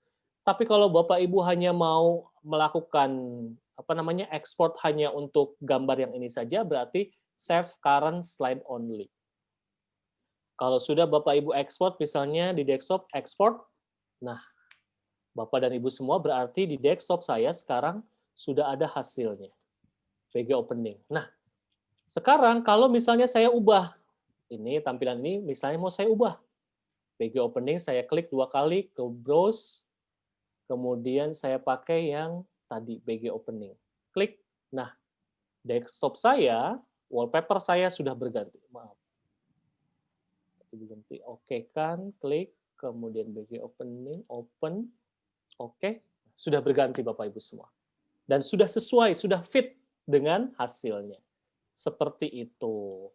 Tapi kalau Bapak Ibu hanya mau melakukan ekspor hanya untuk gambar yang ini saja, berarti save current slide only. Kalau sudah Bapak Ibu ekspor, misalnya di desktop ekspor, nah Bapak dan Ibu semua berarti di desktop saya sekarang sudah ada hasilnya. VG Opening. Nah, sekarang kalau misalnya saya ubah, ini tampilan ini misalnya mau saya ubah. VG Opening saya klik 2 kali ke browse, kemudian saya pakai yang tadi VG Opening. Klik. Nah, desktop saya, wallpaper saya sudah berganti. Maaf. Berganti. Oke kan, klik, kemudian VG Opening, open. Oke, sudah berganti Bapak Ibu semua. Dan sudah sesuai, sudah fit dengan hasilnya. Seperti itu.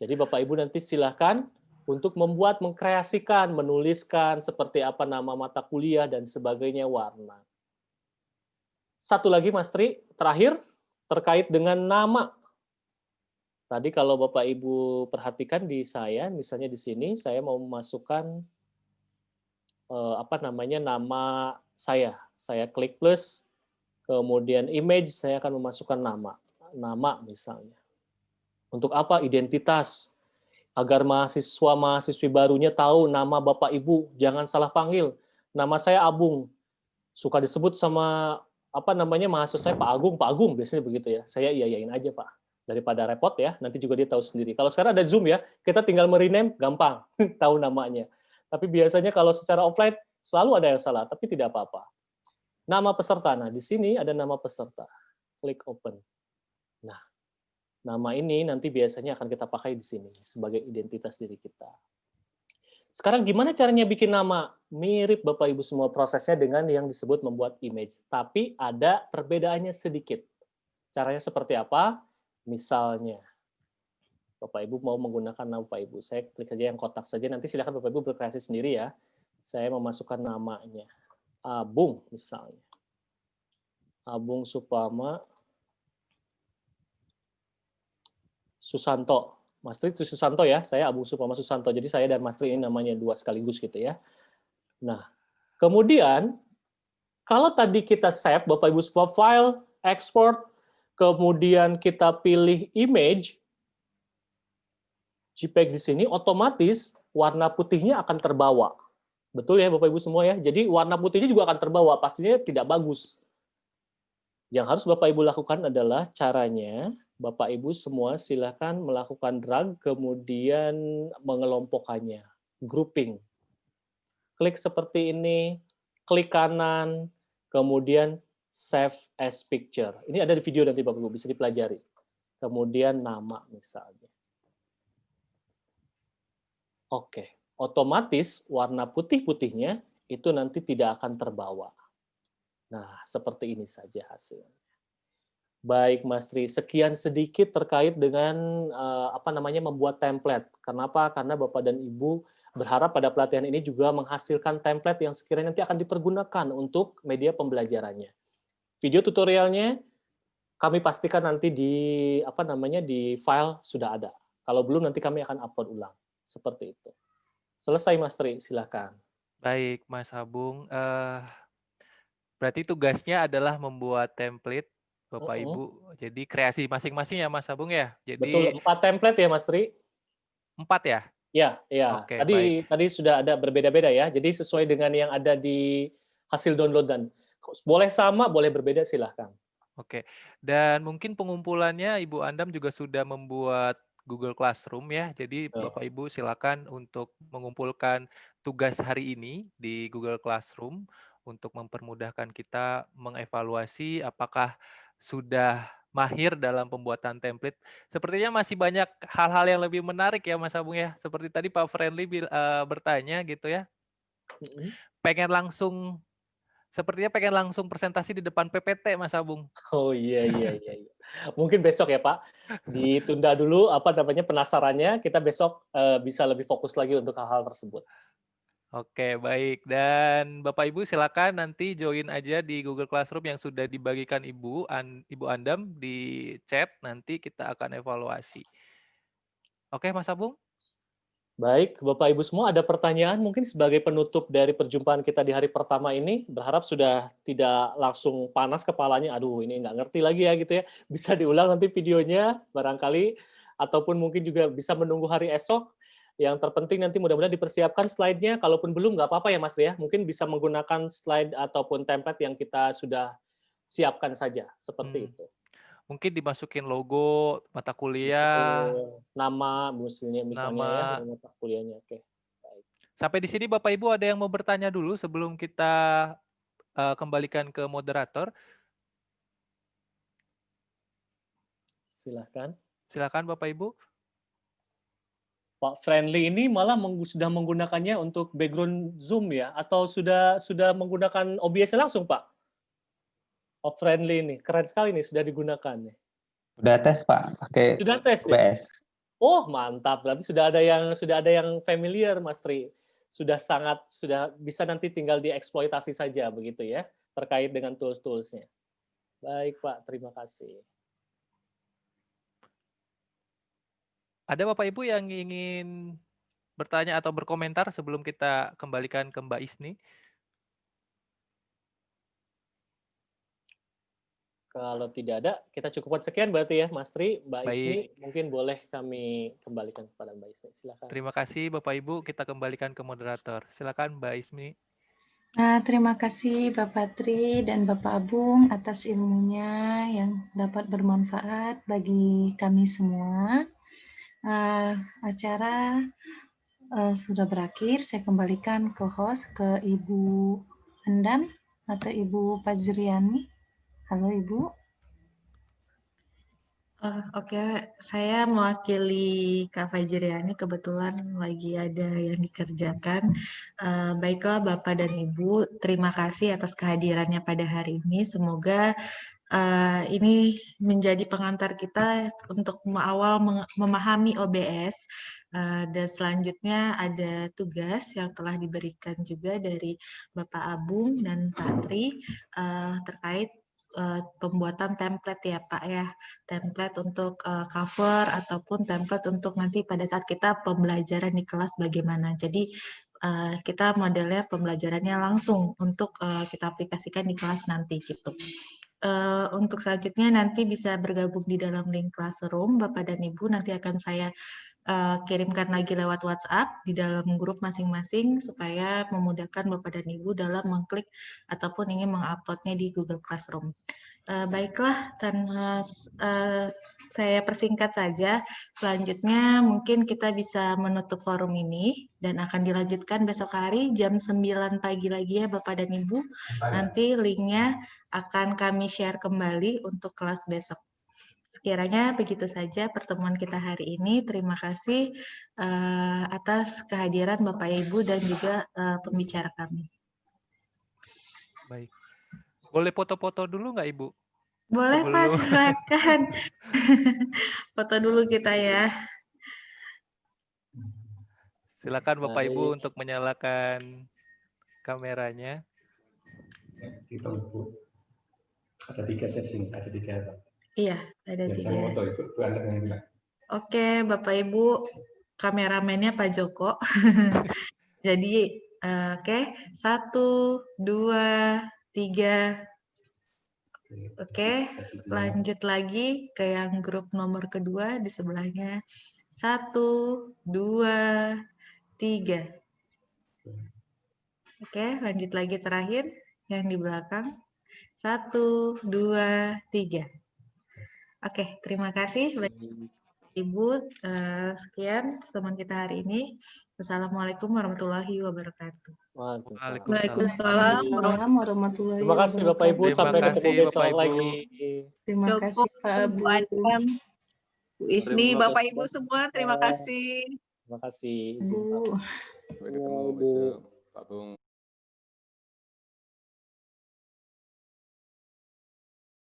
Jadi Bapak Ibu nanti silakan untuk membuat, mengkreasikan, menuliskan seperti apa nama mata kuliah dan sebagainya, warna. Satu lagi Mas Tri, terakhir terkait dengan nama. Tadi kalau Bapak Ibu perhatikan di saya, misalnya di sini saya mau memasukkan nama saya. Saya klik plus, kemudian image saya akan memasukkan nama misalnya. Untuk apa? Identitas. Agar mahasiswa-mahasiswi barunya tahu nama Bapak Ibu, jangan salah panggil. Nama saya Abung. Suka disebut sama mahasiswa saya Pak Agung biasanya begitu ya. Saya iyain aja Pak. Daripada repot ya, nanti juga dia tahu sendiri. Kalau sekarang ada Zoom ya, kita tinggal merename gampang, tahu namanya. Tapi biasanya kalau secara offline selalu ada yang salah, tapi tidak apa-apa. Nama peserta. Nah, di sini ada nama peserta. Klik open. Nah, nama ini nanti biasanya akan kita pakai di sini sebagai identitas diri kita. Sekarang gimana caranya bikin nama? Mirip Bapak Ibu semua prosesnya dengan yang disebut membuat image. Tapi ada perbedaannya sedikit. Caranya seperti apa? Misalnya, Bapak Ibu mau menggunakan nama Bapak Ibu. Saya klik aja yang kotak saja. Nanti silakan Bapak Ibu berkreasi sendiri ya. Saya memasukkan namanya. Abung misalnya. Abung Supama Susanto. Mas Tri itu Susanto ya, saya Abung Supama Susanto. Jadi saya dan Mas Tri ini namanya dua sekaligus gitu ya. Nah, kemudian kalau tadi kita save, Bapak Ibu semua file, export, kemudian kita pilih image, JPEG di sini, otomatis warna putihnya akan terbawa. Betul ya Bapak Ibu semua ya? Jadi warna putihnya juga akan terbawa, pastinya tidak bagus. Yang harus Bapak Ibu lakukan adalah caranya, Bapak Ibu semua silakan melakukan drag, kemudian mengelompokkannya, grouping. Klik seperti ini, klik kanan, kemudian save as picture. Ini ada di video nanti Bapak Ibu, bisa dipelajari. Kemudian nama misalnya. Oke, otomatis warna putih-putihnya itu nanti tidak akan terbawa. Nah, seperti ini saja hasilnya. Baik, Mas Tri, sekian sedikit terkait dengan membuat template. Kenapa? Karena Bapak dan Ibu Berharap pada pelatihan ini juga menghasilkan template yang sekiranya nanti akan dipergunakan untuk media pembelajarannya. Video tutorialnya kami pastikan nanti di file sudah ada. Kalau belum nanti kami akan upload ulang. Seperti itu. Selesai Mas Tri, silakan. Baik, Mas Abung. Berarti tugasnya adalah membuat template, Bapak Ibu. Jadi kreasi masing-masing ya Mas Abung ya. Betul, Jadi 4 template ya Mas Tri? 4 ya? Ya, ya. Oke, baik. Tadi sudah ada berbeda-beda ya. Jadi sesuai dengan yang ada di hasil downloadan. Boleh sama, boleh berbeda, silahkan. Oke. Dan mungkin pengumpulannya Ibu Andam juga sudah membuat Google Classroom ya. Jadi Bapak Ibu silakan untuk mengumpulkan tugas hari ini di Google Classroom untuk mempermudahkan kita mengevaluasi apakah sudah mahir dalam pembuatan template. Sepertinya masih banyak hal-hal yang lebih menarik ya Mas Abung ya. Seperti tadi Pak Friendly bertanya gitu ya. Sepertinya pengen langsung presentasi di depan PPT Mas Abung. Oh iya. Mungkin besok ya Pak. Ditunda dulu penasarannya, kita besok bisa lebih fokus lagi untuk hal-hal tersebut. Oke, baik. Dan Bapak Ibu silakan nanti join aja di Google Classroom yang sudah dibagikan Ibu Andam di chat, nanti kita akan evaluasi. Oke, Mas Abung? Baik, Bapak Ibu semua ada pertanyaan mungkin sebagai penutup dari perjumpaan kita di hari pertama ini, berharap sudah tidak langsung panas kepalanya, aduh ini nggak ngerti lagi ya gitu ya, bisa diulang nanti videonya barangkali, ataupun mungkin juga bisa menunggu hari esok. Yang terpenting nanti mudah-mudahan dipersiapkan slide-nya, kalaupun belum nggak apa-apa ya Mas ya, mungkin bisa menggunakan slide ataupun template yang kita sudah siapkan saja, seperti itu. Mungkin dimasukin logo mata kuliah, nama misalnya ya, nama mata kuliahnya. Oke. Baik. Sampai di sini Bapak Ibu ada yang mau bertanya dulu sebelum kita kembalikan ke moderator? Silakan. Silakan Bapak Ibu. Pak Friendly ini malah sudah menggunakannya untuk background Zoom ya, atau sudah menggunakan OBS-nya langsung Pak? Pak Friendly ini keren sekali nih, sudah digunakan nih. Sudah tes Pak, pakai sudah tes OBS. Ya? Oh mantap, berarti sudah ada yang familiar Mas Tri, sudah bisa nanti tinggal dieksploitasi saja begitu ya, terkait dengan tools-toolsnya. Baik Pak, terima kasih. Ada Bapak Ibu yang ingin bertanya atau berkomentar sebelum kita kembalikan ke Mbak Isni? Kalau tidak ada, kita cukupkan sekian berarti ya Mas Tri, Mbak Isni, mungkin boleh kami kembalikan kepada Mbak Isni. Silakan. Terima kasih Bapak Ibu, kita kembalikan ke moderator. Silakan Mbak Isni. Terima kasih Bapak Tri dan Bapak Abung atas ilmunya yang dapat bermanfaat bagi kami semua. Acara sudah berakhir, saya kembalikan ke host, ke Ibu Andam atau Ibu Fajriani. Halo Ibu. Oke, saya mewakili Kak Fajriani, kebetulan lagi ada yang dikerjakan. Baiklah Bapak dan Ibu, terima kasih atas kehadirannya pada hari ini. Semoga ini menjadi pengantar kita untuk awal memahami OBS. Dan selanjutnya ada tugas yang telah diberikan juga dari Bapak Abung dan Pak Tri terkait pembuatan template ya Pak ya, template untuk cover ataupun template untuk nanti pada saat kita pembelajaran di kelas bagaimana. Jadi kita modelnya pembelajarannya langsung untuk kita aplikasikan di kelas nanti gitu. Untuk selanjutnya nanti bisa bergabung di dalam link Classroom, Bapak dan Ibu nanti akan saya kirimkan lagi lewat WhatsApp di dalam grup masing-masing supaya memudahkan Bapak dan Ibu dalam mengklik ataupun ingin menguploadnya di Google Classroom. Baiklah, dan saya persingkat saja. Selanjutnya mungkin kita bisa menutup forum ini dan akan dilanjutkan besok hari jam 9 pagi lagi ya Bapak dan Ibu. Nanti linknya akan kami share kembali untuk kelas besok. Sekiranya begitu saja pertemuan kita hari ini. Terima kasih atas kehadiran Bapak Ibu dan juga pembicara kami. Baik. Boleh foto-foto dulu nggak Ibu? Boleh Pak, silakan. Foto dulu kita ya. Silakan Bapak Ibu Baik. untuk menyalakan kameranya. Kita Bu. Ada 3 sesi, ada 3. Iya, ada Ya, saya 3. mau tahu ikut Bu Anda yang bilang. Oke, Bapak Ibu, kameramennya Pak Joko. Jadi, oke, 1, 2, 3. Oke, lanjut lagi ke yang grup nomor kedua di sebelahnya. 1, 2, 3. Oke, lanjut lagi terakhir yang di belakang. 1, 2, 3. Oke, terima kasih Ibu. Sekian pertemuan kita hari ini. Wassalamualaikum warahmatullahi wabarakatuh. Waalaikumsalam warahmatullahi Terima kasih Bapak Ibu, Terima sampai kasih, ketemu besok Bapak Ibu. lagi. Terima Joko, kasih Pak Bu Bu. Adam, Bu Isni, Terima Bapak kasih. Ibu semua, terima kasih. Terima kasih. Bu. Sampai ketemu besok, Pak Bung.